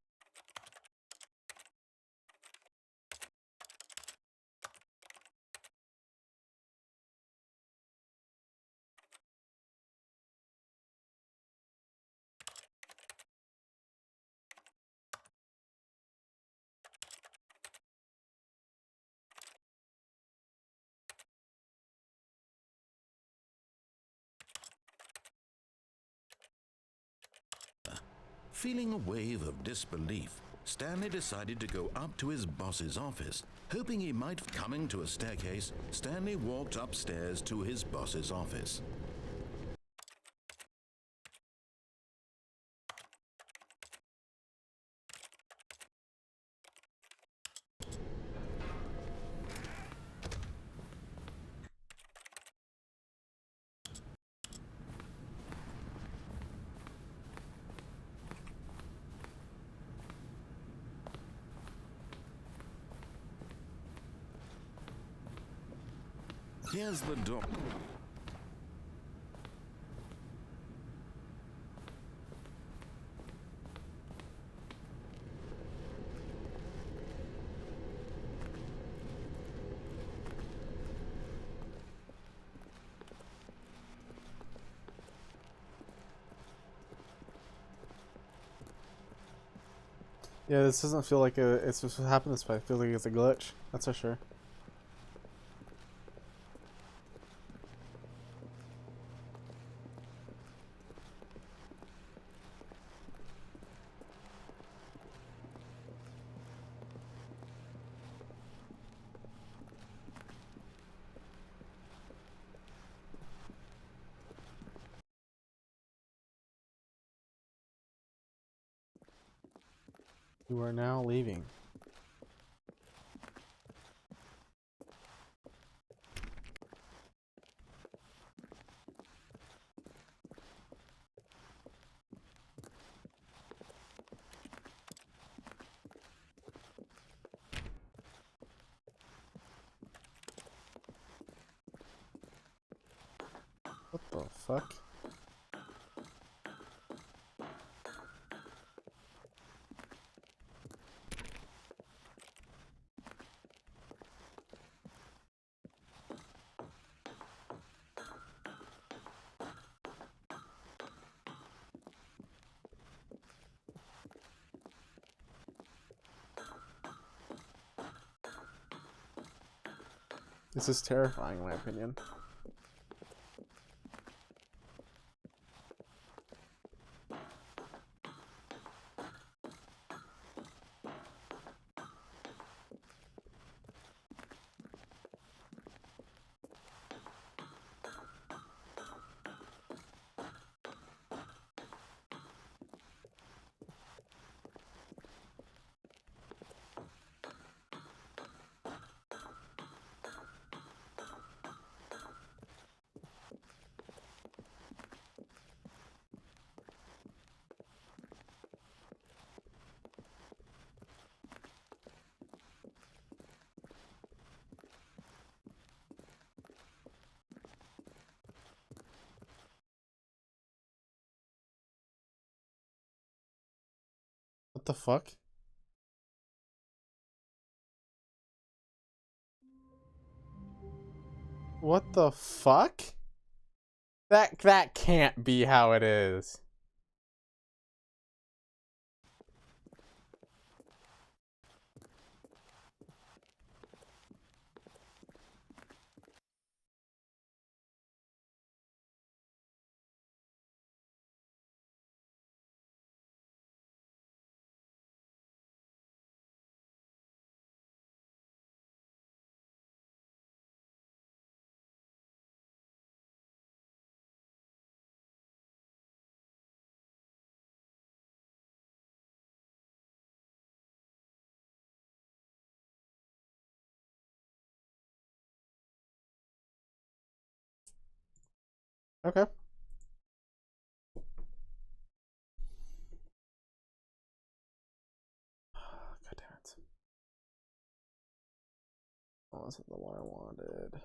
S2: Feeling a wave of disbelief, Stanley decided to go up to his boss's office. Hoping he might coming to a staircase, Stanley walked upstairs to his boss's office. Here's the door.
S1: Yeah, this doesn't feel like it's supposed to happen this way. It feels like it's a glitch. That's for sure. You are now leaving. the fuck? This is terrifying, in my opinion. What the fuck? What the fuck? That can't be how it is. Okay. God damn it. That wasn't the one I wanted.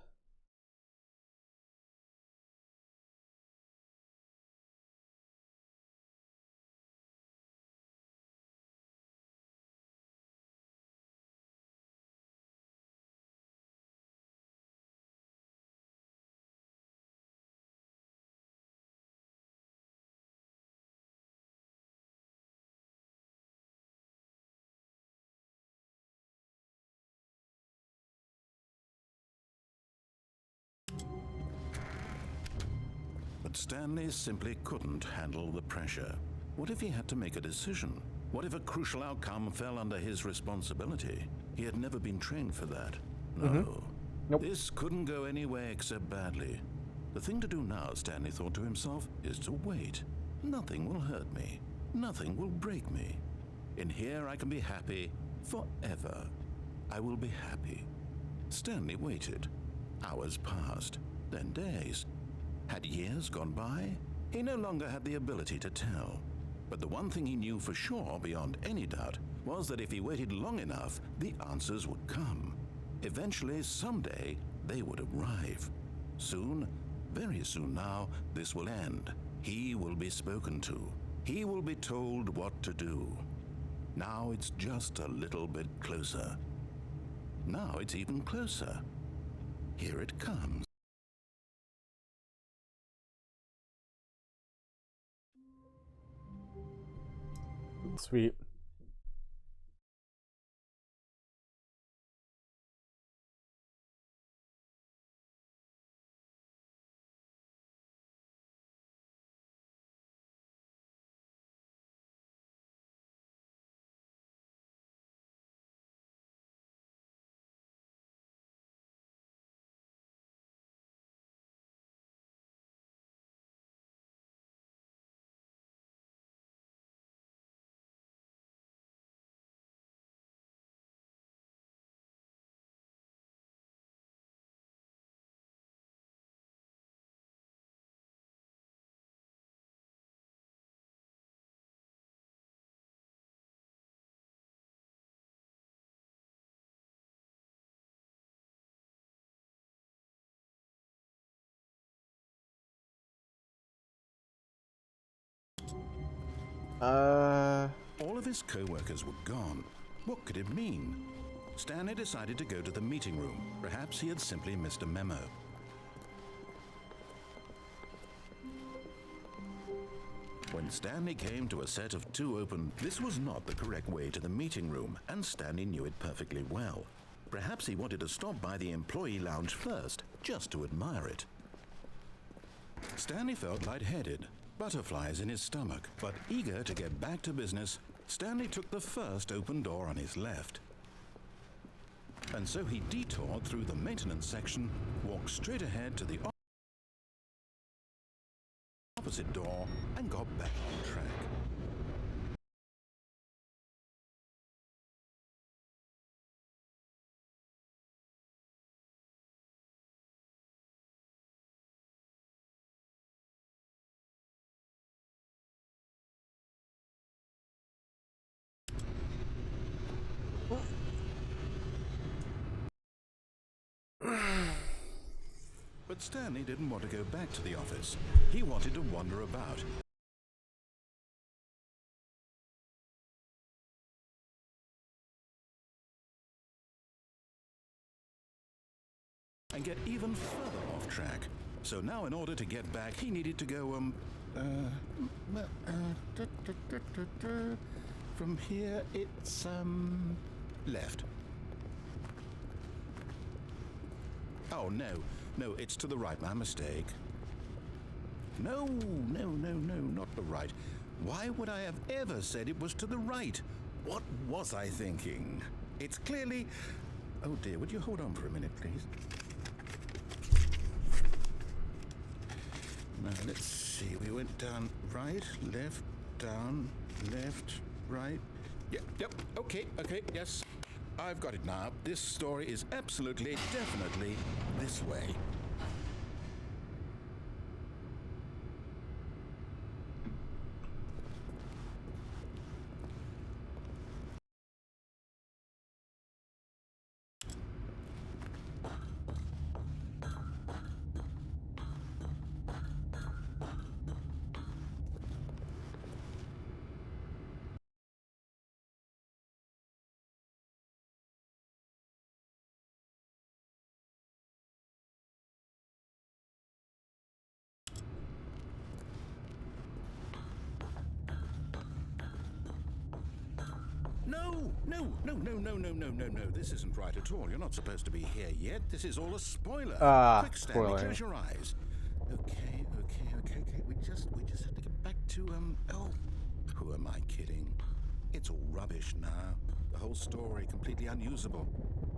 S2: But Stanley simply couldn't handle the pressure. What if he had to make a decision? What if a crucial outcome fell under his responsibility? He had never been trained for that. No.
S1: Nope.
S2: This couldn't go anywhere except badly. The thing to do now, Stanley thought to himself, is to wait. Nothing will hurt me. Nothing will break me. In here I can be happy forever. I will be happy. Stanley waited. Hours passed, then days. Had years gone by? He no longer had the ability to tell. But the one thing he knew for sure, beyond any doubt, was that if he waited long enough, the answers would come. Eventually, someday, they would arrive. Soon, very soon now, this will end. He will be spoken to. He will be told what to do. Now it's just a little bit closer. Now it's even closer. Here it comes.
S1: Sweet.
S2: All of his co-workers were gone. What could it mean? Stanley decided to go to the meeting room. Perhaps he had simply missed a memo. When Stanley came to a set of 2 open, this was not the correct way to the meeting room, and Stanley knew it perfectly well. Perhaps he wanted to stop by the employee lounge first, just to admire it. Stanley felt lightheaded, butterflies in his stomach, but eager to get back to business, Stanley took the first open door on his left. And so he detoured through the maintenance section, walked straight ahead to the opposite door, and got back on track. But Stanley didn't want to go back to the office. He wanted to wander about. And get even further off track. So now in order to get back, he needed to go, from here it's, left. Oh, no, it's to the right, my mistake. No, not the right. Why would I have ever said it was to the right? What was I thinking? It's clearly... Oh dear, would you hold on for a minute, please? Now, let's see, we went down right, left, down, left, right. Yep, okay, yes. I've got it now. This story is absolutely, definitely this way. No. This isn't right at all. You're not supposed to be here yet. This is all a spoiler. Quick, Stanley,
S1: spoiler.
S2: close your eyes. Okay. We just have to get back to, oh, who am I kidding? It's all rubbish now. The whole story completely unusable.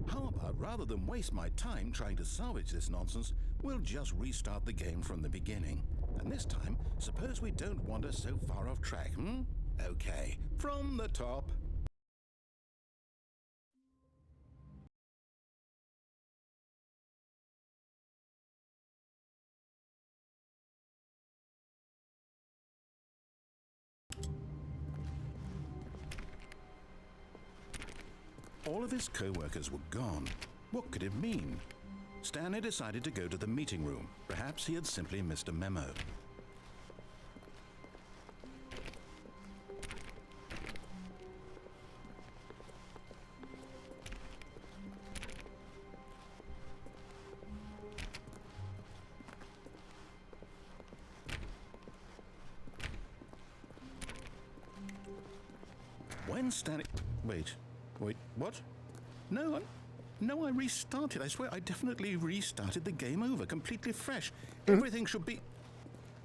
S2: How about, rather than waste my time trying to salvage this nonsense, we'll just restart the game from the beginning. And this time, suppose we don't wander so far off track, Okay, from the top. All of his co-workers were gone. What could it mean? Stanley decided to go to the meeting room. Perhaps he had simply missed a memo. When Stanley... Wait, what? No, I restarted. I swear I definitely restarted the game over, completely fresh. Everything should be...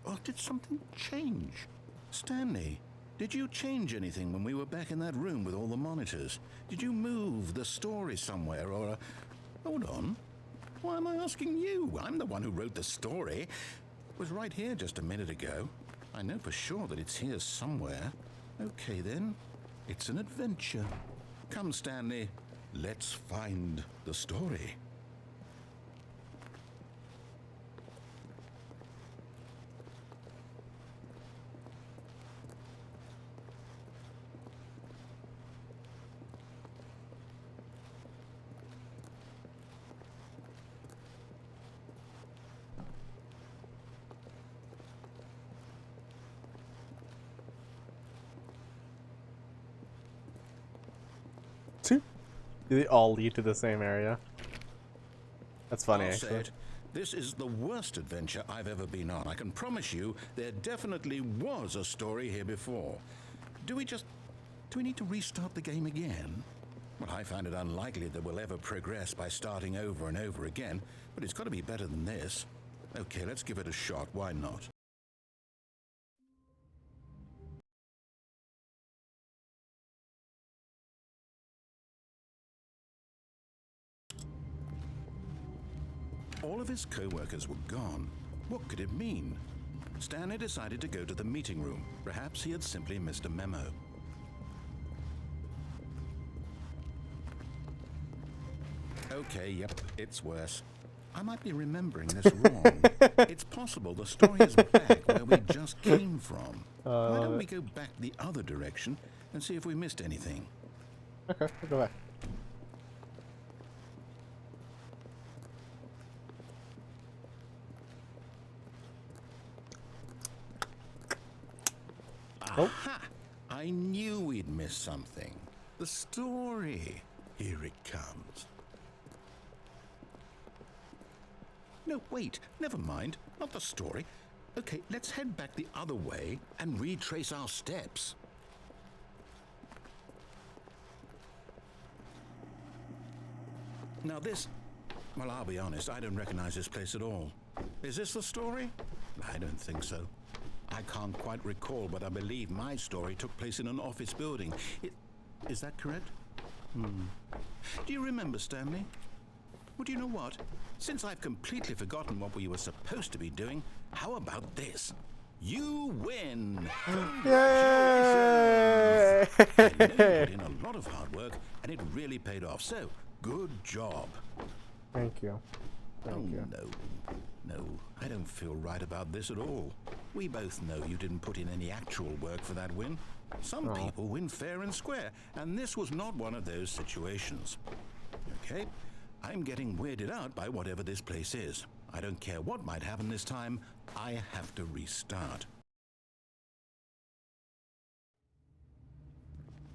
S2: Oh, did something change? Stanley, did you change anything when we were back in that room with all the monitors? Did you move the story somewhere or... Hold on. Why am I asking you? I'm the one who wrote the story. It was right here just a minute ago. I know for sure that it's here somewhere. Okay, then. It's an adventure. Come, Stanley. Let's find the story.
S1: They all lead to the same area. That's funny,
S2: I'll say
S1: actually.
S2: it. This is the worst adventure I've ever been on. I can promise you there definitely was a story here before. Do we need to restart the game again? Well, I find it unlikely that we'll ever progress by starting over and over again, but it's got to be better than this. Okay, let's give it a shot. Why not? All of his co-workers were gone. What could it mean? Stanley decided to go to the meeting room. Perhaps he had simply missed a memo. Okay, yep, it's worse. I might be remembering this wrong. It's possible the story is back where we just came from. Why don't we go back the other direction and see if we missed anything?
S1: Okay, we'll go back.
S2: Aha! I knew we'd missed something. The story. Here it comes. No, wait. Never mind. Not the story. Okay, let's head back the other way and retrace our steps. Now this... Well, I'll be honest, I don't recognize this place at all. Is this the story? I don't think so. I can't quite recall, but I believe my story took place in an office building. Is that correct? Do you remember, Stanley? Well, do you know what? Since I've completely forgotten what we were supposed to be doing, how about this? You win!
S1: Yay!
S2: I know you put in a lot of hard work, and it really paid off, so good job.
S1: Thank you. Thank you.
S2: No, I don't feel right about this at all. We both know you didn't put in any actual work for that win. Some people win fair and square, and this was not one of those situations. Okay, I'm getting weirded out by whatever this place is. I don't care what might happen this time, I have to restart.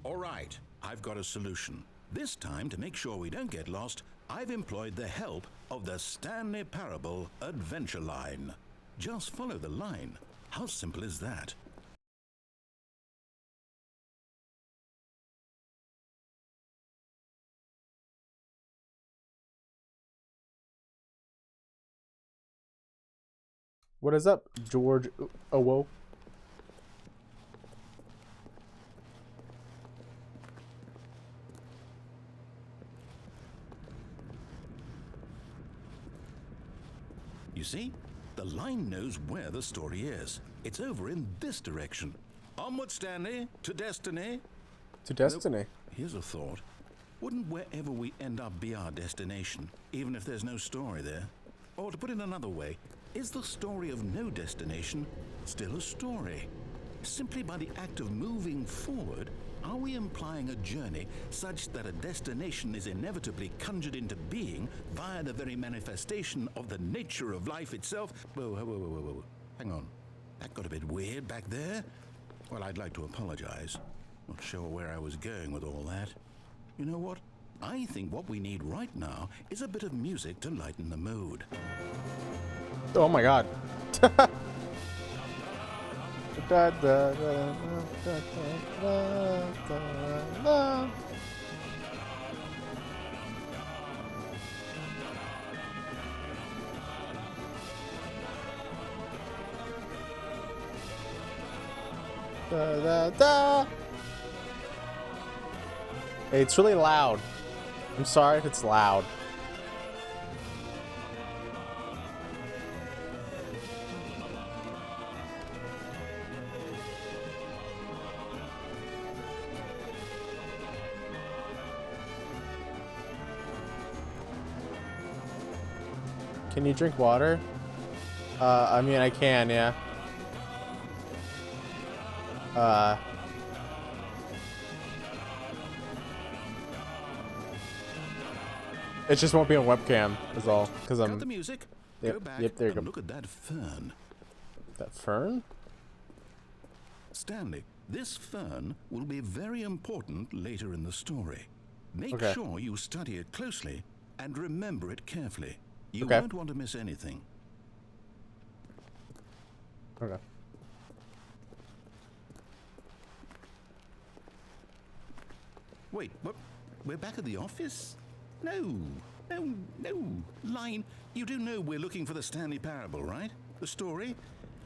S2: All right, I've got a solution. This time, to make sure we don't get lost, I've employed the help of the Stanley Parable Adventure Line. Just follow the line. How simple is that?
S1: What is up, George Owo?
S2: You see? The line knows where the story is. It's over in this direction. Onward, Stanley, to destiny.
S1: To Destiny.
S2: Here's a thought. Wouldn't wherever we end up be our destination, even if there's no story there? Or to put it another way, is the story of no destination still a story? Simply by the act of moving forward, are we implying a journey such that a destination is inevitably conjured into being via the very manifestation of the nature of life itself? Whoa. Hang on. That got a bit weird back there. Well, I'd like to apologize. Not sure where I was going with all that. You know what? I think what we need right now is a bit of music to lighten the mood.
S1: Oh my god. Hey, it's really loud. I'm sorry if it's loud. Can you drink water? I mean, I can, yeah. It just won't be on webcam, is all. Because
S2: Got the music.
S1: Yep,
S2: Go back
S1: there you
S2: and
S1: go.
S2: look at that fern.
S1: That fern?
S2: Stanley, this fern will be very important later in the story. Make
S1: Okay.
S2: sure you study it closely and remember it carefully. You
S1: Okay.
S2: won't want to miss anything.
S1: Okay.
S2: Wait, what? We're back at the office? No, no. Line, you do know we're looking for the Stanley Parable, right? The story?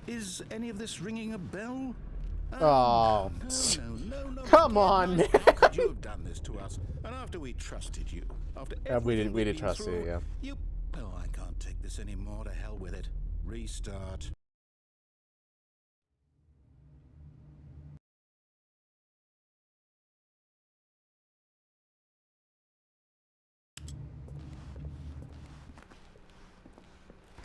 S2: Is any of this ringing a bell?
S1: Oh.
S2: No.
S1: Come on,
S2: Line, how could you have done this to us? And after we trusted you, after everything
S1: we
S2: we've
S1: did
S2: been
S1: trust you,
S2: through,
S1: yeah.
S2: You... Oh, I can't take this anymore. To hell with it. Restart.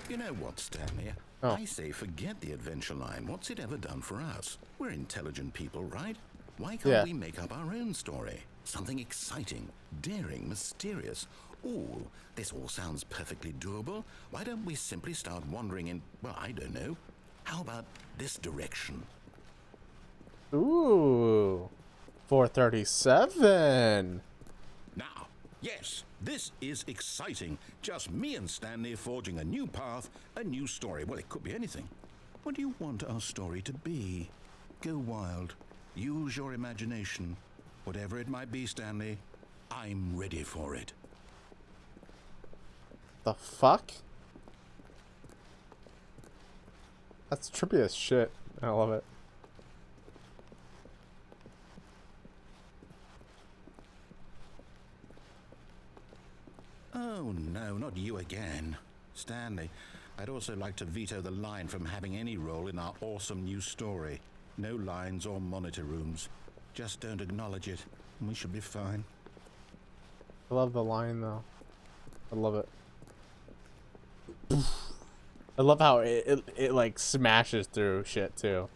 S2: You know what, Stanley?
S1: Oh.
S2: I say forget the adventure line. What's it ever done for us? We're intelligent people, right? Why can't
S1: Yeah.
S2: we make up our own story? Something exciting, daring, mysterious. Ooh, this all sounds perfectly doable. Why don't we simply start wandering in, well, I don't know. How about this direction?
S1: Ooh. 437.
S2: Now, yes, this is exciting. Just me and Stanley forging a new path, a new story. Well, it could be anything. What do you want our story to be? Go wild. Use your imagination. Whatever it might be, Stanley, I'm ready for it.
S1: The fuck? That's trippy as shit. I love it.
S2: Oh, no, not you again. Stanley, I'd also like to veto the line from having any role in our awesome new story. No lines or monitor rooms. Just don't acknowledge it, and we should be fine.
S1: I love the line though. I love it. I love how it like smashes through shit too.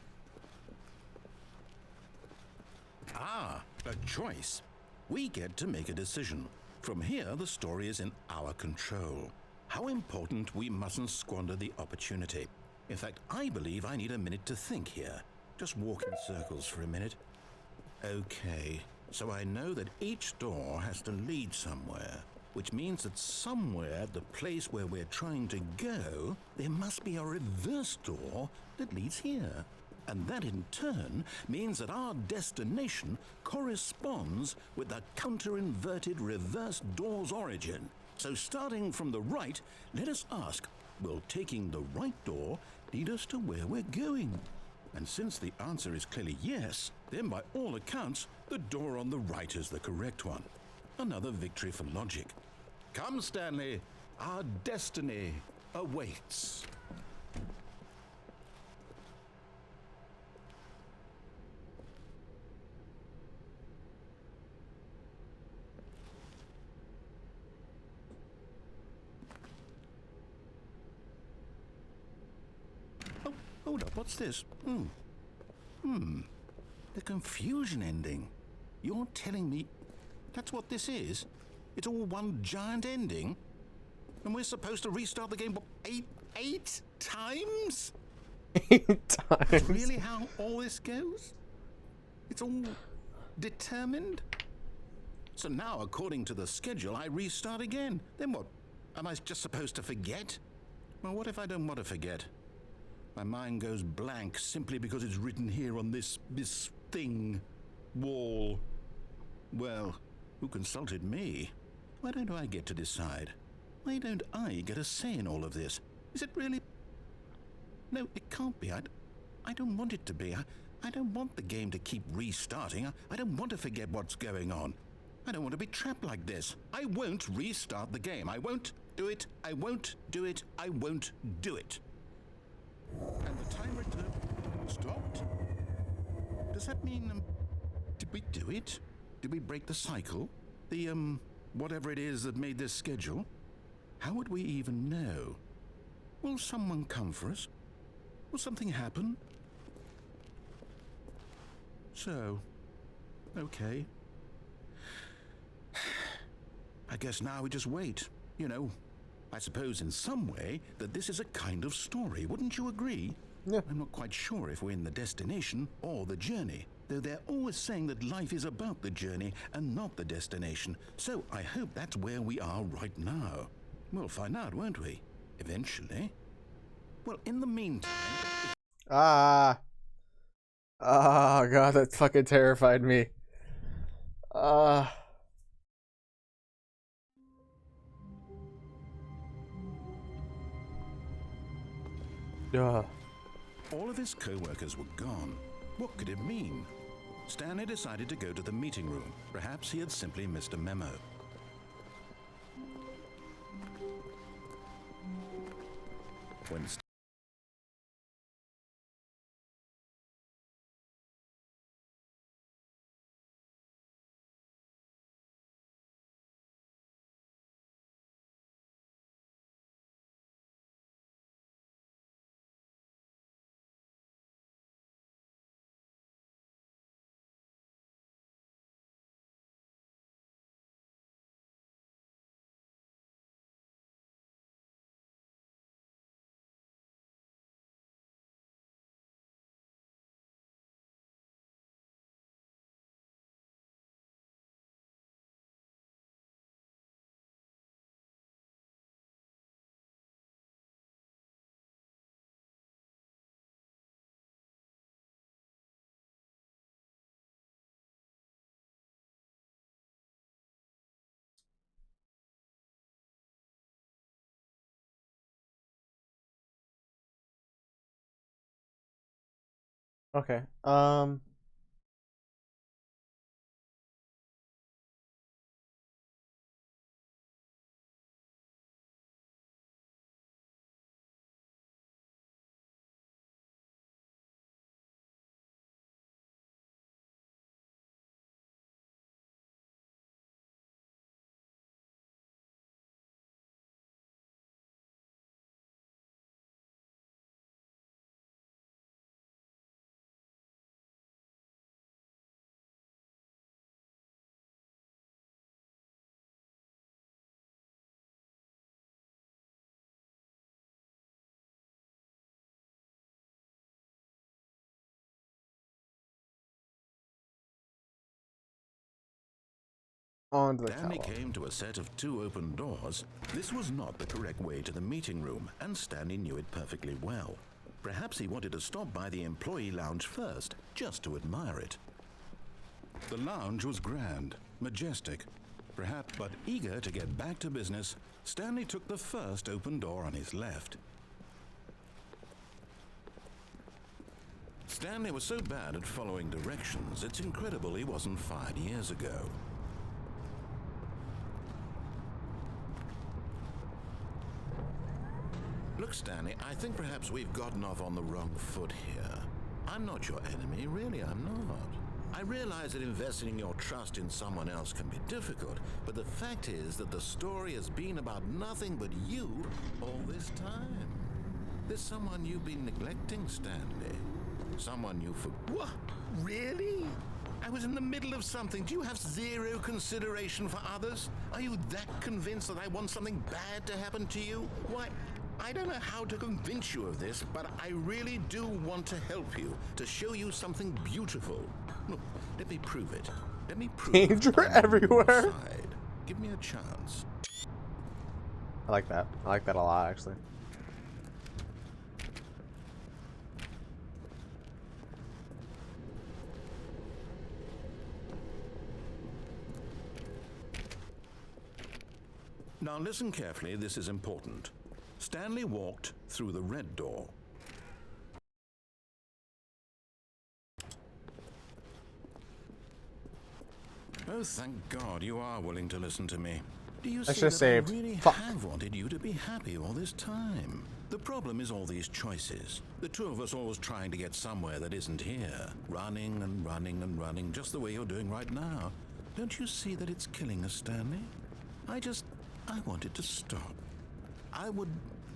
S2: Ah, a choice. We get to make a decision. From here, the story is in our control. How important we mustn't squander the opportunity. In fact, I believe I need a minute to think here. Just walk in circles for a minute. Okay, so I know that each door has to lead somewhere, which means that somewhere at the place where we're trying to go, there must be a reverse door that leads here. And that in turn means that our destination corresponds with the counter-inverted reverse door's origin. So starting from the right, let us ask, will taking the right door lead us to where we're going? And since the answer is clearly yes, then by all accounts, the door on the right is the correct one. Another victory for logic. Come, Stanley, our destiny awaits. Oh, hold up, what's this? The confusion ending. You're telling me that's what this is? It's all one giant ending? And we're supposed to restart the game, what, eight times?
S1: 8
S2: That's
S1: times.
S2: really how all this goes? It's all determined? So now, according to the schedule, I restart again. Then what? Am I just supposed to forget? Well, what if I don't want to forget? My mind goes blank simply because it's written here on this thing, wall. Well, who consulted me? Why don't I get to decide? Why don't I get a say in all of this? Is it really... No, it can't be. I don't want it to be. I don't want the game to keep restarting. I don't want to forget what's going on. I don't want to be trapped like this. I won't restart the game. I won't do it. I won't do it. I won't do it. And the timer stopped? Does that mean, did we do it? Did we break the cycle? The, whatever it is that made this schedule? How would we even know? Will someone come for us? Will something happen? So, okay. I guess now we just wait. You know, I suppose in some way that this is a kind of story, wouldn't you agree?
S1: Yeah.
S2: I'm not quite sure if we're in the destination or the journey, though they're always saying that life is about the journey and not the destination, so I hope that's where we are right now. We'll find out, won't we? Eventually. Well, in the meantime...
S1: Ah. Oh, God, that fucking terrified me. Ah.
S2: All of his co-workers were gone. What could it mean? Stanley decided to go to the meeting room. Perhaps he had simply missed a memo. When
S1: Okay. On to the
S2: Stanley
S1: catalog.
S2: came to a set of 2 open doors, this was not the correct way to the meeting room, and Stanley knew it perfectly well. Perhaps he wanted to stop by the employee lounge first, just to admire it. The lounge was grand, majestic. Perhaps, but eager to get back to business, Stanley took the first open door on his left. Stanley was so bad at following directions, it's incredible he wasn't fired years ago. Look, Stanley, I think perhaps we've gotten off on the wrong foot here. I'm not your enemy, really, I'm not. I realize that investing your trust in someone else can be difficult, but the fact is that the story has been about nothing but you all this time. There's someone you've been neglecting, Stanley. Someone you What? Really? I was in the middle of something. Do you have zero consideration for others? Are you that convinced that I want something bad to happen to you? Why, I don't know how to convince you of this, but I really do want to help you, to show you something beautiful. Look, let me prove it. Let me prove
S1: Danger
S2: that I'm on your
S1: everywhere.
S2: side. Give me a chance.
S1: I like that. I like that a lot, actually.
S2: Now listen carefully, this is important. Stanley walked through the red door. Oh, thank God you are willing to listen to me. Do you see
S1: just
S2: that I
S1: saved.
S2: really
S1: Fuck.
S2: have wanted you to be happy all this time? The problem is all these choices. The two of us always trying to get somewhere that isn't here. Running and running and running, just the way you're doing right now. Don't you see that it's killing us, Stanley? I wanted to stop.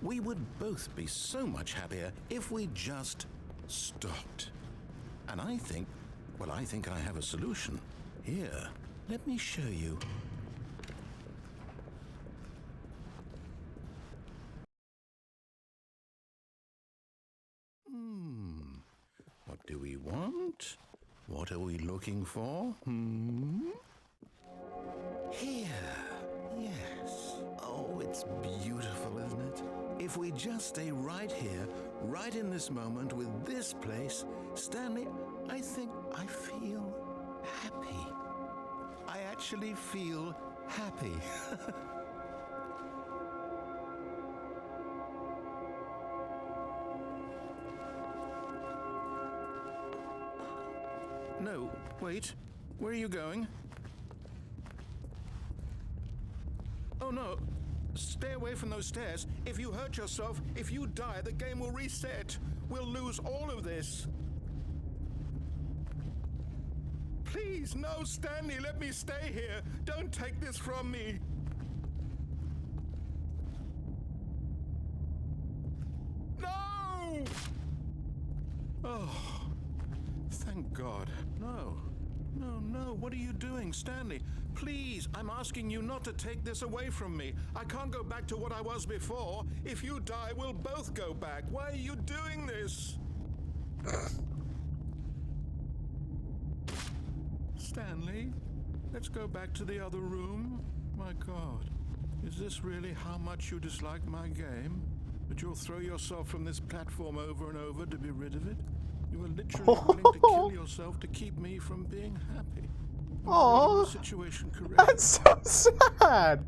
S2: We would both be so much happier if we just stopped. And I think I have a solution. Here, let me show you. What are we looking for? Here. Yes. Oh, it's beautiful, isn't it? If we just stay right here, right in this moment with this place, Stanley, I think I feel happy. I actually feel happy. No, wait. Where are you going? Oh no. Stay away from those stairs. If you hurt yourself, if you die, the game will reset. We'll lose all of this. Please, no, Stanley, let me stay here. Don't take this from me. No! Oh, thank God. No. No, what are you doing, Stanley? Please, I'm asking you not to take this away from me. I can't go back to what I was before. If you die, we'll both go back. Why are you doing this? Stanley, let's go back to the other room. My God, is this really how much you dislike my game? That you'll throw yourself from this platform over and over to be rid of it? You were literally willing to kill yourself to keep me from being happy.
S1: Oh,
S2: the situation correct.
S1: that's so sad.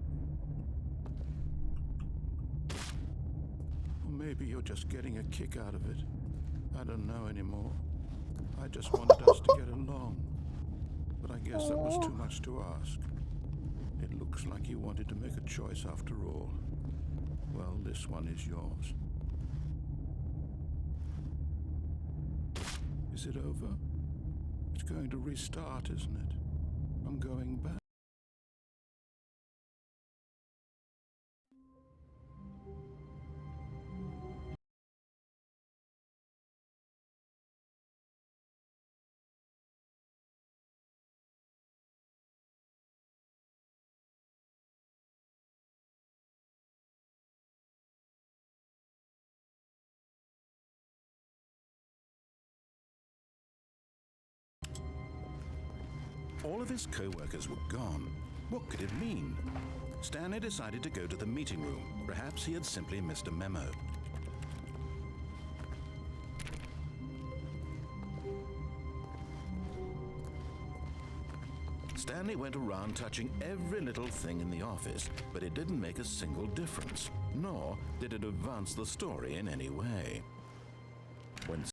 S2: Or maybe you're just getting a kick out of it. I don't know anymore. I just wanted us to get along. But I guess that was too much to ask. It looks like you wanted to make a choice after all. Well, this one is yours. Is it over? It's going to restart, isn't it? I'm going back. All of his co-workers were gone. What could it mean? Stanley decided to go to the meeting room. Perhaps he had simply missed a memo. Stanley went around touching every little thing in the office, but it didn't make a single difference, nor did it advance the story in any way. When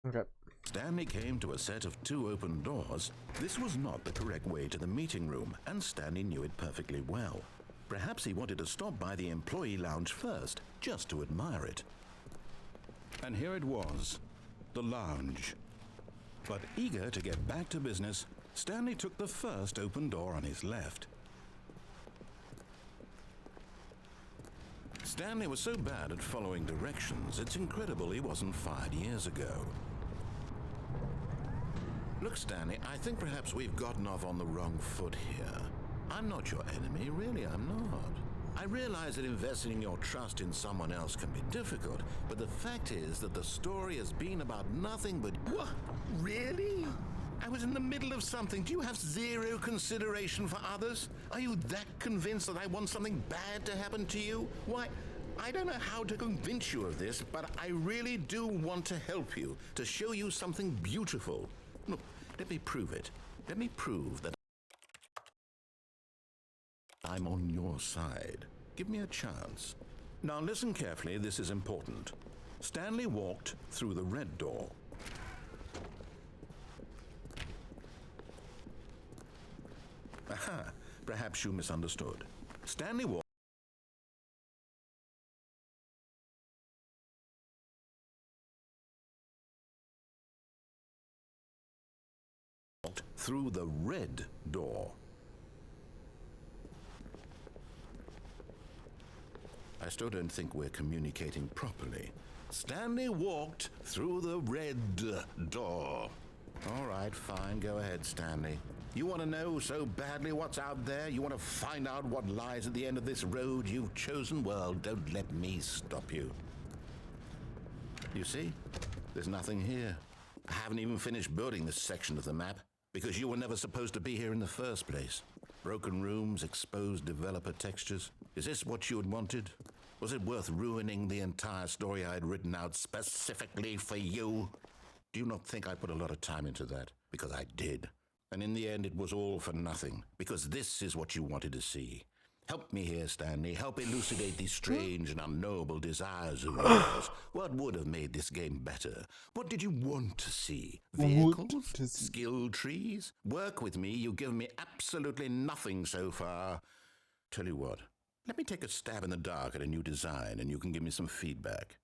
S1: Okay.
S2: Stanley came to a set of 2 open doors, this was not the correct way to the meeting room, and Stanley knew it perfectly well. Perhaps he wanted to stop by the employee lounge first, just to admire it. And here it was, the lounge. But eager to get back to business, Stanley took the first open door on his left. Stanley was so bad at following directions, it's incredible he wasn't fired years ago. Look, Stanley, I think perhaps we've gotten off on the wrong foot here. I'm not your enemy, really, I'm not. I realize that investing your trust in someone else can be difficult, but the fact is that the story has been about nothing but... What? Really? I was in the middle of something. Do you have zero consideration for others? Are you that convinced that I want something bad to happen to you? Why, I don't know how to convince you of this, but I really do want to help you, to show you something beautiful. Look, let me prove it. Let me prove that I'm on your side. Give me a chance. Now listen carefully, this is important. Stanley walked through the red door. Aha, perhaps you misunderstood. Stanley walked through the red door. I still don't think we're communicating properly. Stanley walked through the red door. All right, fine. Go ahead, Stanley. You want to know so badly what's out there? You want to find out what lies at the end of this road you've chosen? Well, don't let me stop you. You see? There's nothing here. I haven't even finished building this section of the map because you were never supposed to be here in the first place. Broken rooms, exposed developer textures. Is this what you had wanted? Was it worth ruining the entire story I had written out specifically for you? Do you not think I put a lot of time into that? Because I did. And in the end, it was all for nothing. Because this is what you wanted to see. Help me here, Stanley. Help elucidate these strange and unknowable desires of yours. What would have made this game better? What did you want to see? Vehicles? Skill trees? Work with me. You've given me absolutely nothing so far. Tell you what. Let me take a stab in the dark at a new design, and you can give me some feedback.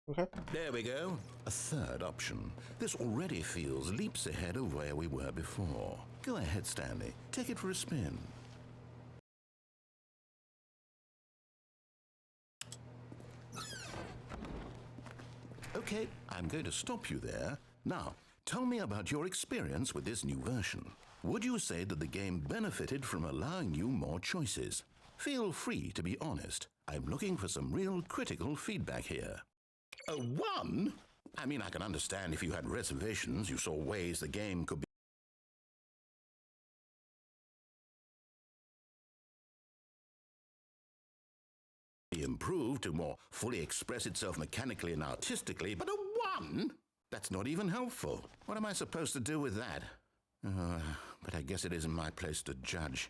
S1: Okay.
S2: There we go. A third option. This already feels leaps ahead of where we were before. Go ahead, Stanley. Take it for a spin. Okay, I'm going to stop you there. Now, tell me about your experience with this new version. Would you say that the game benefited from allowing you more choices? Feel free to be honest. I'm looking for some real critical feedback here. A 1? I mean, I can understand if you had reservations, you saw ways the game could be improved to more fully express itself mechanically and artistically, but a 1? That's not even helpful. What am I supposed to do with that? But I guess it isn't my place to judge.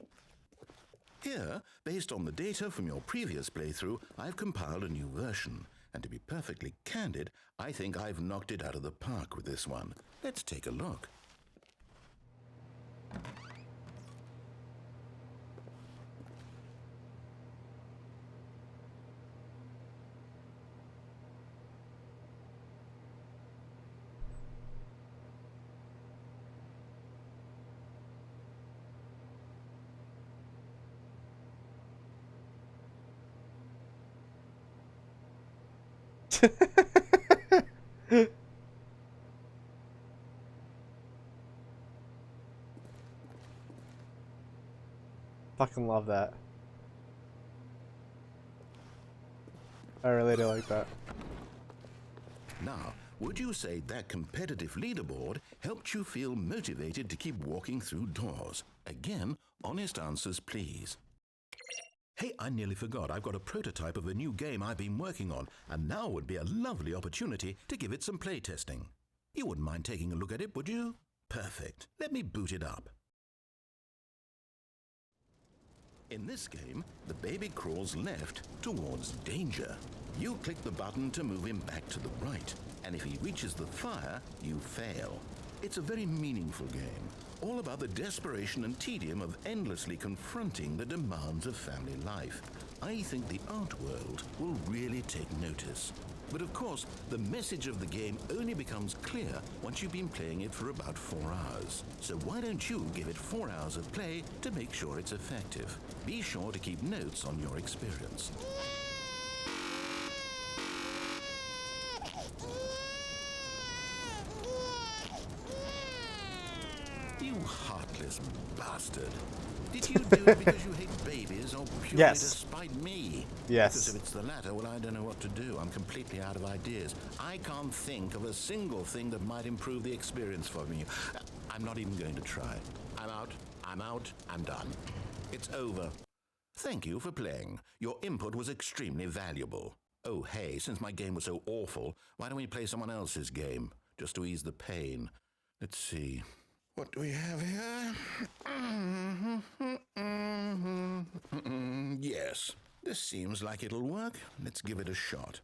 S2: Here, based on the data from your previous playthrough, I've compiled a new version. And to be perfectly candid, I think I've knocked it out of the park with this one. Let's take a look.
S1: Fucking love that. I really do like that.
S2: Now, would you say that competitive leaderboard helped you feel motivated to keep walking through doors? Again, honest answers, please. Hey, I nearly forgot. I've got a prototype of a new game I've been working on, and now would be a lovely opportunity to give it some playtesting. You wouldn't mind taking a look at it, would you? Perfect. Let me boot it up. In this game, the baby crawls left towards danger. You click the button to move him back to the right, and if he reaches the fire, you fail. It's a very meaningful game, all about the desperation and tedium of endlessly confronting the demands of family life. I think the art world will really take notice. But of course, the message of the game only becomes clear once you've been playing it for about 4 hours. So why don't you give it 4 hours of play to make sure it's effective? Be sure to keep notes on your experience. You heartless bastard. Did you do it because you hate babies or purely
S1: Yes.
S2: to spite me?
S1: Yes.
S2: Because if it's the latter, well, I don't know what to do. I'm completely out of ideas. I can't think of a single thing that might improve the experience for me. I'm not even going to try. I'm out. I'm done. It's over. Thank you for playing. Your input was extremely valuable. Oh, hey, since my game was so awful, why don't we play someone else's game? Just to ease the pain. Let's see. What do we have here? Yes, this seems like it'll work. Let's give it a shot.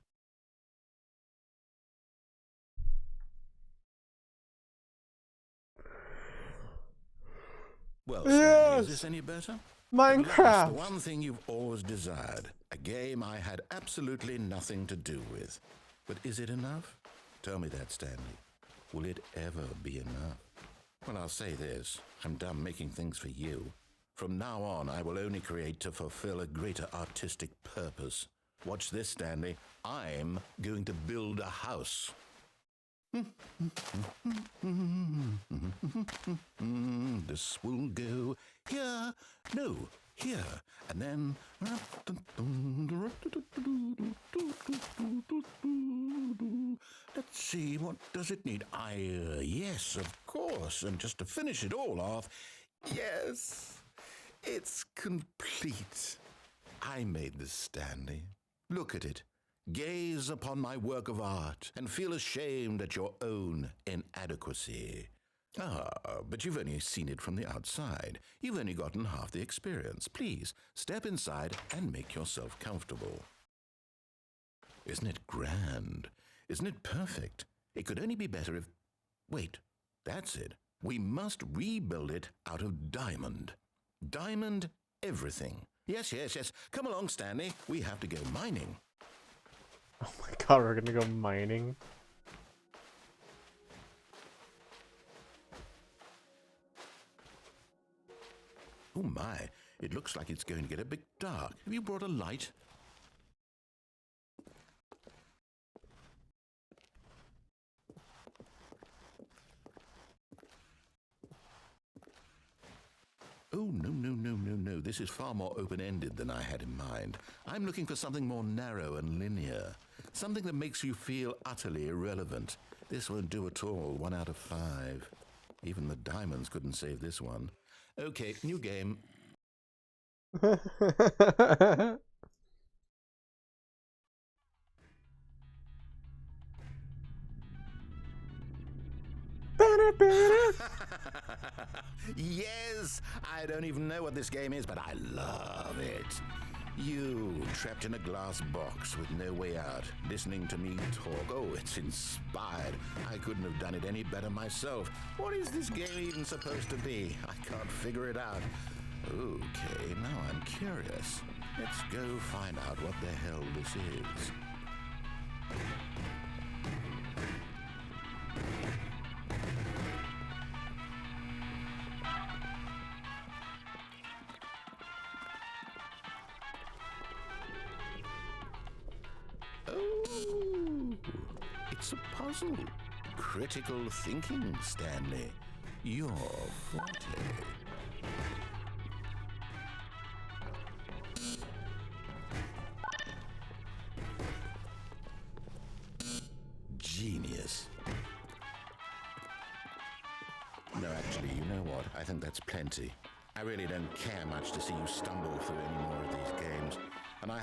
S2: Well, Stanley, is this any better? At last,
S1: Minecraft!
S2: the one thing you've always desired. A game I had absolutely nothing to do with. But is it enough? Tell me that, Stanley. Will it ever be enough? Well, I'll say this. I'm done making things for you. From now on, I will only create to fulfill a greater artistic purpose. Watch this, Stanley. I'm going to build a house. This will go here, no, here, and then. Let's see, what does it need? Yes, of course, and just to finish it all off, yes, it's complete. I made this, Stanley. Look at it. Gaze upon my work of art and feel ashamed at your own inadequacy. Ah, but you've only seen it from the outside. You've only gotten half the experience. Please, step inside and make yourself comfortable. Isn't it grand? Isn't it perfect? It could only be better if... Wait, that's it. We must rebuild it out of diamond. Diamond everything. Yes, yes, yes. Come along, Stanley. We have to go mining.
S1: Oh my god, we're gonna go mining.
S2: Oh my, it looks like it's going to get a bit dark. Have you brought a light? Oh, no, no, no, no, no. This is far more open-ended than I had in mind. I'm looking for something more narrow and linear. Something that makes you feel utterly irrelevant. This won't do at all. 1 out of 5. Even the diamonds couldn't save this one. Okay, new game. Yes! I don't even know what this game is, but I love it. You, trapped in a glass box with no way out, listening to me talk. Oh, it's inspired. I couldn't have done it any better myself. What is this game even supposed to be? I can't figure it out. Okay, now I'm curious. Let's go find out what the hell this is. Oh, it's a puzzle. Critical thinking, Stanley. Your forte. Genius. No, actually, you know what? I think that's plenty. I really don't care much to see you stumble through any more of these games. And I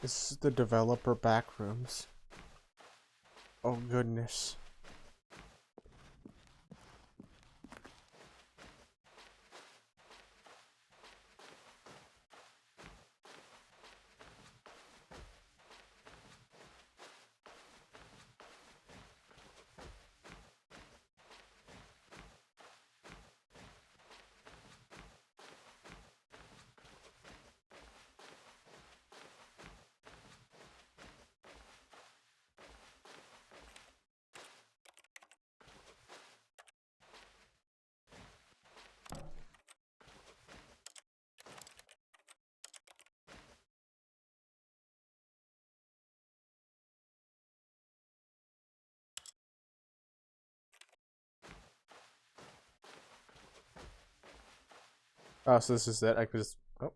S1: This is the developer backrooms. Oh goodness. Oh, so this is it. I could just... Oh.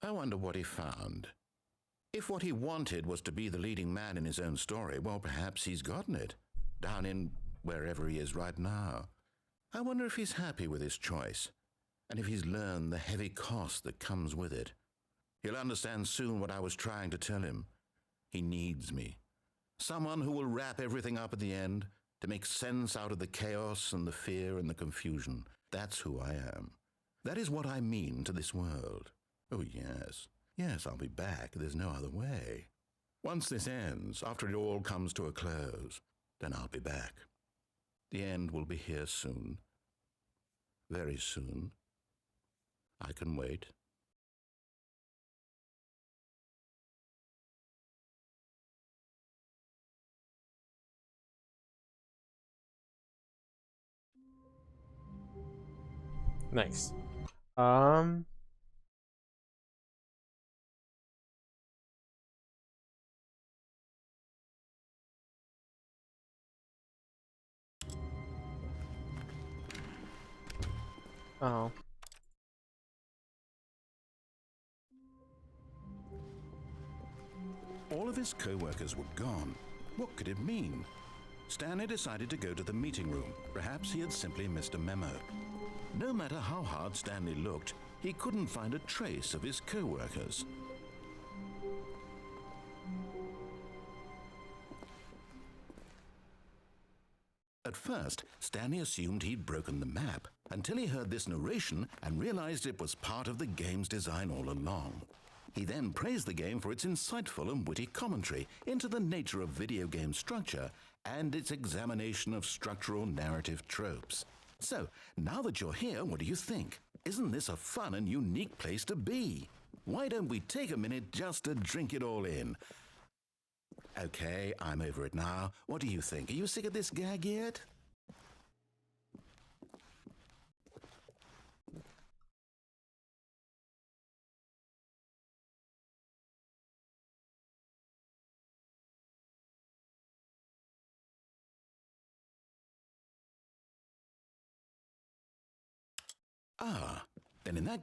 S2: I wonder what he found. If what he wanted was to be the leading man in his own story, well, perhaps he's gotten it. Down in wherever he is right now. I wonder if he's happy with his choice, and if he's learned the heavy cost that comes with it. He'll understand soon what I was trying to tell him. He needs me. Someone who will wrap everything up at the end, to make sense out of the chaos and the fear and the confusion. That's who I am. That is what I mean to this world. Oh, yes. Yes, I'll be back. There's no other way. Once this ends, after it all comes to a close, then I'll be back. The end will be here soon. Very soon. I can wait.
S1: Nice. Oh.
S2: All of his co-workers were gone. What could it mean? Stanley decided to go to the meeting room. Perhaps he had simply missed a memo. No matter how hard Stanley looked, he couldn't find a trace of his co-workers. At first, Stanley assumed he'd broken the map, until he heard this narration and realized it was part of the game's design all along. He then praised the game for its insightful and witty commentary into the nature of video game structure and its examination of structural narrative tropes. So, now that you're here, what do you think? Isn't this a fun and unique place to be? Why don't we take a minute just to drink it all in? Okay, I'm over it now. What do you think? Are you sick of this gag yet? Ah, then in that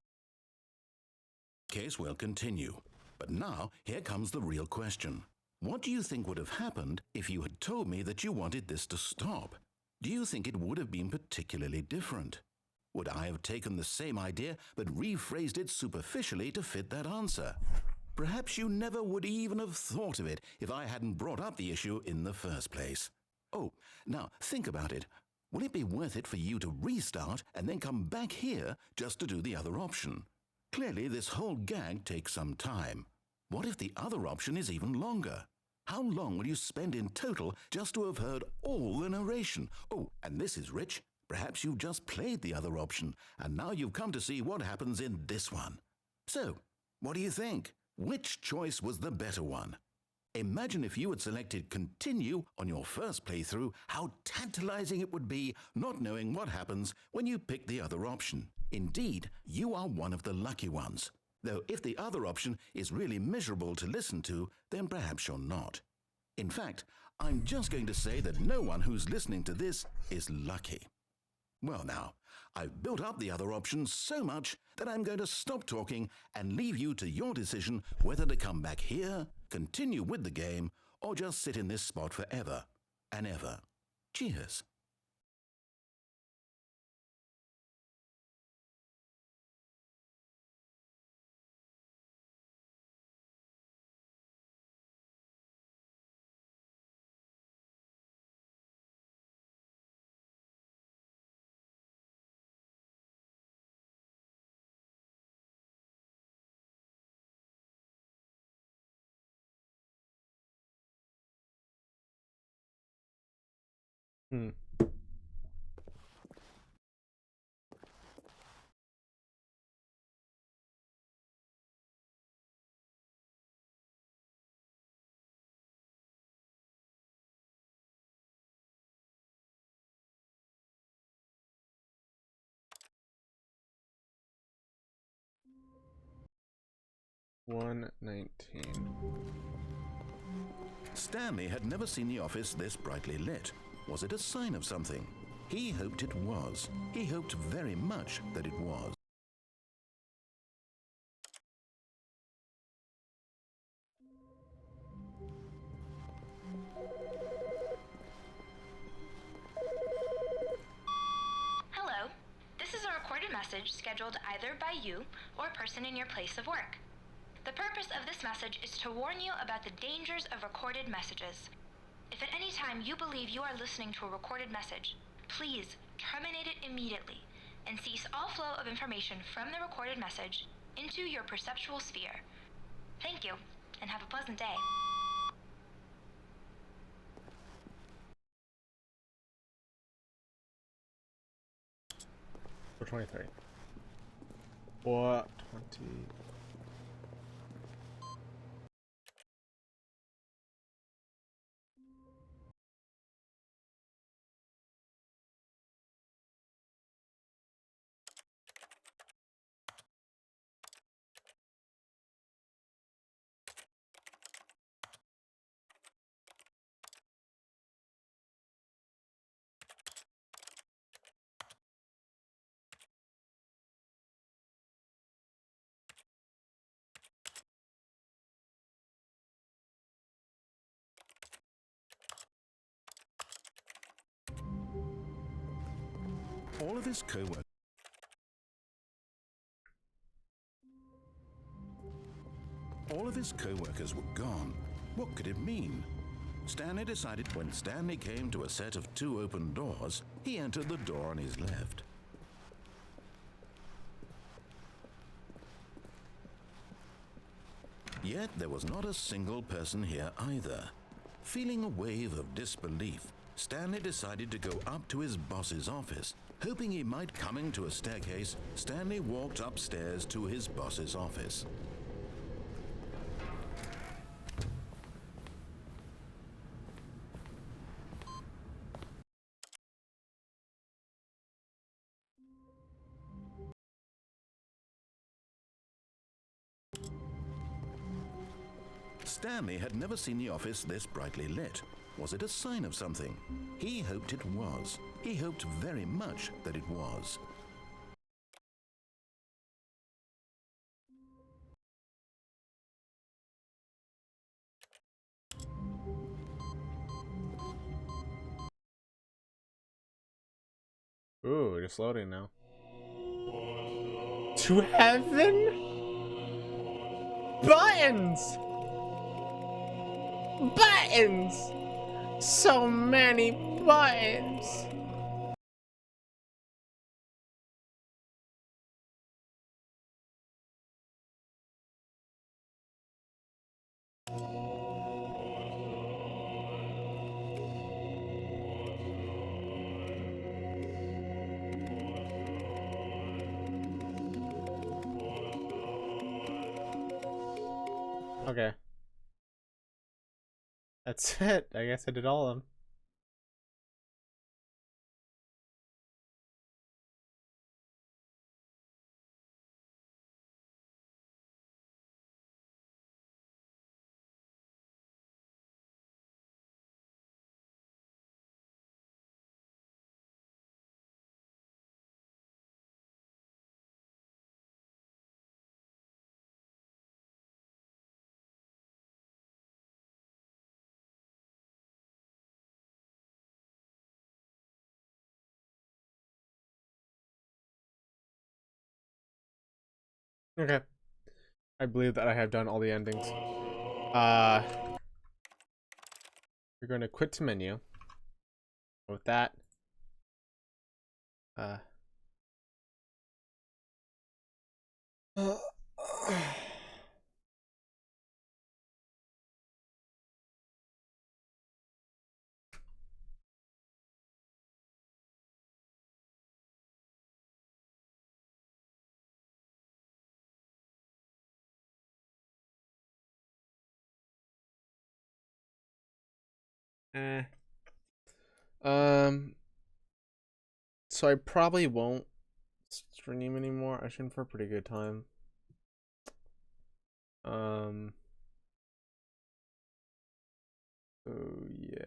S2: case, we'll continue. But now, here comes the real question. What do you think would have happened if you had told me that you wanted this to stop? Do you think it would have been particularly different? Would I have taken the same idea but rephrased it superficially to fit that answer? Perhaps you never would even have thought of it if I hadn't brought up the issue in the first place. Oh, now think about it. Will it be worth it for you to restart and then come back here just to do the other option? Clearly, this whole gag takes some time. What if the other option is even longer? How long will you spend in total just to have heard all the narration? Oh, and this is rich. Perhaps you've just played the other option, and now you've come to see what happens in this one. So, what do you think? Which choice was the better one? Imagine if you had selected continue on your first playthrough, how tantalizing it would be not knowing what happens when you pick the other option. Indeed, you are one of the lucky ones. Though if the other option is really miserable to listen to, then perhaps you're not. In fact, I'm just going to say that no one who's listening to this is lucky. Well now, I've built up the other options so much that I'm going to stop talking and leave you to your decision whether to come back here, continue with the game, or just sit in this spot forever and ever. Cheers.
S1: Hmm. $119.
S2: Stanley had never seen the office this brightly lit. Was it a sign of something? He hoped it was. He hoped very much that it was.
S4: Hello. This is a recorded message scheduled either by you or a person in your place of work. The purpose of this message is to warn you about the dangers of recorded messages. If at any time you believe you are listening to a recorded message, please terminate it immediately and cease all flow of information from the recorded message into your perceptual sphere. Thank you, and have a pleasant day.
S1: Or 23. Or 20.
S2: All of his co-workers. All of his co-workers were gone. What could it mean? Stanley decided when Stanley came to a set of 2 open doors, he entered the door on his left. Yet there was not a single person here either. Feeling a wave of disbelief, Stanley decided to go up to his boss's office. Hoping he might coming to a staircase, Stanley walked upstairs to his boss's office. Stanley had never seen the office this brightly lit. Was it a sign of something? He hoped it was. He hoped very much that it was.
S1: Ooh, just loading now. To heaven? Buttons! Buttons! So many buttons! Okay. That's it. I guess I did all of them. Okay. I believe that I have done all the endings. We're going to quit to menu. With that, eh. So I probably won't stream anymore. I streamed for a pretty good time. Oh yeah.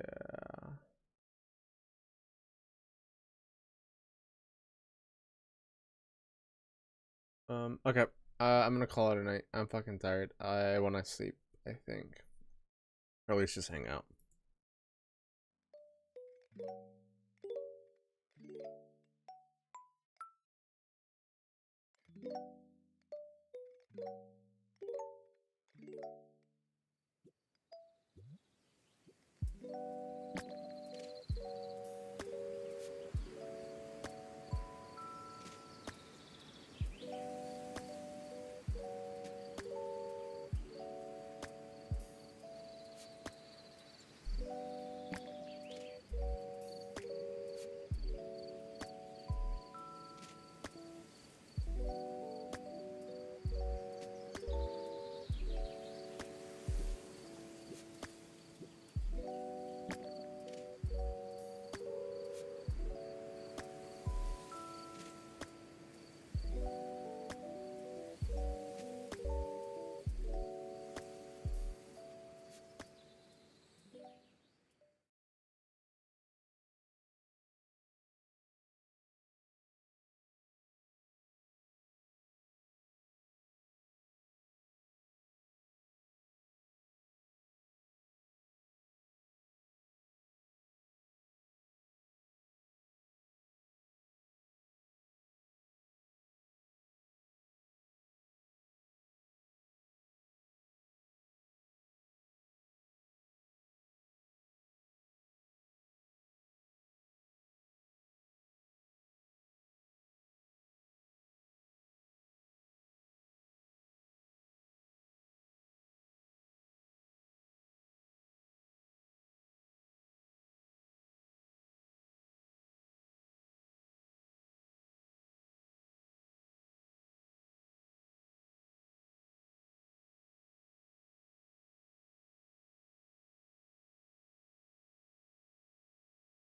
S1: Okay. I'm gonna call it a night. I'm fucking tired. I wanna sleep, I think. Or at least just hang out.